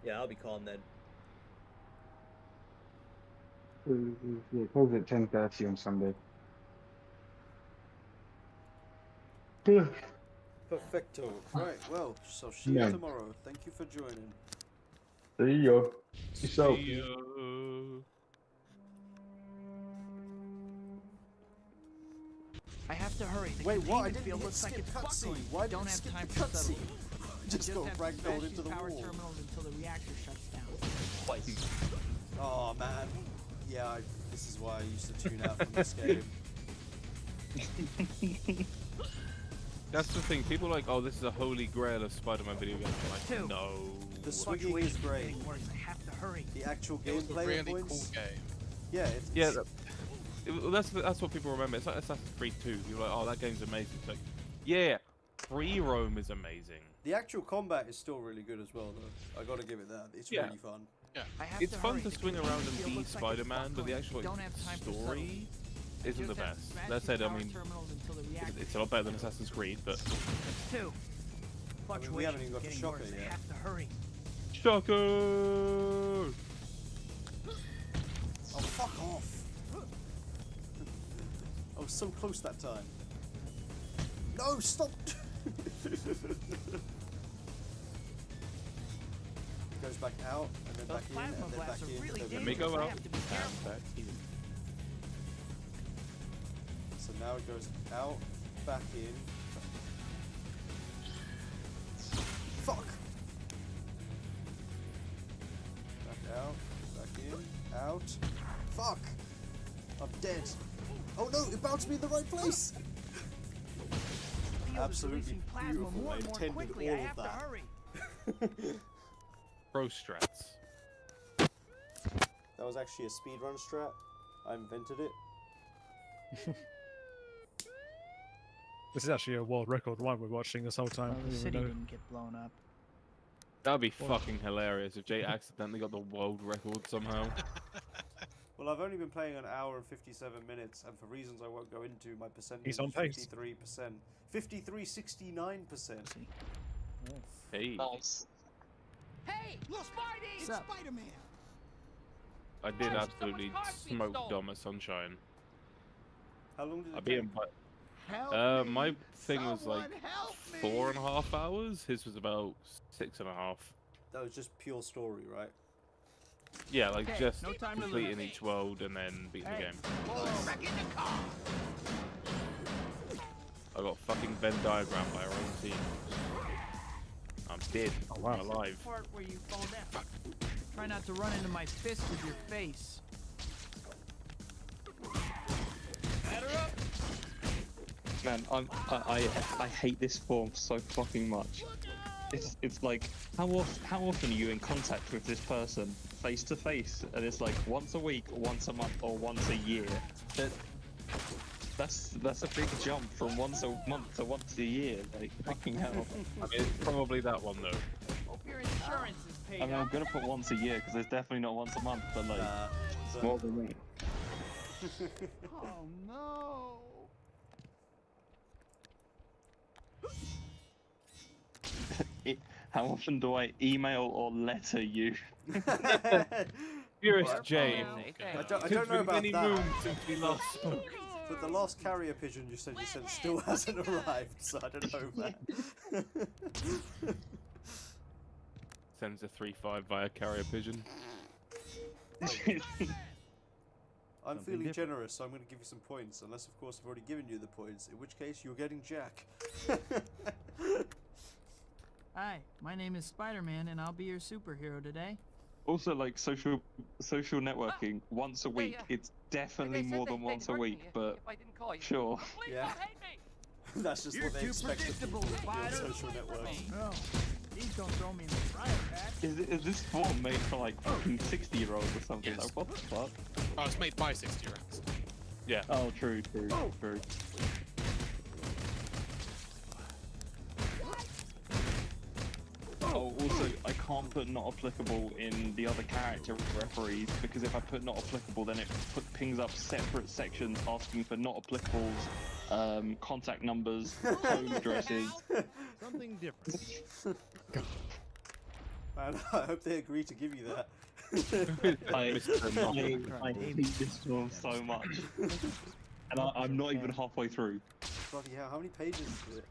Yeah, I'll be calm then. Yeah, it closes at 10:30 on Sunday. Perfecto. Right, well, so see Yeah. you tomorrow. Thank you for joining. See ya. Peace out. See ya. I have to hurry. The Wait, what? I containment didn't field hit looks like skip it's cutscene. buckling. Why did Don't you have skip time the to settle. cutscene? Just got have to ragdolled smash into these the power wall. terminals until the reactor shuts down. Twice. Oh man. Yeah, this is why I used to tune out from this game. That's the thing. People are like, oh, this is a holy grail of Spider-Man video games. I'm like, no. The swinging is great. I have to hurry. The actual It was a gameplay really points. cool game. Yeah, it's Yeah, that's what people remember. It's like Assassin's Creed 2. You're like, oh, that game's amazing. It's like, yeah, free roam is amazing. the actual combat is still really good as well, though. I gotta give it that. It's Yeah. really fun. Yeah. It's fun to swing around and be Spider-Man, but the actual story isn't the best. That said, I mean, it's a lot better than Assassin's Creed, but Two. I mean, we haven't even got to Shocker I yet. have to hurry. Shocker! Oh, fuck off! I was so close that time. No, stop! Goes back out, and then back in, and then back in, and then Let me back go in. out. And back in. So now it goes out, back in. Fuck! Back out, back in, out. Fuck! I'm dead. Oh no, it bounced me in the right place! Absolutely beautiful. I intended all of that. Pro strats. That was actually a speedrun strat. I invented it. This is actually a world record one we're watching this whole time. Well, I the didn't city even know. didn't get blown up. That'd be fucking hilarious if Jay accidentally got the world record somehow. Well, I've only been playing an hour and 57 minutes, and for reasons I won't go into, my percentage He's on is pace. 53%. 69%. Hey. Nice. Hey, little Spidey! It's Spider-Man. I did absolutely smoke Dom at Sunshine. How long did I it beat take? him by... Help my me. thing was like Someone help me. 4.5 hours. His was about 6.5. That was just pure story, right? Yeah, like Okay, just no time to completing lose. each world and then beating the game. Wreck in the car. I got fucking Venn diagram by our own team. I'm dead. Oh, wow. I'm alive. Part where you fall down. Try not to run into my fist with your face. Man, I hate this form so fucking much. It's like how often are you in contact with this person face to face, and it's like once a week, or once a month, or once a year. That's a big jump from once a month to once a year. Like fucking hell. I mean, it's probably that one though. Hope your insurance is paid I mean, I'm up. gonna put once a year because there's definitely not once a month, but like it's more than me. Oh no. How often do I email or letter you? Furious Jay. I don't It's know been about many that. moons since we last spoke. But the last carrier pigeon you said still hasn't arrived, so I don't know, man. Sends a 3-5 via carrier pigeon. I'm feeling generous, so I'm going to give you some points, unless of course I've already given you the points, in which case you're getting Jack. Hi, my name is Spider-Man, and I'll be your superhero today. Also, like social networking once a week. It's definitely more than once a week, but sure. Yeah. That's just what they too expect of predictable, people to be on Spider. social networks. No, please don't throw me in the fryer patch. Is this form made for like fucking 60-year-olds or something? Yes. Like what the fuck? Oh, it's made by 60-year-olds. Yeah. Oh, true. Oh, also, I can't put not applicable in the other character referees because if I put not applicable, then it pings up separate sections asking for not applicables, contact numbers, home addresses. Something different. And I hope they agree to give you that. I hate this film so much. And I'm not even halfway through. Bloody hell, how many pages is it?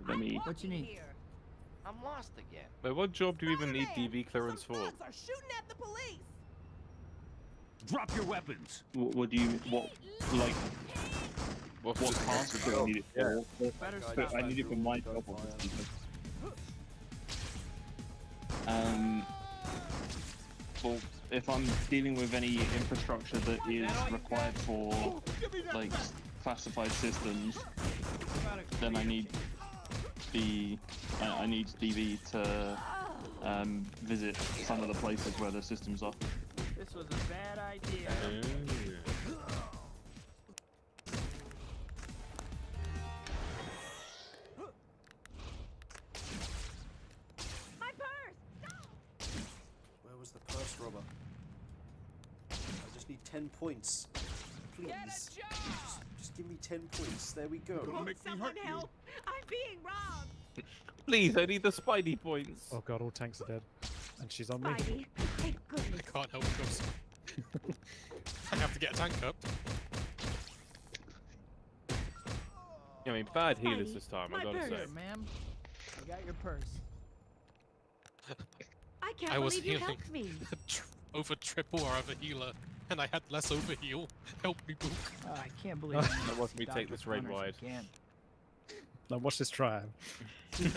Let me. What you need? I'm lost again. Wait, what job do you even need DV clearance for? Thugs are shooting at the police. Drop your weapons. What do you like? What task do I need it for? I need it for my job, obviously. Well, if I'm dealing with any infrastructure that is required for like classified systems, then I need I need DV to visit some of the places where the systems are. This was a bad idea. My purse! Where was the purse robber? I just need 10 points. Please. Just give me 10 points. There we go. Someone help! I'm being robbed! Please, I need the Spidey points. Oh god, all tanks are dead. And she's on me. Spidey, thank goodness. I can't help because I have to get a tank up. I mean, bad healers this time, I gotta say. Here, ma'am. I got your purse. I can't I was believe you healing helped me. over triple our other healer, and I had less overheal. Help me, Book. I can't believe That was me take this raid wide. Now watch this try. Yeah,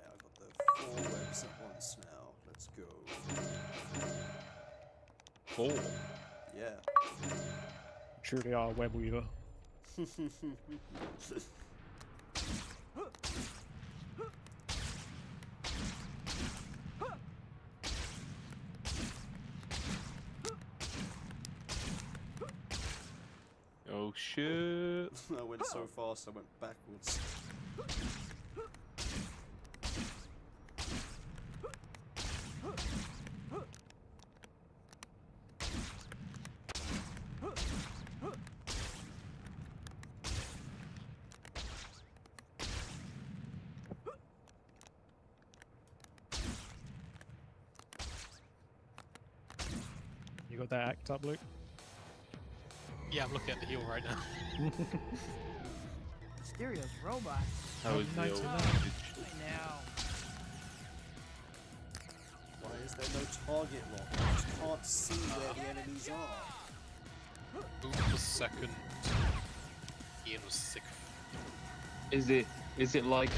I got the 4 webs at once now. Let's go. 4? Yeah. Truly are a web weaver. Oh shit. I went so fast I went backwards. You got that act up, Luke? Yeah, I'm looking at the heal right now. Mysterio's robot. How is the old I know. Why is there no target lock? I just can't see where the enemies are. Book was second. Ian was sixth. Is it like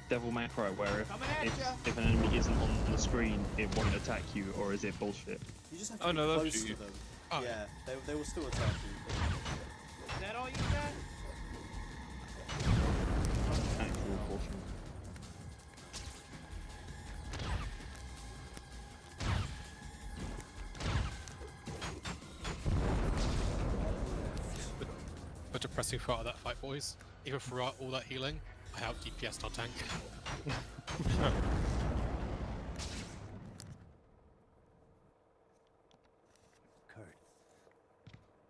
Devil May Cry where if an enemy isn't on the screen it won't attack you, or is it bullshit? You just have to Oh be no, close that's to you. them. Oh. Yeah, they will still attack you. Is that all you got? Actual bullshit. But depressing part of that fight, boys. Even throughout all that healing, I out DPS'd our tank.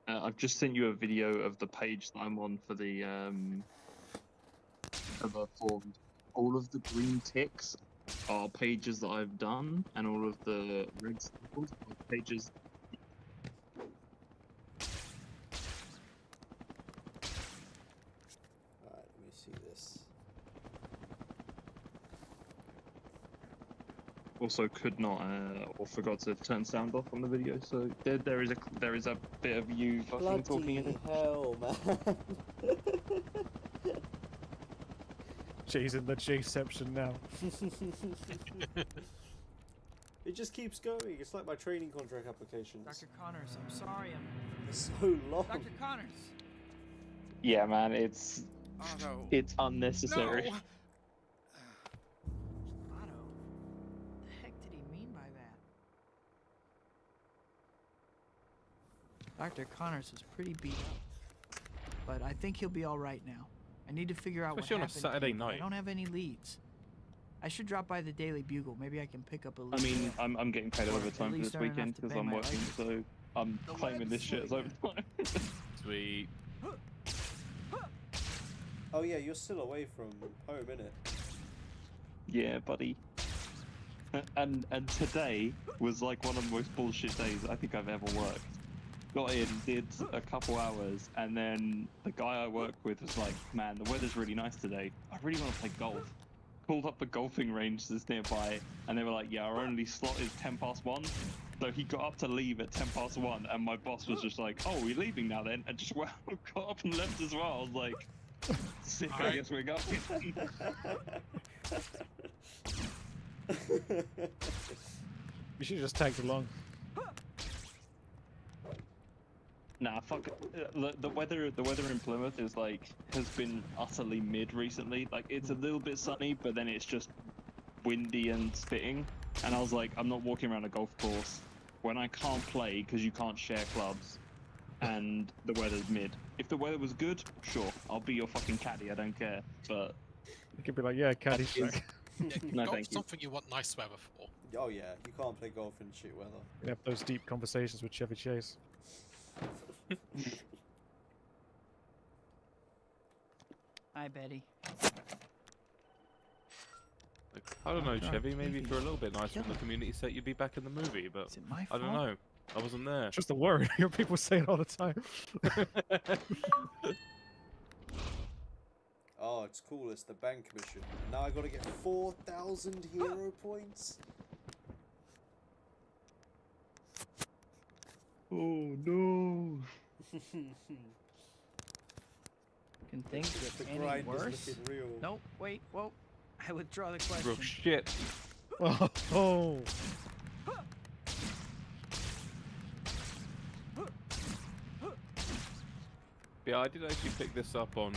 I've just sent you a video of the page that I'm on for the formed. All of the green ticks are pages that I've done, and all of the red circles are pages. Alright, let me see this. Also, could not or forgot to turn sound off on the video, so there is a bit of you fucking talking in it. Hell, man. She's in the G-ception now. It just keeps going. It's like my training contract applications. Dr. Connors, I'm sorry. It's so long. Dr. Connors. Yeah, man, it's Otto. it's unnecessary. No. Otto. What the heck did he mean by that? Dr. Connors was pretty beat up. but I think he'll be all right now. I need to figure out Especially on what a happened. Saturday to him, but I night. don't have any leads. I should drop by the Daily Bugle. Maybe I can pick up a I lead. mean, there. I'm getting paid Or at overtime for least this earn enough weekend to because pay I'm my working, license. so I'm claiming this shit as overtime. Sweet. Oh yeah, you're still away from home, innit? Yeah, buddy. And today was like one of the most bullshit days I think I've ever worked. Got in, did a couple hours, and then the guy I work with was like, "Man, the weather's really nice today. I really want to play golf." Called up the golfing range that's nearby, and they were like, "Yeah, our only slot is 1:10 So he got up to leave at 1:10, and my boss was just like, "Oh, we're leaving now then," and just got up and left as well. I was like, "Sick, I guess we're going." You should have just tagged along. Nah, fuck it. The weather in Plymouth is like has been utterly mid recently. Like it's a little bit sunny, but then it's just windy and spitting. And I was like, I'm not walking around a golf course when I can't play because you can't share clubs, and the weather's mid. If the weather was good, sure, I'll be your fucking caddy. I don't care. But You could be like, yeah, caddy is- shack. No, Golf's thank you. something you want nice weather for. Oh yeah, you can't play golf in shit weather. You have those deep conversations with Chevy Chase. Hi, Betty. Like, I don't know, Oh, God, Chevy. Maybe baby. if you're a little bit nicer Kill on the him. community set, you'd be back in the movie. But Is it my I don't fault? know. I wasn't there. Just a word. Your people say it all the time. Oh, it's cool. It's the bank mission. And now I gotta get 4,000 hero points. Oh no. Can things The get any grind is worse? looking real. Nope. Wait. Whoa. I withdraw the question. Real shit. Oh. Yeah, I did actually pick this up on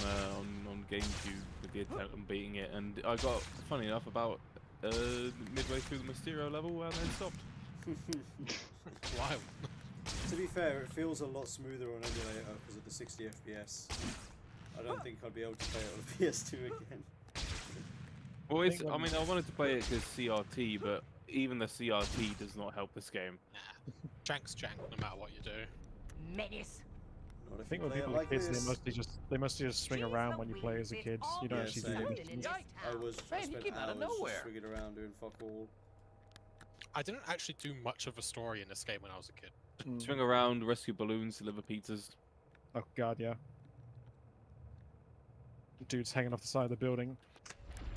GameCube with the attempt on beating it, and I got, funny enough, about midway through the Mysterio level and then stopped. Wild. To be fair, it feels a lot smoother on emulator because of the 60 FPS. I don't think I'd be able to play it on a PS2 again. Well, it's, I mean, I wanted to play it because CRT, but even the CRT does not help this game. Jank's jank, no matter what you do. Menace. Not I if think you when play it people are like kids, this. they mostly just swing around when you play as a kid. You don't Yeah, actually same. do anything. I Man, spent he came out of hours just nowhere. swinging around doing fuck all. I didn't actually do much of a story in this game when I was a kid. Swing around, rescue balloons, deliver pizzas. Oh god, yeah. Dude's hanging off the side of the building.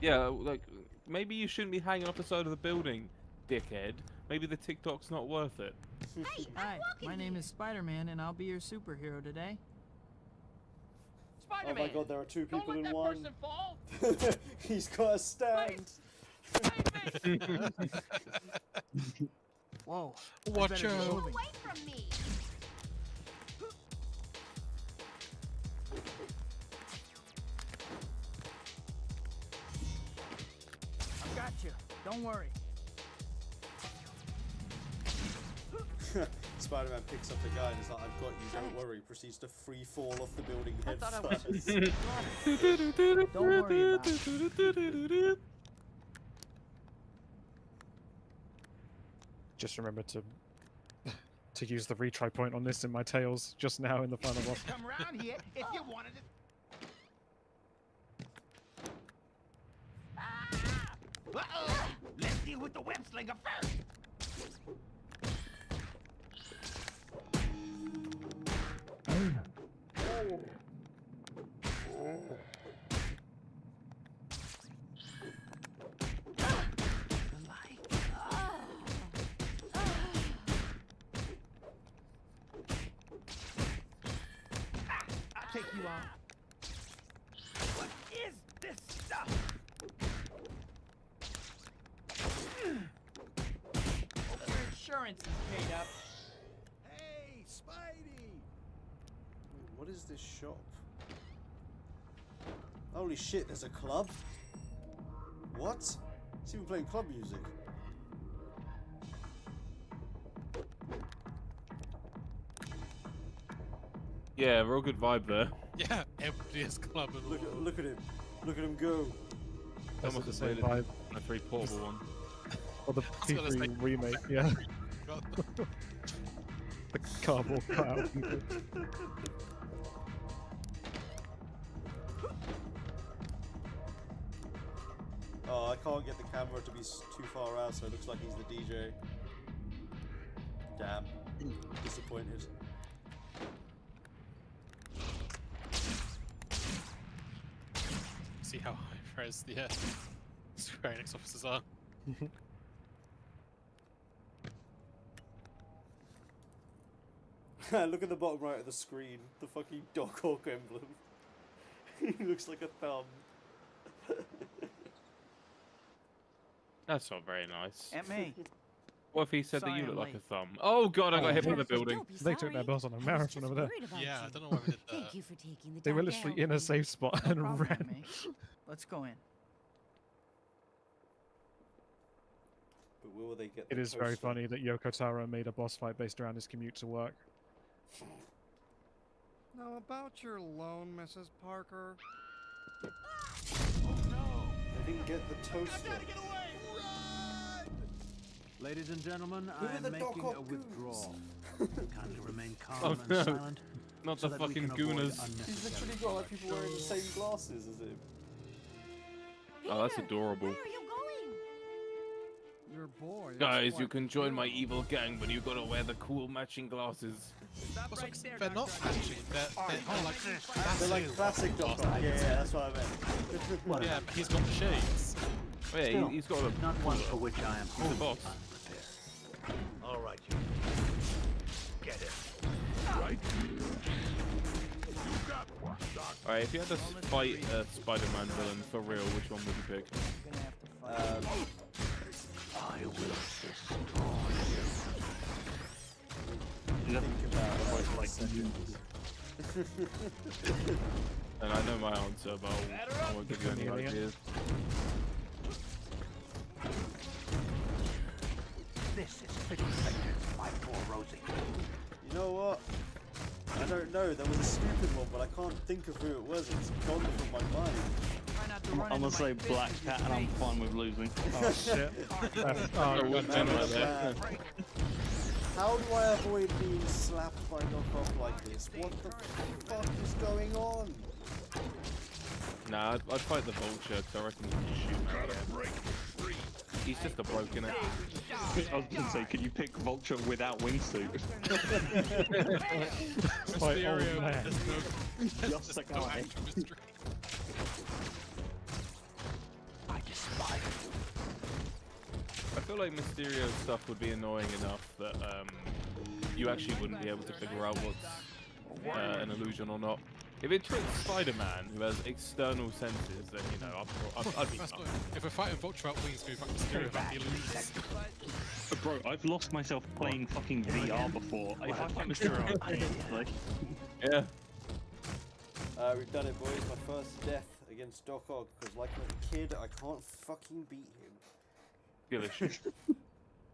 Yeah, like, maybe you shouldn't be hanging off the side of the building, dickhead. Maybe the TikTok's not worth it. Hi, my name is Spider-Man, and I'll be your superhero today. Oh Spider-Man. my god, there are two Don't people let in that one. person fall. He's got a stand. Whoa. I Watch better get out. moving. Away from me! I got you. Don't worry. Spider-Man picks up the guy and is like, I've got you, don't worry. Proceeds to free fall off the building I head thought I was first. Don't worry about it. Just remember to use the retry point on this in my tails just now in the final boss. Come around here if you wanted it. Uh-oh! Let's deal with the web slinger first. I'll take you out. What is this stuff? Hope your insurance is paid up. Hey, Spidey! What is this shop? Holy shit, there's a club? What? It's even playing club music. Yeah, real good vibe there. Yeah, emptiest club in the world. Look at him. Look at him go. That's Almost the as same weird vibe. as a 3 portable one. Or the was gonna P3 say- remake, yeah. The cardboard cutout people. Oh, I can't get the camera to be too far out, so it looks like he's the DJ. Damn. Disappointed. See how high res the Square Enix officers are. Look at the bottom right of the screen. The fucking Doc Hawk emblem. He looks like a thumb. That's not very nice. Aunt May. What if he said that Sorry you I'm look like late. a thumb? Oh god, I got hit from the building. They took their boss on a marathon over there. Yeah, I don't know why we did that. Thank you for taking the They were time literally out. in a safe spot No and problem, ran. May. Let's go in. But will they get It the is very toaster? funny that Yoko Taro made a boss fight based around his commute to work. Now about your loan, Mrs. Parker. They didn't get the toaster. Ladies and gentlemen, Who I are am the making Doc a Hawk withdrawal. Kindly remain calm Oh, and no. silent. Not so the that we fucking He's can avoid gooners. unnecessary literally got like people wearing the same glasses as him. Oh, that's adorable. Where are you going? Your boy. is Guys, you quite can join my cute. evil gang, but you gotta wear the cool matching glasses. Also, they're not matching, they're like They're like classic Doc Hawk. Yeah, that's what I meant. Yeah, but he's got the shades. Oh, yeah, Still, he's got a not one for which I am He's the wholly boss. unprepared. All right, you. Get it. Right? You got one, Doc. Alright, if you had to fight a Spider-Man villain for real, which one would you pick? I will destroy Think about it like a second. And I know my answer, but I won't give you any Chameleon. ideas. This is fitting vengeance, my poor Rosie. You know what? I don't know. There was a stupid one, but I can't think of who it was. It's gone from my mind. Try not to run I'm gonna into say my Black fist with Cat, your and I'm face. fine with losing. Oh shit. That's, Oh, oh, good man right there. How do I avoid being slapped by Doc Ock like this? What the fuck is going on? Nah, I'd fight the Vulture, because I reckon you can just shoot him out of. He's just a bloke, innit? I was gonna say, could you pick Vulture without wingsuit? Fight old Mysterio, man. Just a no guy. actual mystery. I despise you. I feel like Mysterio stuff would be annoying enough that you actually wouldn't be able to figure out what's an illusion or not. If it took Spider-Man, who has external senses, then, you know, I'd be That's fine. good. If we're fighting Vulture out wings, go back to Mysterio about the illusions. But bro, I've lost myself playing fucking VR before. If I fight Mysterio, like, Yeah. We've done it, boys. My first death against Doc Ock, because like a kid, I can't fucking beat him. Give a shit.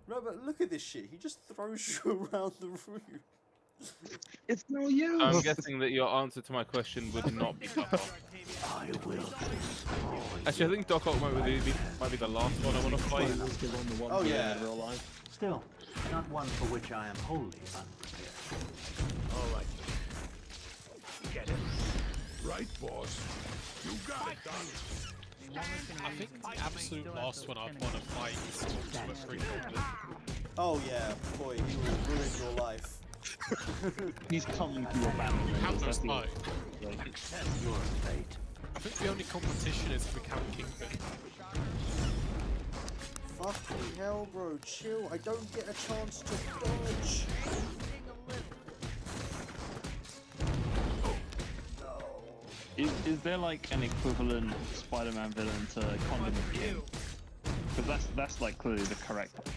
No, but look at this shit. He just throws you around the room. it's no use. I'm guessing that your answer to my question would not be Doc Ock. I will Actually, I think Doc Ock might be the last one I want to fight. Oh yeah. In real life. Still, not one for which I am wholly unprepared. All right. Get it. Right, boss. You got it, Doc. I think the absolute last one I'd want to fight is Ultimate Green Goblin. Oh yeah, boy, he will ruin your life. He's coming to your family. Have those fight. Accept your fate. I think the only competition is if we count Kingpin. Fucking hell, bro, chill. I don't get a chance to dodge. Is there like an equivalent Spider-Man villain to Condom King? Because that's like clearly the correct one.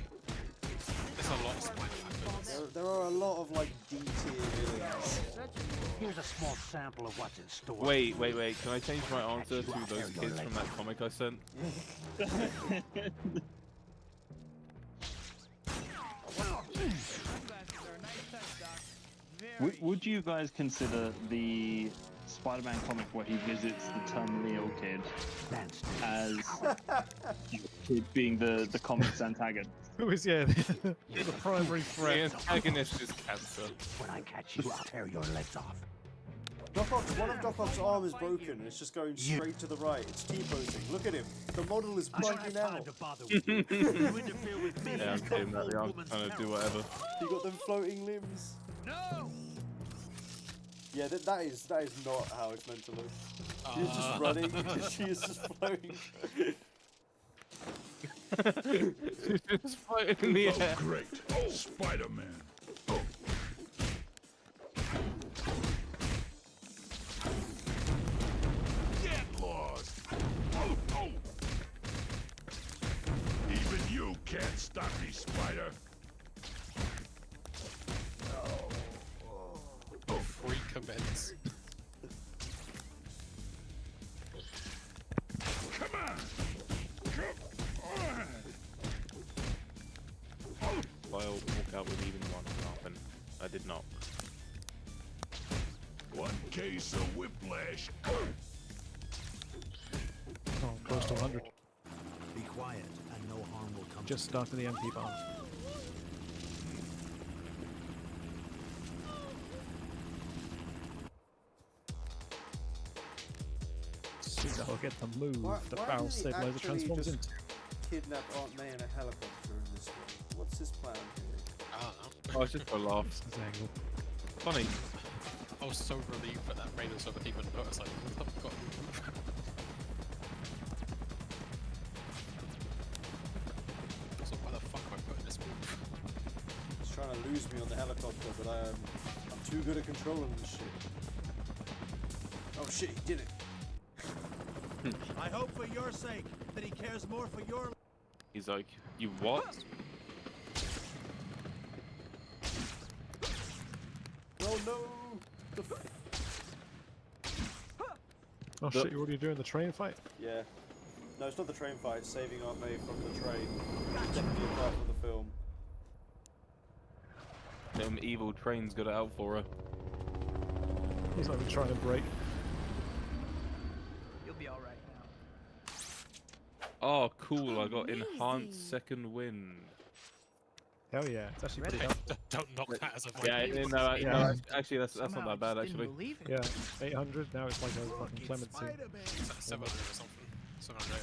There's a lot of Spider-Man villains. There are a lot of like D-tier villains. Here's a small sample of what's in store. Wait. Can I change my answer to those kids from that comic I sent? Would you guys consider the Spider-Man comic where he visits the terminally ill kid as being the comic's antagonist. Who is the primary The threat? antagonist is cancer. When I catch you, I'll tear your legs off. One of Doc Ock's arm is broken and it's just going straight to the right. It's T-posing. Look at him. The model is plunging out. Yeah, I'm doing that. I'm trying to do whatever. He got them floating limbs. No! Yeah, that is not how it's meant to look. She's just running. She is just floating. She's just floating in the air. Oh, great. Oh, Spider-Man. Oh. Get lost. Oh, oh. Even you can't stop me, Spider. Recommence. Come on. I'll walk out with even one half, and I did not. One case of whiplash. Oh, close to 100. Be quiet, and no harm will come. Just started the MP bomb. Soon I'll get the move the barrel stabilizer transforms into. Kidnap Aunt May in a helicopter in this one. What's his plan here? I don't know. Oh, it's just for laughs. Funny. I was so relieved that that Raiders over even put us like, oh god. So why the fuck am I putting this move? He's trying to lose me on the helicopter, but I'm too good at controlling this shit. Oh shit, he did it. I hope for your sake that he cares more for your. He's like, you what? Oh no! Oh shit, you're already doing the train fight? Yeah. No, it's not the train fight, it's saving Aunt May from the train. It's definitely a part of the film. Them evil trains got it out for her. He's not even trying to break. You'll be alright now. Oh, cool, I got enhanced second wind. Hell yeah, it's actually pretty helpful. Don't knock that as a Yeah, no, no, actually, that's not that bad, actually. Yeah, 800, now it's like a fucking clemency. 700 or something. 700,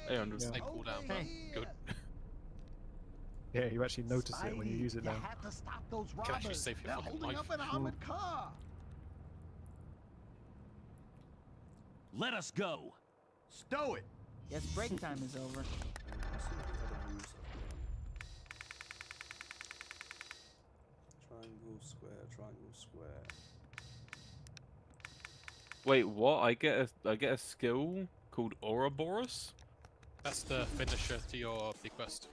800. 800. Yeah. They cool down, but good. Yeah, you actually notice it when you use it now. have to stop those Can actually save your They're fucking holding life. up an armored car. Let us go. Stow it. Yes, break time is over. Triangle, square, triangle, square. Wait, what? I get a skill called Ouroboros? That's the finisher to your big quest.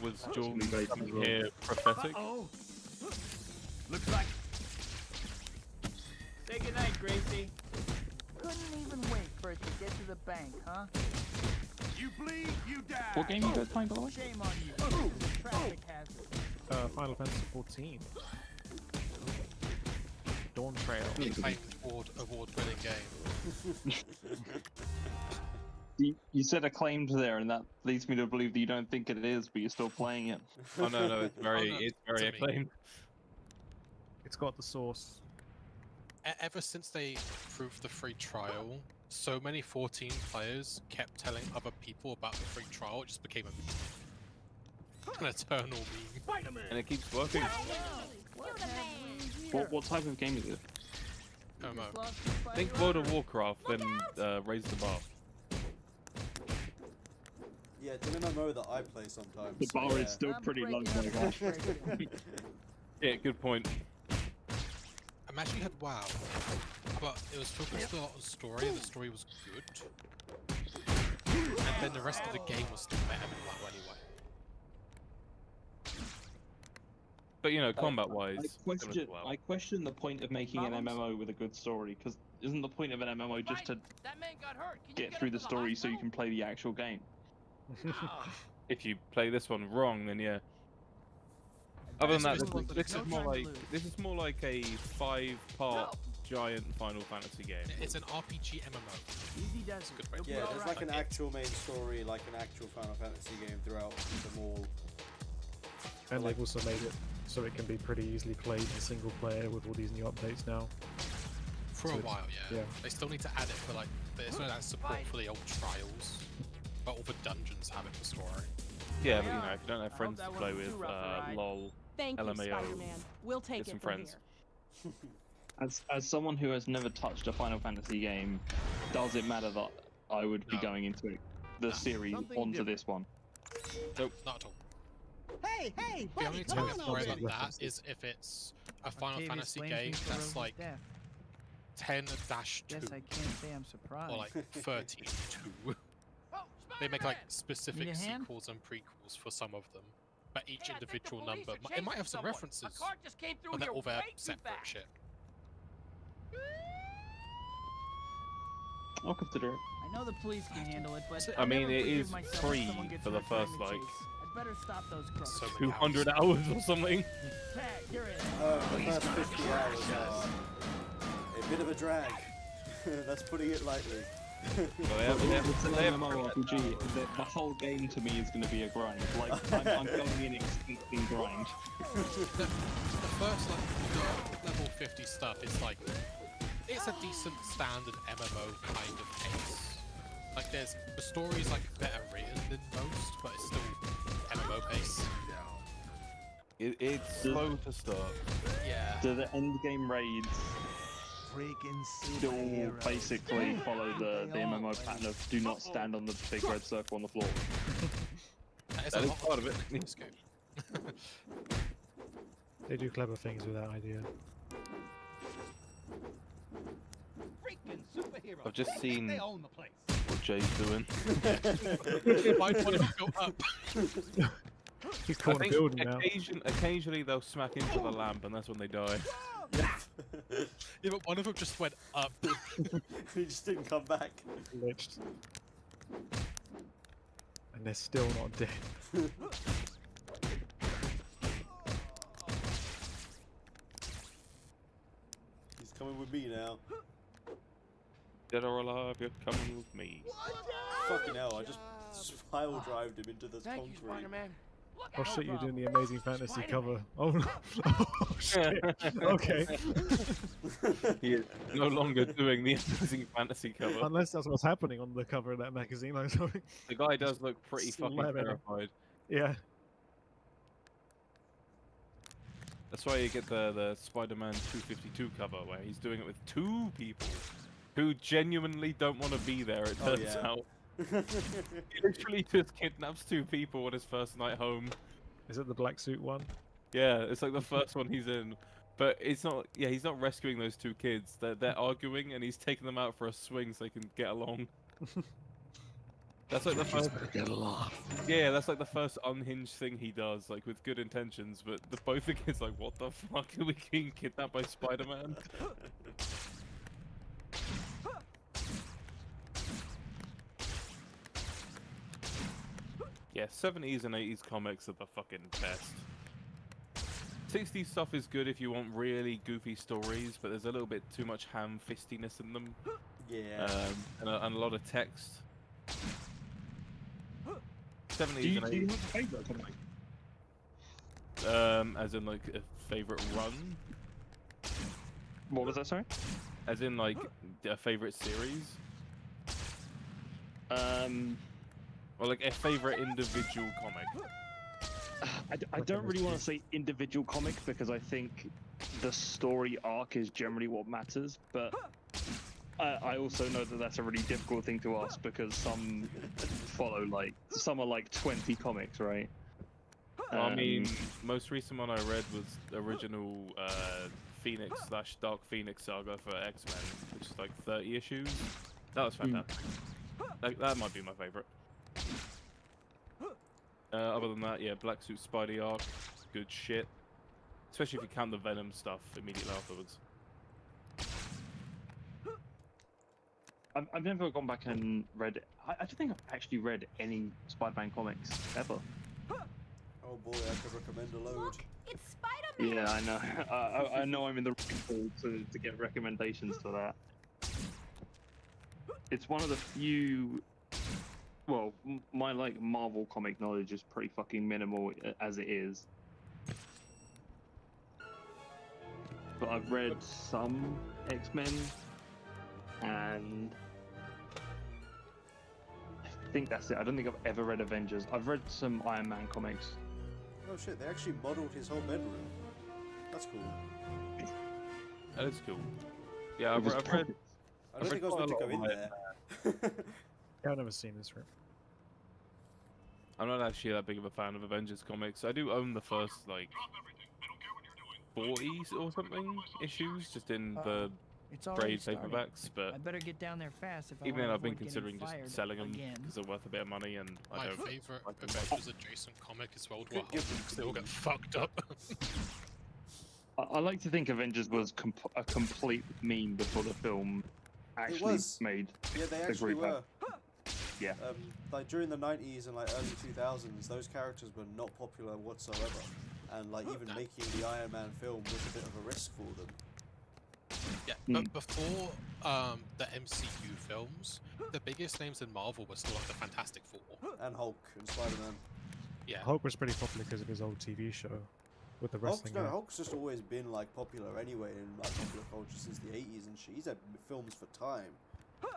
Was Jordan coming here prophetic? Oh. Looks like. Say goodnight, Gracie. Couldn't even wait for it to get to the bank, huh? You bleed, you die. What game you guys playing, by the way? Shame on you. Traffic hazard. Final Fantasy 14. Dawn Trail. Acclaimed award-winning game. You said acclaimed there, and that leads me to believe that you don't think it is, but you're still playing it. Oh no, it's very acclaimed. It's got the source. Ever since they approved the free trial, so many 14 players kept telling other people about the free trial. It just became an eternal meme. And it keeps working. What type of game is it? Think World of Warcraft, then raise the bar. Yeah, it's an MMO that I play sometimes. The bar is still pretty low, my god. Yeah, good point. Imagine you had WoW, but it was focused a lot on story, and the story was good. And then the rest of the game was still better than WoW anyway. But you know, combat-wise, I question the point of making an MMO with a good story, because isn't the point of an MMO just to get through the story so you can play the actual game? If you play this one wrong, then yeah. Other than that, It's one this is more like lose. this is more like a 5-part giant Final Fantasy game. It's an RPG MMO. Easy does it. You'll be Yeah, all there's right. like an actual main story, like an actual Final Fantasy game throughout them all. And they've also made it so it can be pretty easily played in single player with all these new updates now. For So a it's- while, yeah. yeah. They still need to add it for like, there's no that support for the old trials, but all the dungeons have it for story. Yeah, but you know, if you don't have friends to that play wasn't with, too rough a ride. lol, Thank you, LMAO, Spider-Man. We'll take get some it from friends. here. As someone who has never touched a Final Fantasy game, does it matter that I would be going into it, the series Something onto different. this one? Nope, not at all. Hey, hey, The buddy, only come time on I over worry here. about that is if it's a Final Octavius Fantasy blames me game for that's Rose's like death. 10-2 Guess I can't say I'm surprised. or like 13-2. They make like specific Need a hand? sequels and prequels for some of them, but each Hey, I think the individual police number are it might have some chasing someone. references, A car just came through but they're here all their way too separate fast. shit. I'll consider it. I know the police can handle it, but I I'll mean, never it forgive is myself if free someone gets for the hurt during first, the like, chase. I'd better stop those crooks. So many 200 hours or something. Tag, you're in. The first 50 hours are a bit of a drag. That's putting it lightly. Well, they have- It's an they have- MMORPG. The whole game to me is going to be a grind. Like, I'm going in expecting grind. The first like the level 50 stuff is like it's a decent standard MMO kind of pace. Like the story's like better written than most, but it's still MMO pace. It's slow to start. Yeah. Do the end game raids Freaking still superheroes. basically follow the MMO pattern of do not stand on the big red circle on the floor? That is That a is lot part of it. this game. They do clever things with that idea. Freaking superheroes. I've just seen They own the place. what Jay's doing. Might want to go up. He's I caught in a think building now. occasionally they'll smack into the lamp, and that's when they die. Yeah, but one of them just went up. He just didn't come back. Glitched. And they're still not dead. He's coming with me now. Dead or alive, you're coming with me. Fucking hell, I just spiral drived him into this Thank you, concrete. Spider-Man. Oh shit, you're doing the Amazing Fantasy cover. Oh no. Oh shit. Okay. He is no longer doing the Amazing Fantasy cover. Unless that's what's happening on the cover of that magazine, I'm sorry. The guy does look pretty fucking Celebrity. terrified. Yeah. That's why you get the Spider-Man 252 cover, where he's doing it with 2 people who genuinely don't want to be there, it Oh, turns yeah. out. He literally just kidnaps 2 people on his first night home. Is it the black suit one? Yeah, it's like the first one he's in. But it's not, yeah, he's not rescuing those 2 kids. They're arguing, and he's taking them out for a swing so they can get along. That's like the first. Get along. Yeah, that's like the first unhinged thing he does, like with good intentions. But both the kids like, what the fuck? Are we getting kidnapped by Spider-Man? Yeah, 70s and 80s comics are the fucking best. 60s stuff is good if you want really goofy stories, but there's a little bit too much ham-fistiness in them. Yeah. And a lot of text. 70s Do you and have a 80s. favourite comic? As in like a favorite run? What was that, sorry? As in like a favorite series? Or like a favorite individual comic? I don't really want to say individual comic because I think the story arc is generally what matters, but I also know that that's a really difficult thing to ask because some follow like, some are like 20 comics, right? I mean, most recent one I read was the original Phoenix / Dark Phoenix saga for X-Men, which is like 30 issues. That was fantastic. That might be my favorite. Other than that, yeah, Black Suit Spidey arc, good shit. Especially if you count the Venom stuff immediately afterwards. I've never gone back and read. I don't think I've actually read any Spider-Man comics ever. Oh Oh boy, I could recommend a load. It's Spider-Man. Yeah, I know. I know I'm in the right pool to get recommendations for that. It's one of the few. Well, my like Marvel comic knowledge is pretty fucking minimal as it is. But I've read some X-Men, and I think that's it. I don't think I've ever read Avengers. I've read some Iron Man comics. Oh shit, they actually modelled his whole bedroom. That's cool. That is cool. Yeah, I've read. I don't think I was meant to go in there. Yeah, I've never seen this room. I'm not actually that big of a fan of Avengers comics. I do own the first like 40 or something issues, just in the It's already trade paperbacks. But I better get down there fast if I even want then, to I've been avoid getting considering fired just selling them again. because they're worth a bit of money, and I My don't. favourite like them. Avengers adjacent comic is World War Hulk, because they all get fucked up. I like to think Avengers was a complete meme before the film actually made. Yeah, they the actually group were. up. Yeah. Like during the 90s and like early 2000s, those characters were not popular whatsoever, and like even making the Iron Man film was a bit of a risk for them. Yeah, but before the MCU films, the biggest names in Marvel were still like the Fantastic Four. And Hulk and Spider-Man. Yeah. Hulk was pretty popular because of his old TV show with the wrestling. Hulk's just always been like popular anyway in like popular culture since the 80s and shit. He's had films for time.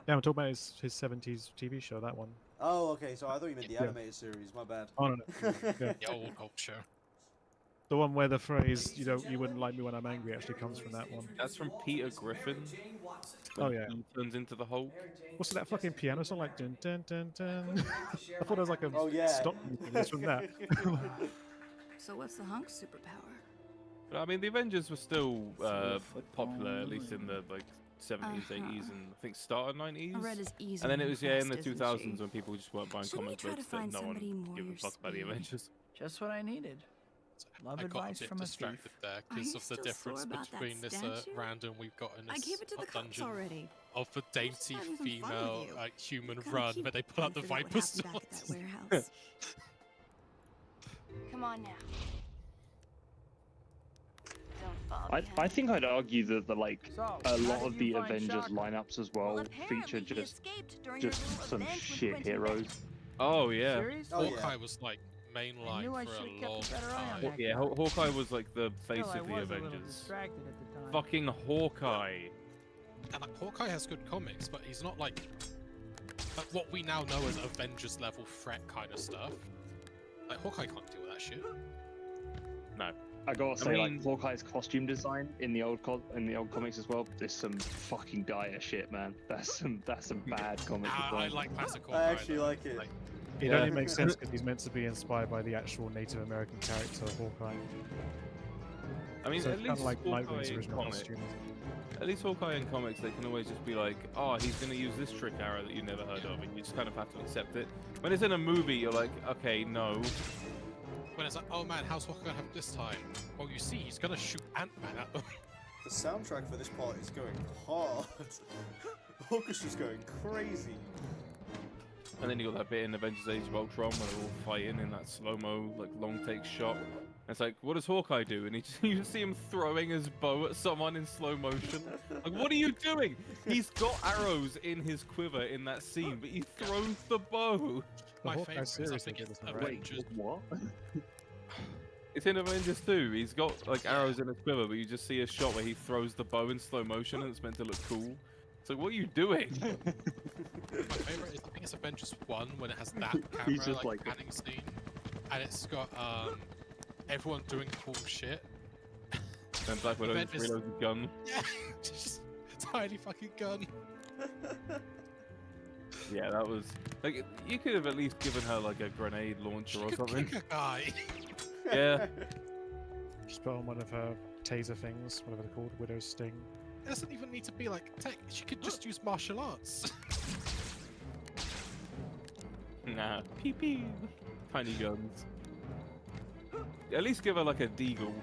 Yeah, I'm talking about his 70s TV show, that one. Oh, okay, so I thought you meant the animated series, my bad. Oh, no, no. Yeah. The old Hulk show. The one where the phrase you wouldn't like me when I'm angry" actually comes from that one. That's from Peter Griffin. Oh yeah. He turns into the Hulk. What's that fucking piano song like? Dun dun dun dun. I thought it was like a yeah. stop music. It's from that. So what's the Hulk's superpower? But I mean, the Avengers were still popular, at least in the like 70s, 80s, and I think start of 90s. Red is easy And then it was in the fast, isn't 2000s she? when people just weren't buying Shouldn't we comic try to books that find no one somebody more gave a your fuck about the speed? Avengers. Just what I needed. Love I got a advice bit from a distracted thief. there Are because you of the still difference sore about that between this statue? random we've got in I this gave it to the cops dungeon already. of the dainty not even fun with female you. human Kinda run cute where they pull out the to forget what Viper happened back at that swords. warehouse. Come on now. Don't fall I think I'd argue that the like So, a how lot did of you the find Avengers Shocker? lineups as well feature apparently he just escaped during your little some event with shit Quentin heroes. Beck. Oh yeah. Serious? Oh, yeah. Hawkeye was like mainline knew I for should've a kept a long better eye on time. that. Yeah, Hawkeye was like the face Still, I of the was a little Avengers. distracted at the time. Fucking Hawkeye. And like Hawkeye has good comics, but he's not like what we now know as Avengers level threat kind of stuff. Like Hawkeye can't deal with that shit. No. I gotta say, mean- like Hawkeye's costume design in the old comics as well. There's some fucking dire shit, man. That's some bad comic I design. like classic Hawkeye. I actually though. like it. It Yeah. only makes sense because he's meant to be inspired by the actual Native American character Hawkeye. I mean, So at it's kinda least like Hawkeye Nightwing's in original comics. costume. At least Hawkeye in comics, they can always just be like, oh, he's going to use this trick arrow that you never heard of, and you just kind of have to accept it. When it's in a movie, you're like, okay, no. When it's like, oh man, how's Hawkeye gonna have this time? Well, you see, he's gonna shoot Ant-Man at them. The soundtrack for this part is going hard. The orchestra's going crazy. And then you got that bit in Avengers Age of Ultron where they're all fighting in that slow-mo, like, long-take shot. And it's like, what does Hawkeye do? And you just see him throwing his bow at someone in slow motion. Like, what are you doing? He's got arrows in his quiver in that scene, but he throws the bow. The My Hawkeye favorite is I series think did it's this one, right? Avengers. What? It's in Avengers 2. He's got, like, arrows in his quiver, but you just see a shot where he throws the bow in slow motion and it's meant to look cool. So what are you doing? My favorite is I think it's Avengers 1 when it has that He's camera just like like- panning scene, and it's got everyone doing cool shit. And Black Widow just Avengers- reloads a gun. Yeah, just a tiny fucking gun. Yeah, that was... Like, you could have at least given her, like, a grenade launcher or Could something. kick a guy. Yeah. Just put on one of her taser things, whatever they're called, Widow's Sting. It doesn't even need to be like tech. She could just use martial arts. Nah. Pee pee. Tiny guns. At least give her, like, a deagle.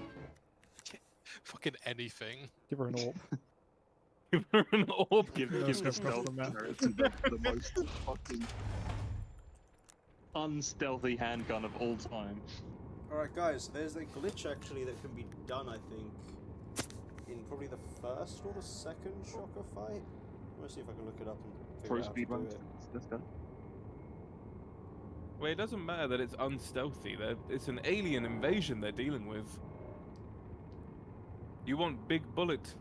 Fucking anything. Give her an orb. Give her an orb. Give Let's the go across stealth the map. turret to the most fucking unstealthy handgun of all time. Alright guys, there's a glitch actually that can be done, I think, in probably the first or the second Shocker fight. I'm gonna see if I can look it up and figure out how to do it. Let's go. Well, it doesn't matter that it's unstealthy. It's an alien invasion they're dealing with. You want big bullet.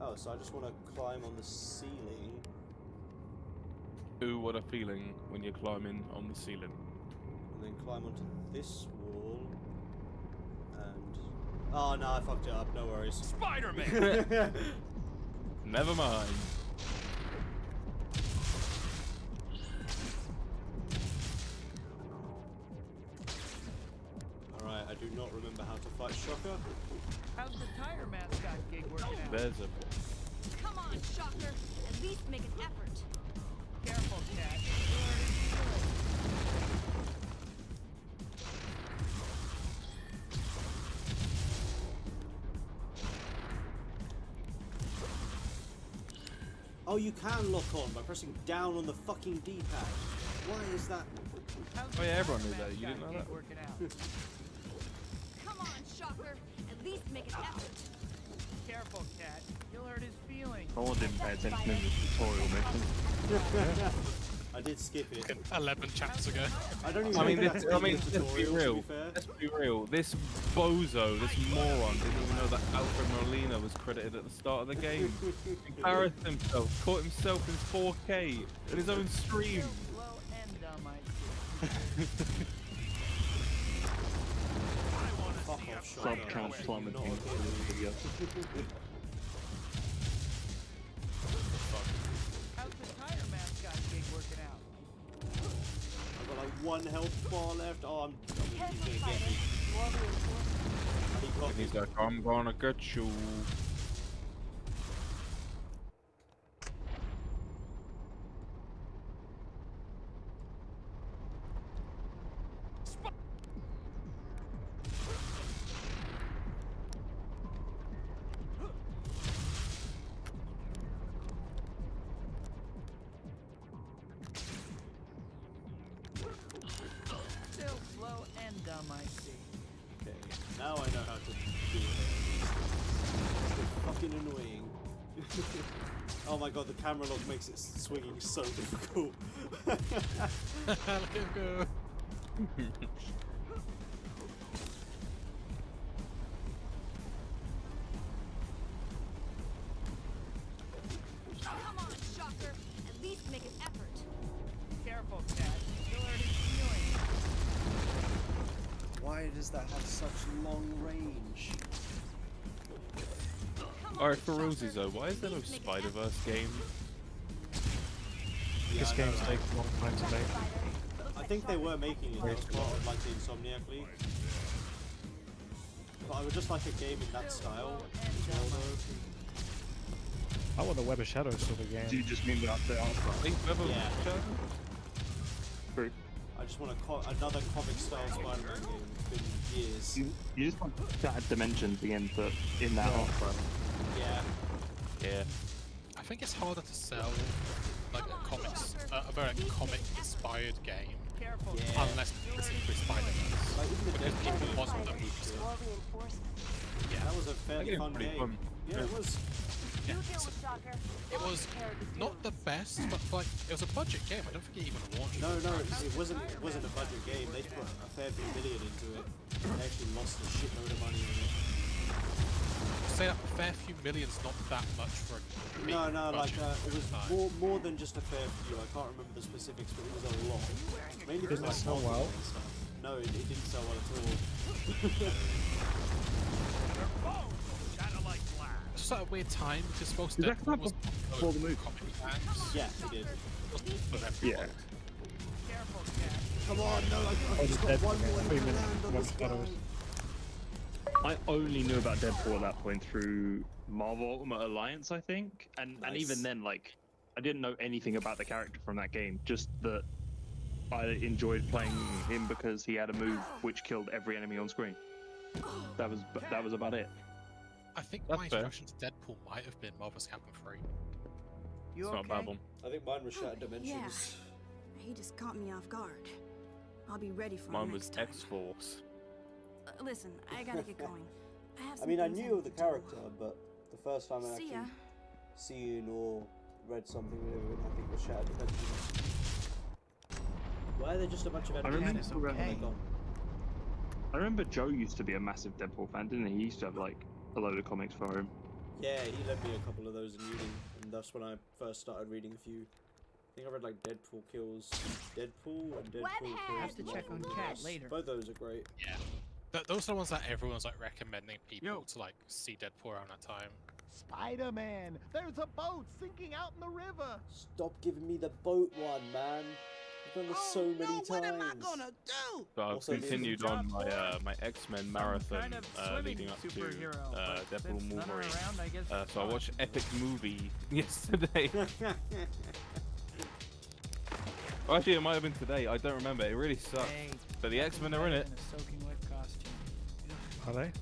Oh, so I just want to climb on the ceiling. Ooh, what a feeling when you're climbing on the ceiling. And then climb onto this wall. And... oh no, I fucked it up, no worries. Spider-Man! Never mind. Alright, I do not remember how to fight Shocker. How's the tire mascot gig working out? There's a... Come on, Shocker. At least make an effort. Careful, Cat. Oh, you can lock on by pressing down on the fucking D-pad. Why is that? Oh yeah, everyone knew that. You didn't know that? Working out. Come on, Shocker. At least make an effort. Careful, Cat. You'll hurt his feelings. No one didn't pay attention in the tutorial mission. I did skip it. 11 chapters ago. I don't even I mean, know that's let's be tutorial, to be real. fair. Let's be real. This bozo, this moron, didn't even know that Alfred Molina was credited at the start of the game. Embarrassed himself, caught himself in 4K in his own stream. Slow and dumb, I see. Fuck off, Stop Shocker. transforming Not things. okay. How's the tire mascot gig working out? I've got like 1 health bar left. Oh, he's gonna get me. He got And me. he's like, I'm gonna get you. Still slow and dumb, I see. Okay, now I know how to do it. It's fucking annoying. Oh my god, the camera lock makes it swinging so difficult. Look at him go. Come on, Shocker. At least make an effort. Careful, Cat. You'll hurt his feelings. Why does that have such long range? Alright, for Rosie though, why is there no Spider-Verse game? This I know, game's right? taken a long time to make. I think they were making it as part of like the Insomniac League. But I would just like a game in that style. I want a Web of Shadows sort of game. Do you just mean that the art style? Yeah. True. I just want another comic style Spider-Man game. It's been years. You just want to add dimensions again, but in that art style. Yeah. Yeah. I think it's harder to sell like a very comic-inspired game, Careful. Yeah. unless it's specifically Spider-Man. Like even the Because Deadpool people game want was the movie pretty stuff. good. Yeah. That was a fairly game's fun pretty game. fun. Yeah, it was. Yeah, it was not the best, but like it was a budget game. I don't think it even launched. No, it wasn't a budget game. They put a fair few million into it. They actually lost a shitload of money in it. Say that a fair few million's not that much for a big No, like budget. it was more than just a fair few. I can't remember the specifics, but it was a lot. Mainly because Didn't it sell marketing well? and stuff. No, it didn't sell well at all. It's just like a weird time because most Did that come Deadpool out was before the movie? comic fans. Yeah, it did. But everyone. Yeah. Careful, Cat. Come on, no, I've just got Deadpool one more game, 3 to minutes, land on Web this of guy. Shadows. I only knew about Deadpool at that point through Marvel Ultimate Alliance, I think, and even then, like, I didn't know anything about the character from that game. Just that I enjoyed playing him because he had a move which killed every enemy on screen. That was about it. I think That's my fair. introduction to Deadpool might have been Marvel's Captain 3. You It's okay? not a bad one. I think mine was Shattered Yeah. Dimensions. He just caught me off guard. I'll be ready for him Mine was next time. X-Force. Listen, I gotta get going. I have I some mean, I things knew of the need to do. character, but the first time I See actually ya. seen or read something with him, I think was Shattered Dimensions. Why are there just a bunch of enemies? remember- Where have they gone? I remember Joe used to be a massive Deadpool fan, didn't he? He used to have like a load of comics for him. Yeah, he lent me a couple of those in uni, and that's when I first started reading a few. I think I read like Deadpool Kills Deadpool and Deadpool Kills I have to check on Cat Marvelous. later. Both those are great. Yeah. Those are the ones that everyone's like recommending people to like see Deadpool around that time. Spider-Man, there's a boat sinking out in the river. Stop giving me the boat one, man. I've done this so many times. What am I gonna do? So I've Also, continued there's a on job my my X-Men marathon kind of swimming leading up to superhero, but Deadpool since none are Wolverine. around, I guess So I watched Epic Movie yesterday. Well, actually, it might have been today. I don't remember. It really sucked. Hey, But the X-Men are in it. in a soaking wet costume. Are they?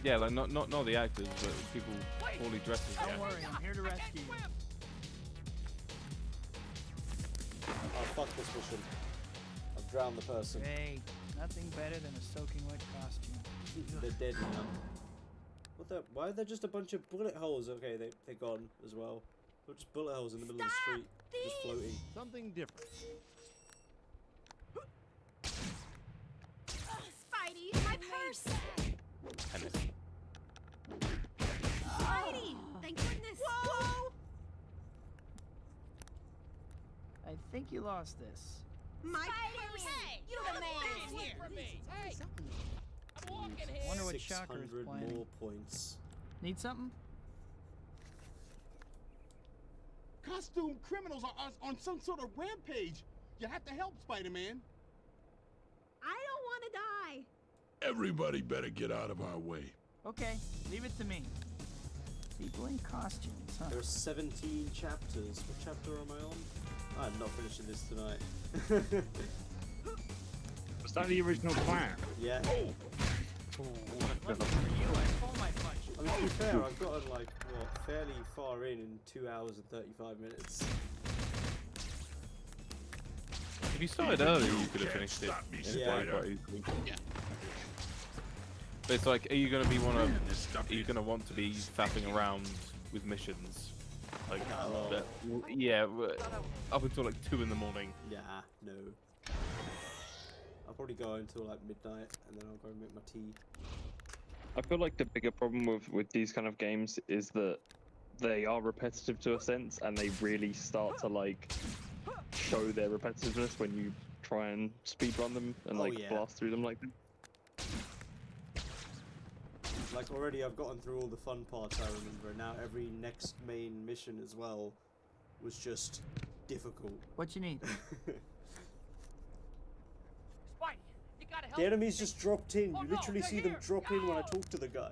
Yeah, like not the actors, but people poorly dressed as the Don't actors. worry, I'm here to rescue you. Oh, fuck this mission. I've drowned the person. Hey, nothing better than a soaking wet costume. They're dead now. What the? Why are there just a bunch of bullet holes? Okay, they're gone as well. They're just bullet holes in the middle of the street, just floating. Something different. Spidey, my purse! Spidey! Thank goodness! Whoa! I think you lost this. My purse! Hey, You're the man! Hey, I'm walking here. Wonder what Shocker is 600 planning. more points. Need something? Costume criminals are on some sort of rampage. You have to help, Spider-Man. I don't want to die! Everybody better get out of our way. Okay, leave it to me. People in costumes, huh? There are 17 chapters. What chapter am I on? I'm not finishing this tonight. Was that the original plan? Yeah. Lucky for you, I pulled my punch. I mean, to be fair, I've gotten like, what, fairly far in 2 hours and 35 minutes. If you started earlier, you could have finished it. Yeah. Quite easily. But it's like, are you gonna want to be faffing around with missions? Like, up until like 2 in the morning. Yeah, no. I'll probably go until like midnight, and then I'll go make my tea. I feel like the bigger problem with these kind of games is that they are repetitive to a sense, and they really start to like show their repetitiveness when you try and speedrun them and blast through them like that. Like already I've gotten through all the fun parts I remember, and now every next main mission as well was just difficult. What you need? Spidey, you gotta help. The enemies just dropped in. Oh, You no, literally they're see them here. drop in when I talk to the guy.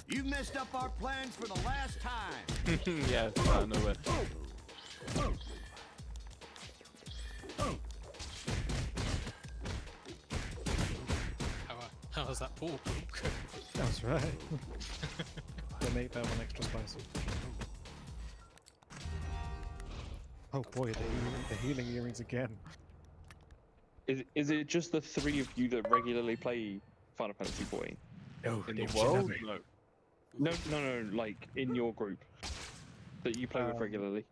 You've messed up our plans for the last time. Yeah, it's out of nowhere. How was that pool? That's right. They make that one extra spicy. Oh boy, the healing earrings again. Is it just the 3 of you that regularly play Final Fantasy 14? No, In the world? No. No, like in your group that you play with regularly.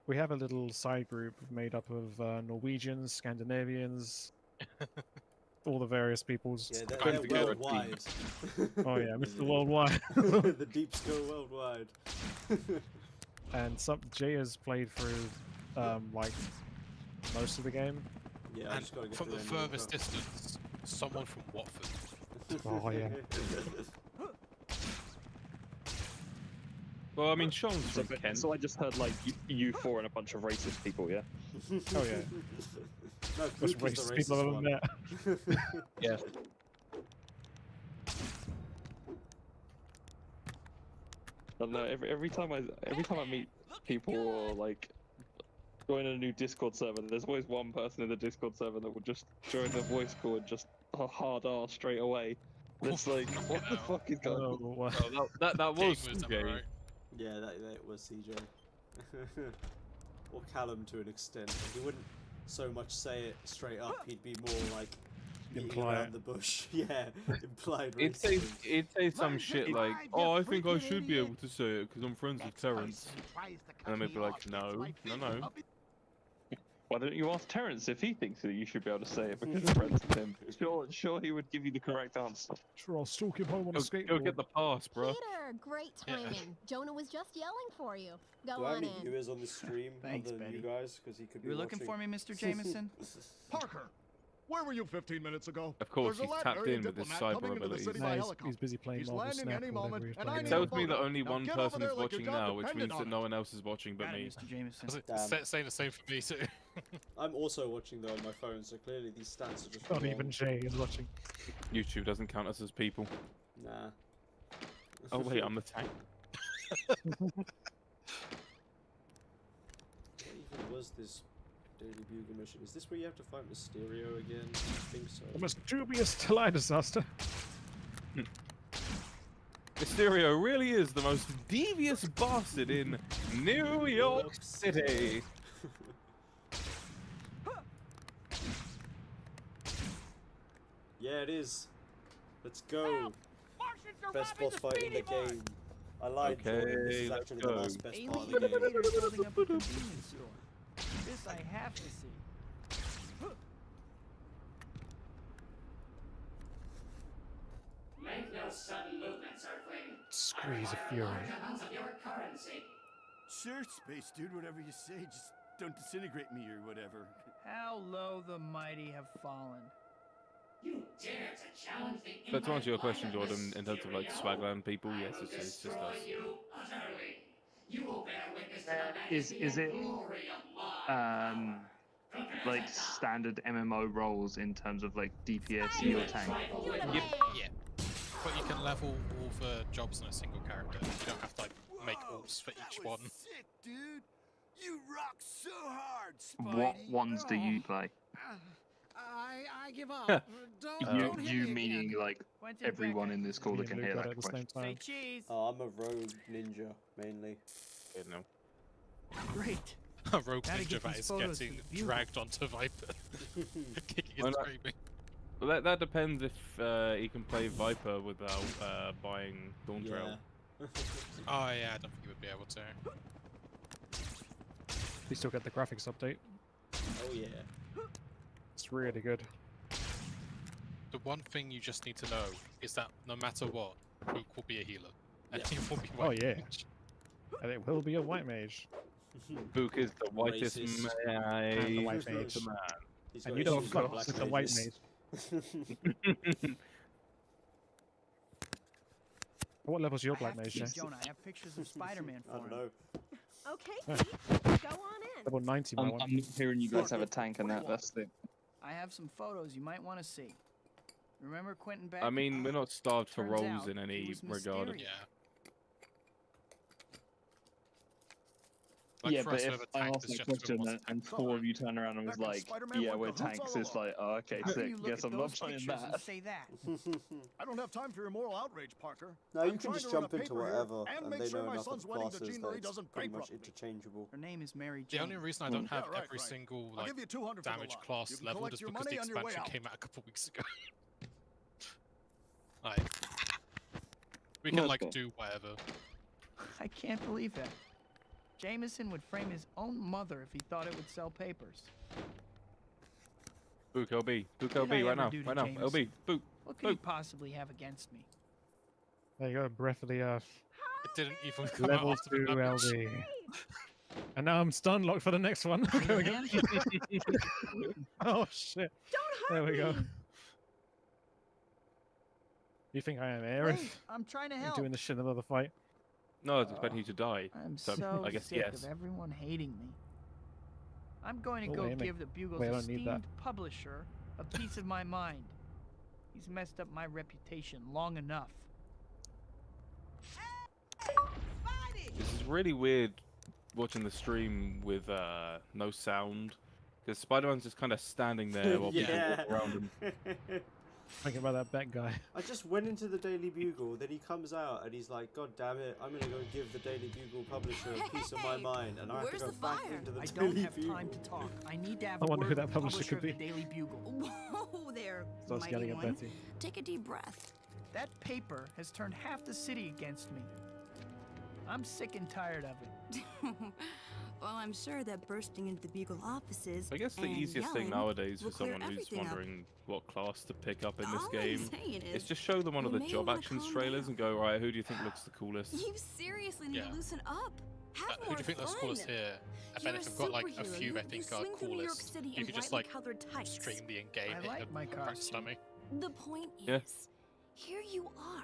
We have a little side group made up of Norwegians, Scandinavians, all the various peoples. Yeah, they're worldwide. Oh yeah, Mr. Worldwide. The deep skill worldwide. And Jay has played through like most of the game. Yeah, I And just gotta get from the through furthest distance, someone from Watford. Oh yeah. Well, I mean, Sean's from Kent. So I just heard like you 4 and a bunch of racist people, yeah? Oh yeah. No, What's Luke is the racist people racist other one. than that? Yeah. I don't know. Every time I meet people or like join a new Discord server, there's always one person in the Discord server that will just join the voice call and just hard R straight away. It's like, what the fuck is going on? Oh, wow. Oh, that was Game was CJ. right. Yeah, that was CJ. Or Callum to an extent. He wouldn't so much say it straight up. He'd be more like beating Imply around it. the bush. Yeah, implied He'd say, racism. he'd say some shit like, "Oh, I think I should be able to say it because I'm friends with Terrence," and then they'd be like, "No, no, no." Why don't you ask Terrence if he thinks that you should be able to say it because you're friends with him? Sure, he would give you the correct answer. Sure, I'll stalk him home on a Go skateboard. get the pass, bro. Peter, great timing. Jonah was just yelling for you. Go Do I have on any in. viewers on this stream Thanks, other than you Betty. guys? Because he could be You were looking watching. for me, Mr. Jameson? Parker, where were you 15 minutes ago? Of course, There's a he's tapped Latvian in with his diplomat cyber coming into the city abilities. by No, helicopter. he's busy playing He's Marvel landing Snap any or whatever moment, he's and playing. I It need tells a me that photo. only Now one get over person there is like your watching job now, which depended means on that it. no one else is watching but Got it, me. Mr. Jameson. Damn. Saying the same for me too. I'm also watching though on my phone, so clearly these stats are just Not wrong. even Jay is watching. YouTube doesn't count us as people. Nah. Oh wait, I'm the tank. What even was this Daily Bugle mission? Is this where you have to fight Mysterio again? I think so. The most dubious July disaster. Mysterio really is the most devious bastard in New York City. Yeah, it is. Let's go. Best boss fight in the game. I lied, Jordan. This is let's actually go. the last best part of Alien the game. invaders building up a convenience store. This I have to see. Make no sudden movements, Earthling. Squeeze of I fury. require large amounts of your currency. Sure, Space Dude, whatever you say, just don't disintegrate me or whatever. How low the mighty have fallen. You dare to challenge the But to answer your question, immortal Jordan, in terms of like Mysterio? Swagland people, I yes, will it's just destroy us. you utterly. You will bear witness to the Is majesty it and glory of my like standard MMO roles in terms of like DPS or tank? Yeah. But you can level all the jobs on a single character. You don't have to like make alts for each one. Sick, dude. You rock so hard, What Spidey. ones do you play? I give up. don't hit You me meaning again. like Quentin everyone in this caller Me can and hear Luke got that it at the same question. Say time. cheese. Oh, I'm a rogue ninja, mainly. Yeah, no. Great. A rogue Gotta ninja get that these is photos getting for the viewer. dragged onto Viper, kicking Why and not? screaming. Well, that depends if he can play Viper without buying Dawntrail. Yeah. Oh yeah, I don't think you would be able to. We still get the graphics update. Oh yeah. It's really good. The one thing you just need to know is that no matter what, Luke will be a healer, and Yeah. he will be Oh white yeah. mage. And it will be a white mage. Book is the whitest Racist. And the white mage mage. of the man. He's And got you don't issues with fuck black with the white mages. mage. What level's your I black have to mage, see Jay? Jonah, I have pictures of Spider-Man I for don't him. know. Okay, Yeah. Pete, go on in. Level 90, my I'm one. not hearing you guys have a tank and that. That's the. I have some photos you might want to see. Remember Quentin Beck? I mean, we're not starved for Turns roles out in he any was regard. Mysterio. Yeah. Like Yeah, for but us, if whoever I tanked asked is that just whoever question wants to and tank. four of you turned around and was Back when like, Spider-Man "Yeah, went we're cahoots all tanks," it's along. like, "Oh, okay, How can sick. you look Guess at I'm not those trying pictures and that." say that? I don't have time for your moral outrage, Parker. No, I'm you can trying just to run a jump into paper here whatever, and and make they sure know my enough of son's wedding to classes Jean that Marie it's doesn't pretty much bankrupt me. interchangeable. Her name is Mary The Jane. only reason I don't have right, every right. single I'll like give you 200 for the damage lot. class You can leveled collect is your because the money on your way expansion out. came out a couple weeks ago. Like, we can like Okay. do whatever. I can't believe that. Jameson would frame his own mother if he thought it would sell papers. Book LB. Book What did LB I right ever now. do to Right now. Jameson? LB. Book. What could he Book. possibly have against me? There you go, Breath of the Earth. It didn't even come out Level after the 2 damage. LB. And now I'm stun locked for the next one. There we go. Man, Oh shit. Don't There hurt we go. me. You think I am Aerith? wait, I'm trying to You're help. doing this shit another fight? No, I was expecting you to die. I'm So, so I guess sick yes. of everyone hating me. I'm going to Oh, go Amy. give the Bugle's Wait, I don't need that. esteemed publisher a piece of my mind. He's messed up my reputation long enough. This is really weird watching the stream with no sound. Because Spider-Man's just kind of standing there while people Yeah. walk around him. Thinking about that Beck guy. I just went into the Daily Bugle, then he comes out and he's like, God damn it, I'm gonna go and give the Daily Bugle publisher a piece of my mind, and I have to go back into the I Daily don't have Bugle. time to talk. I need to have I a wonder word who that with the publisher could of the be. Daily Bugle. Whoa there, Starts mighty yelling at one. Betty. Take a deep breath. That paper has turned half the city against me. I'm sick and tired of it. Well, I'm sure that bursting into the Bugle offices I guess the and easiest thing yelling nowadays will for clear someone who's everything up. wondering what class to pick up in this All I'm game saying is is, just show them one of you the may job wanna actions calm trailers down. and go, right, who do you think looks the coolest? You seriously need Yeah. to loosen up. Have Who more do you think looks fun. coolest here? I You're bet a if we've got like a superhero. few I You think are swing through New York coolest, City you in could just brightly like colored tights. stream the in-game I hit like and my practice costume. dummy. The point Yeah. is, here you are.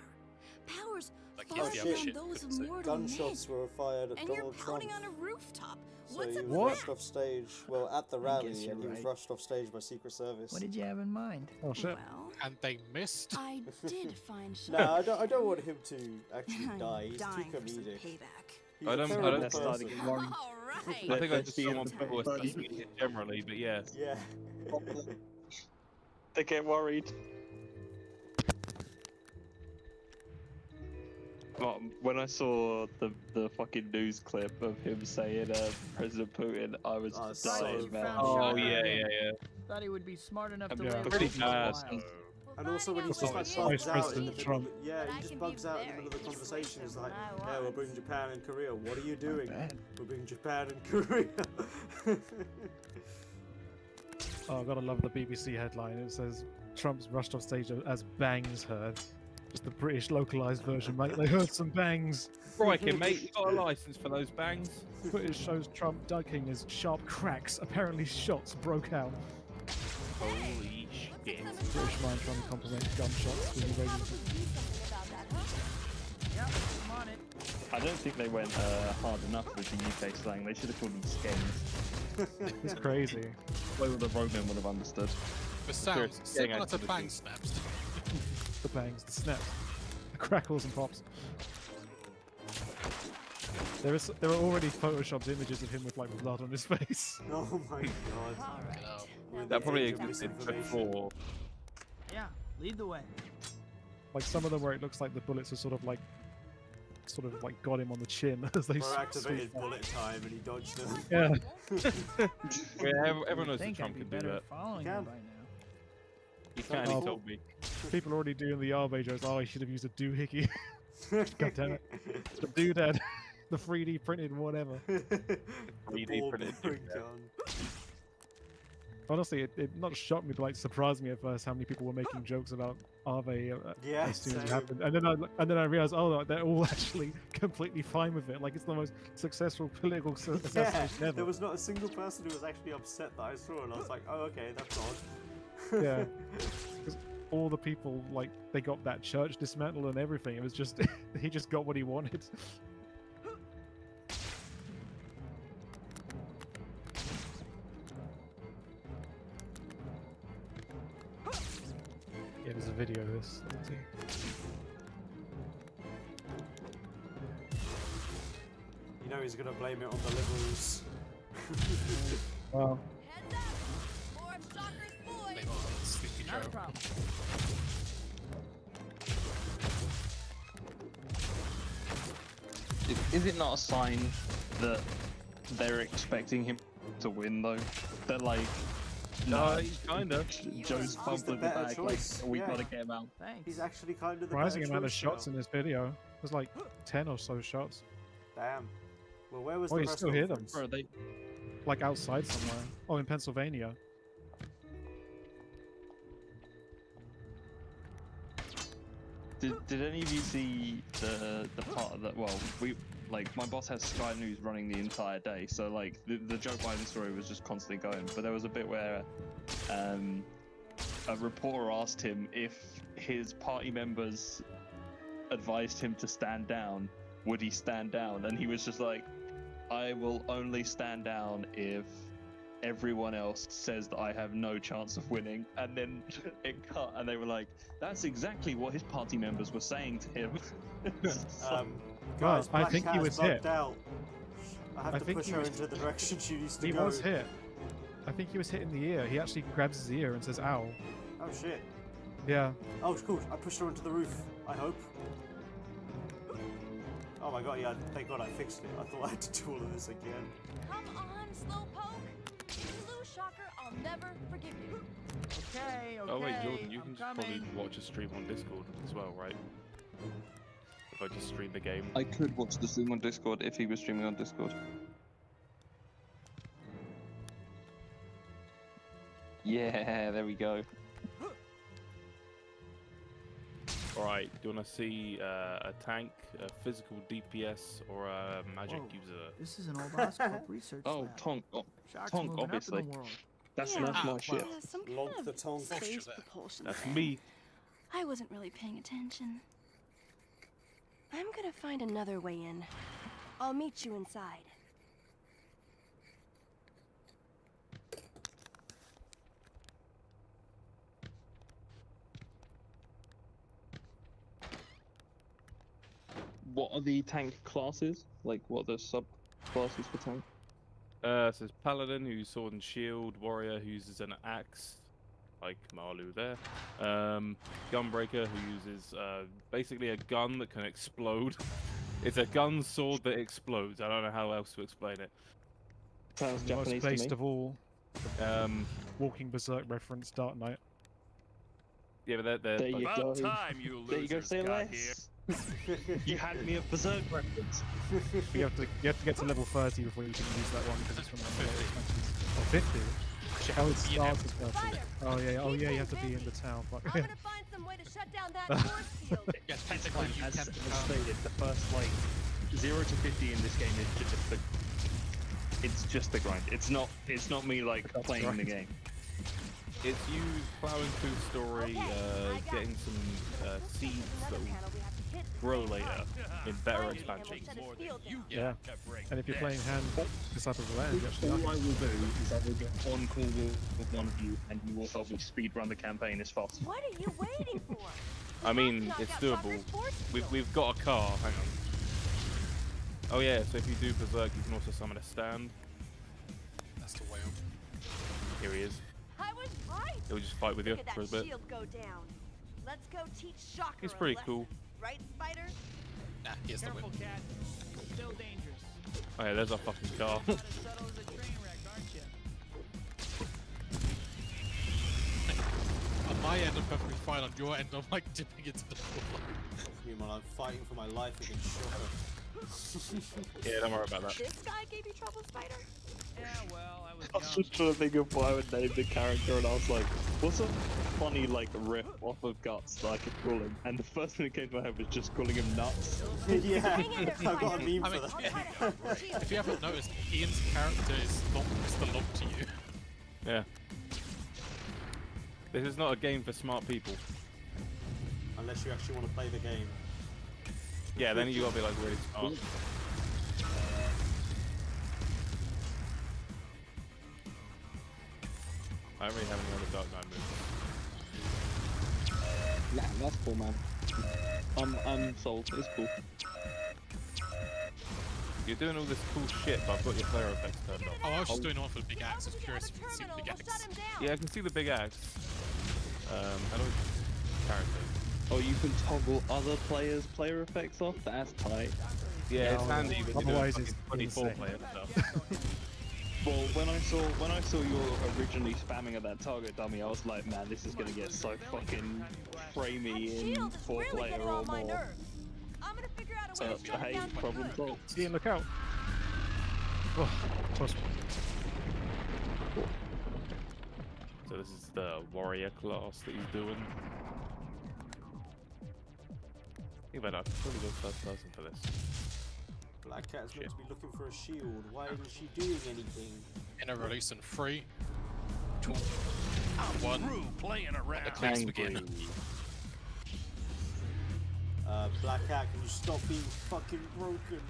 Powers Like, far here's the other beyond shit those you of couldn't say. mortal Gunshots were fired at men. And you're Donald Trump. pouting on a rooftop. So What's he up was with rushed that? off stage, well, at the I rally, guess and you're he was right. rushed off stage by Secret Service. What did you have in mind? Oh shit. Well, And they missed. I did find No, I don't want him to actually I'm die. He's too dying for some comedic. payback. He's I a don't- I terrible don't- person. starting to worry. All right. I think I Let's just see someone the people buddy. are generally, but yeah. Yeah. They get worried. Well, when I saw the fucking news clip of him saying President Putin, I was Oh, just so dying, man. bad. Oh Shut yeah, up. yeah, yeah. Thought he would be smart enough to Yeah. live Pretty for a fast. while. And also when he just like Vice bugs out in the President middle, Trump. yeah, But I he just can bugs be out in the very middle of the conversation. He's like, persuasive when yeah, I we're want. bringing Japan and Korea. What are you doing? bad. We're bringing Japan and Korea. Oh, I gotta love the BBC headline. It says Trump's rushed off stage as bangs heard. Just the British localized version, mate. They heard some bangs. Crikey, mate, you got a license for those bangs? Footage shows Trump ducking as sharp cracks. Apparently, shots broke out. Holy shit. British mind trying to complement gunshots with the radio. Yep, I'm on it. I don't think they went hard enough with the UK slang. They should have called them skins. It's crazy. Way the roadmen would have understood. The sounds getting similar out to of the bang scene. snaps. The bangs, the snaps, the crackles and pops. There are already photoshopped images of him with like blood on his face. Oh my god. You know. We're in That the probably age of existed misinformation. before. Yeah, lead the way. Like some of them where it looks like the bullets are sort of like got him on the chin as they Or activated swoop by. bullet time and he dodged them. Yeah. Yeah, everyone knows that Think Trump I'd be can do better that. at following You you can. by now. He can, Oh. he told me. People are already doing the Arbe jokes. Oh, he should have used a doohickey. God damn it. The doodad. The 3D printed whatever. 3D ball printed bearing doodad. gun. Honestly, it not shocked me, but like surprised me at first how many people were making jokes about Arve Yeah, as soon as it same. happened, and then I realized, oh, they're all actually completely fine with it. Like it's the most successful political assassination Yeah, ever. there was not a single person who was actually upset that I saw, and I was like, oh, okay, that's odd. Yeah, 'cause all the people like they got that church dismantled and everything. It was just he just got what he wanted. Yeah, there's a video of this. Let's see. You know he's gonna blame it on the liberals. Well, Heads up! More of Shocker's boys! They are Sleepy Not a Joe. problem. Is it not a sign that they're expecting him to win though? They're like, No, he's kinda. Joe's the bumping the better back, choice, like we yeah. gotta get him out. Thanks. He's actually kind of the surprising better amount of choice shots now. in this video. There's like 10 or so shots. Damn. Well, where was Oh, the you press still hear them. conference? Bro, they Like outside somewhere. Oh, in Pennsylvania. Did any of you see the part of that? Well, we like my boss has Sky News running the entire day, so like the Joe Biden story was just constantly going. But there was a bit where a reporter asked him if his party members advised him to stand down, would he stand down? And he was just like, I will only stand down if everyone else says that I have no chance of winning. And then it cut and they were like, that's exactly what his party members were saying to him. Guys, I Black think Cat he is was bugged hit. out. I have I to think push he her was- into the direction she needs to He go. was hit. I think he was hit in the ear. He actually grabs his ear and says, ow. Oh shit. Yeah. Oh, it's cool. I pushed her onto the roof. I hope. Oh my god, yeah, thank god I fixed it. I thought I had to do all of this again. Come on, Slowpoke. If you lose, Shocker, I'll never forgive you. Okay, okay. Oh wait, Jordan, you I'm can just coming. probably watch a stream on Discord as well, right? If I just stream the game. I could watch the stream on Discord if he was streaming on Discord. Yeah, there we go. Alright, do you want to see a tank, a physical DPS, or a magic Whoa, user? This is an old Oscorp research Oh, lab. Tonk. Sharks Tonk, moving obviously. Up in the world. That's Yeah. my shit. Yeah, some kind Log the of tongue. space propulsion That's thing. me. I wasn't really paying attention. I'm gonna find another way in. I'll meet you inside. What are the tank classes? Like, what are the sub classes for tank? It says Paladin, who uses sword and shield, Warrior, who uses an axe, like Marlu there. Gunbreaker, who uses basically a gun that can explode. It's a gun sword that explodes. I don't know how else to explain it. Sounds Most Japanese to placed me. of all. Um, Walking Berserk reference, Dark Knight. yeah, but they're There you like, go. time you There you go, losers say got less. You had me a Berserk reference. You have to get to level 30 before you can use that one because it's from one of the expansions. Oh, 50. Oh, it starts as 30. Oh yeah, you have to be in the town. Fuck. I'm gonna find some way to shut down that force field. Yeah, technically you As can become. stated, the first like 0 to 50 in this game is just the. It's just the grind. It's not me like playing the game. it's you plowing through story, getting some seeds that will grow later in better expansions. Yeah. And if you're playing hand, this type of land, you actually All are. I will do is I will get on call with one of you, and you will help me speed run the campaign as fast. What are you waiting for? I mean, it's doable. We've got a car. Hang on. Oh yeah, so if you do Berserk, you can also summon a stand. That's the way up. Here he is. I was right. He'll just fight with you Look at for a that bit. shield go down. Let's go teach Shocker. He's a pretty lesson. cool. Right, Spider? Nah, he has the Careful, win. cat. Still dangerous. Oh yeah, there's our fucking car. Not as subtle as a train wreck, aren't you? On my end, I'm perfectly fine. On your end, I'm like dipping into the pool. Meanwhile, I'm fighting for my life against Shocker. Yeah, don't worry about that. This guy gave you trouble, Spider? Yeah, well, I was I was just trying to think of what I would name the character, and I was like, what's a funny like riff off of Guts that I could call him? And the first thing that came to my head was just calling him Nuts. Yeah, I've got a meme I for mean, that. if you haven't noticed, Ian's character is not Mr. Lock to you. Yeah. This is not a game for smart people. Unless you actually want to play the game. Yeah, then you gotta be like really smart. I don't really have any other Dark Knight moves. Nah, that's cool, man. I'm sold. It's cool. You're doing all this cool shit, but I've got your flare effects turned off. Oh, I was just doing one for the big axe. I was curious if you can see the big axe. Yeah, I can see the big axe. I don't character. Oh, you can toggle other players' player effects off? That's tight. Yeah, it's handy when you're doing Otherwise fucking it's 24 insane. player stuff. Well, when I saw you originally spamming at that target dummy, I was like, man, this is gonna get so fucking framey in 4 player or more. I'm gonna figure out a So, way to shut it hey, down for problem good. solved. Ian, look out. Oh, close. So this is the warrior class that he's doing. Think about it, I could probably go first person for this. Black Cat's meant to be looking for a shield. Why isn't she doing anything? In a release in 3, 2, 1. Through playing around. The clicks begin. Black Cat, can you stop being fucking broken?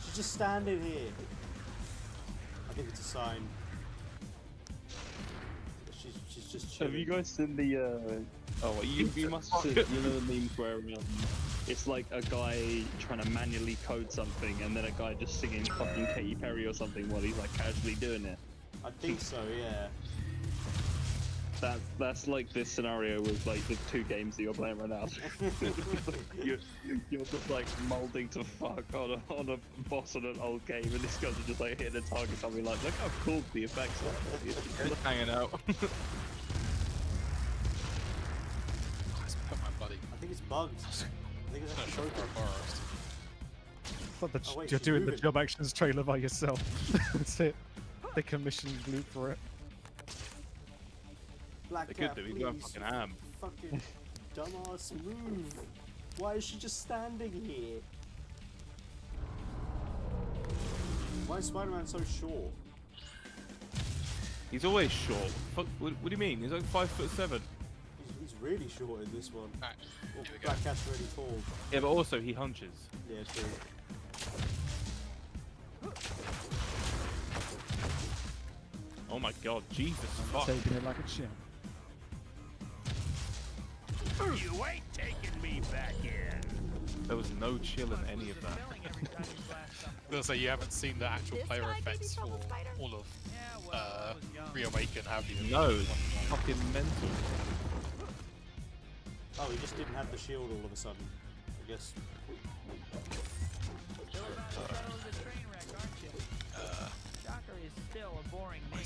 She's just standing here. I think it's a sign. She's just chilling. Have you guys seen the? Oh, you must have seen, you know the memes where it's like a guy trying to manually code something, and then a guy just singing fucking Katy Perry or something while he's like casually doing it. I think so, yeah. That's like this scenario with like the 2 games that you're playing right now. you're just like molding to fuck on a boss on an old game, and this guy's just like hitting a target. I'll be like, look how cool the effects are. Just hanging out. Put my bloody. I think it's bugged. I think it's actually broken. I thought that Oh, wait, you're she's doing the moving. Job Actions trailer by yourself. That's it. They commissioned loop for it. Black They Cat, could do. He's going please. fucking ham. Fucking dumbass move. Why is she just standing here? Why is Spider-Man so short? He's always short. Fuck, what do you mean? He's like 5'7". He's really short in this one. Alright, Well, here we go. Black Cat's really tall. Yeah, but also he hunches. Yeah, true. Oh my god, Jesus fuck. Taking it like a champ. You ain't taking me back in. There was no chill in any of that. So you haven't seen the actual This player guy could be effects for Trouble Spider? all of Reawaken, have you? No, it's fucking mental. Oh, he just didn't have the shield all of a sudden. I guess. Shocker is still a boring name.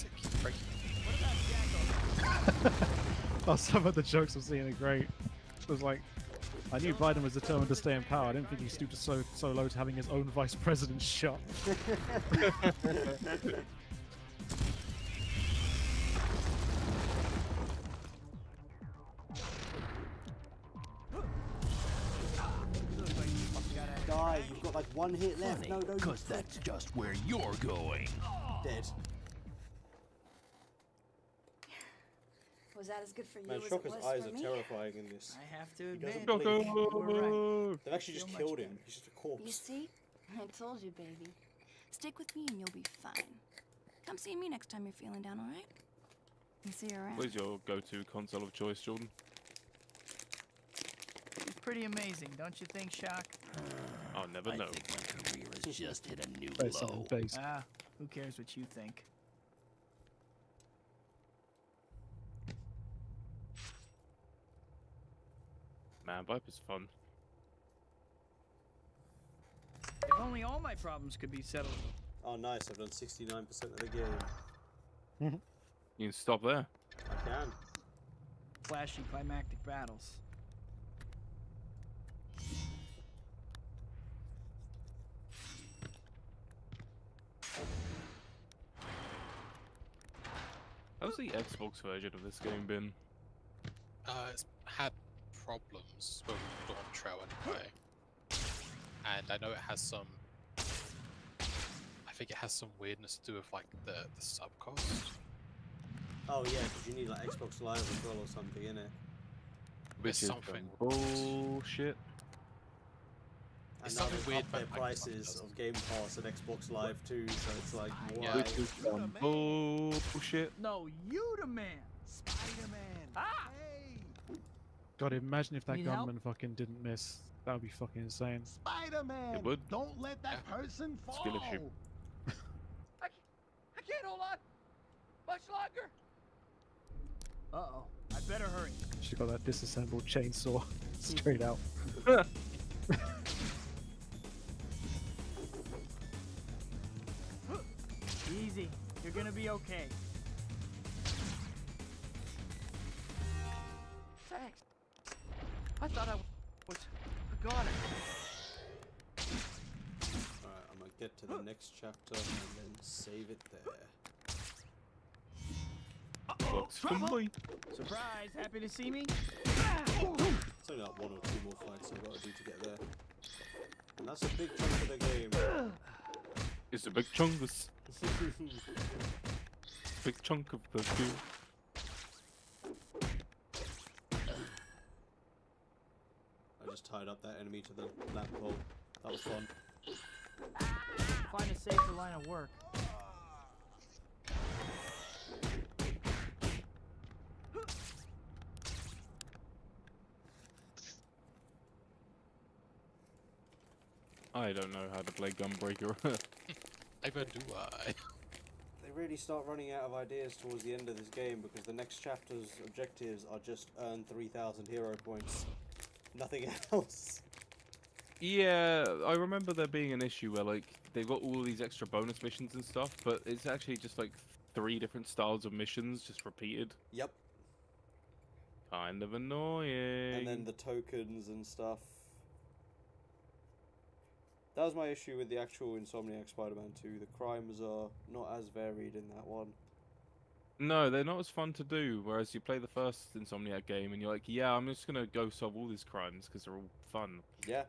Oh, some of the jokes I'm seeing are great. It was like, I knew Biden was determined to stay in power. I didn't think he stooped so low to having his own vice president shot. Die, you've got like 1 hit left. Funny, No, don't. cause that's just where you're going. Dead. Was that as good for you Man, as it Shocker's was eyes for are me? terrifying in this. I have to He admit, doesn't blink. you were right. They've actually just Feel killed much him. He's just a corpse. You see? I told you, baby. Stick with me and you'll be fine. Come see me next time you're feeling down, alright? I'll see you around. What is your go-to console of choice, Jordan? It's pretty amazing, don't you think, Shock? I'll never know. I think my career has just hit a new Based on low. the base. Ah, who cares what you think? Man, Viper's fun. If only all my problems could be settled. Oh, nice. I've done 69% of the game. You can stop there. I can. Flashy climactic battles. How's the Xbox version of this game been? It's had problems with Dawn Trail anyway. And I know it has some... I think it has some weirdness to do with like the sub cost. Oh yeah, because you need like Xbox Live as well or something, innit? There's Which is something. bullshit. And It's now something they've weird upped their about Microsoft prices does. of Game Pass and Xbox Live too, so it's like, why? Yeah. Which is bullshit. No, you the man! Spider-Man! Ah! Hey! God, imagine if that Need help? gunman fucking didn't miss. That would be fucking insane. Spider-Man! It would. Don't let that person fall! Skill issue. I can't hold on much longer. Uh-oh. I better hurry. She got that disassembled chainsaw straight out. Easy. You're gonna be okay. Thanks. I thought I was a goner. Alright, I'm gonna get to the next chapter and then save it there. Works for me. Surprise! Happy to see me? It's only like 1 or 2 more fights I've got to do to get there. And that's a big chunk of the game. It's a big chungus. Big chunk of the game. I just tied up that enemy to the lamp pole. That was fun. Find a safer line of work. I don't know how to play Gunbreaker. Neither do I. They really start running out of ideas towards the end of this game because the next chapter's objectives are just earn 3,000 hero points. Nothing else. Yeah, I remember there being an issue where like they've got all these extra bonus missions and stuff, but it's actually just like 3 different styles of missions just repeated. Yep. Kind of annoying. And then the tokens and stuff. That was my issue with the actual Insomniac Spider-Man 2. The crimes are not as varied in that one. No, they're not as fun to do, whereas you play the first Insomniac game and you're like, yeah, I'm just gonna go solve all these crimes because they're all fun. Yeah.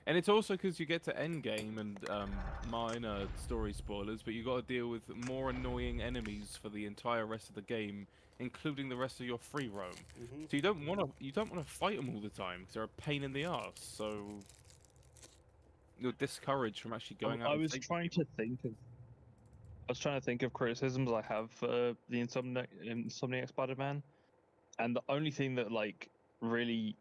And it's also because you get to endgame and minor story spoilers, but you got to deal with more annoying enemies for the entire rest of the game, including the rest of your free roam. So you don't want to fight them all the time because they're a pain in the ass. So you're discouraged from actually going out. I was trying to think of criticisms I have for the Insomniac Spider-Man, and the only thing that like really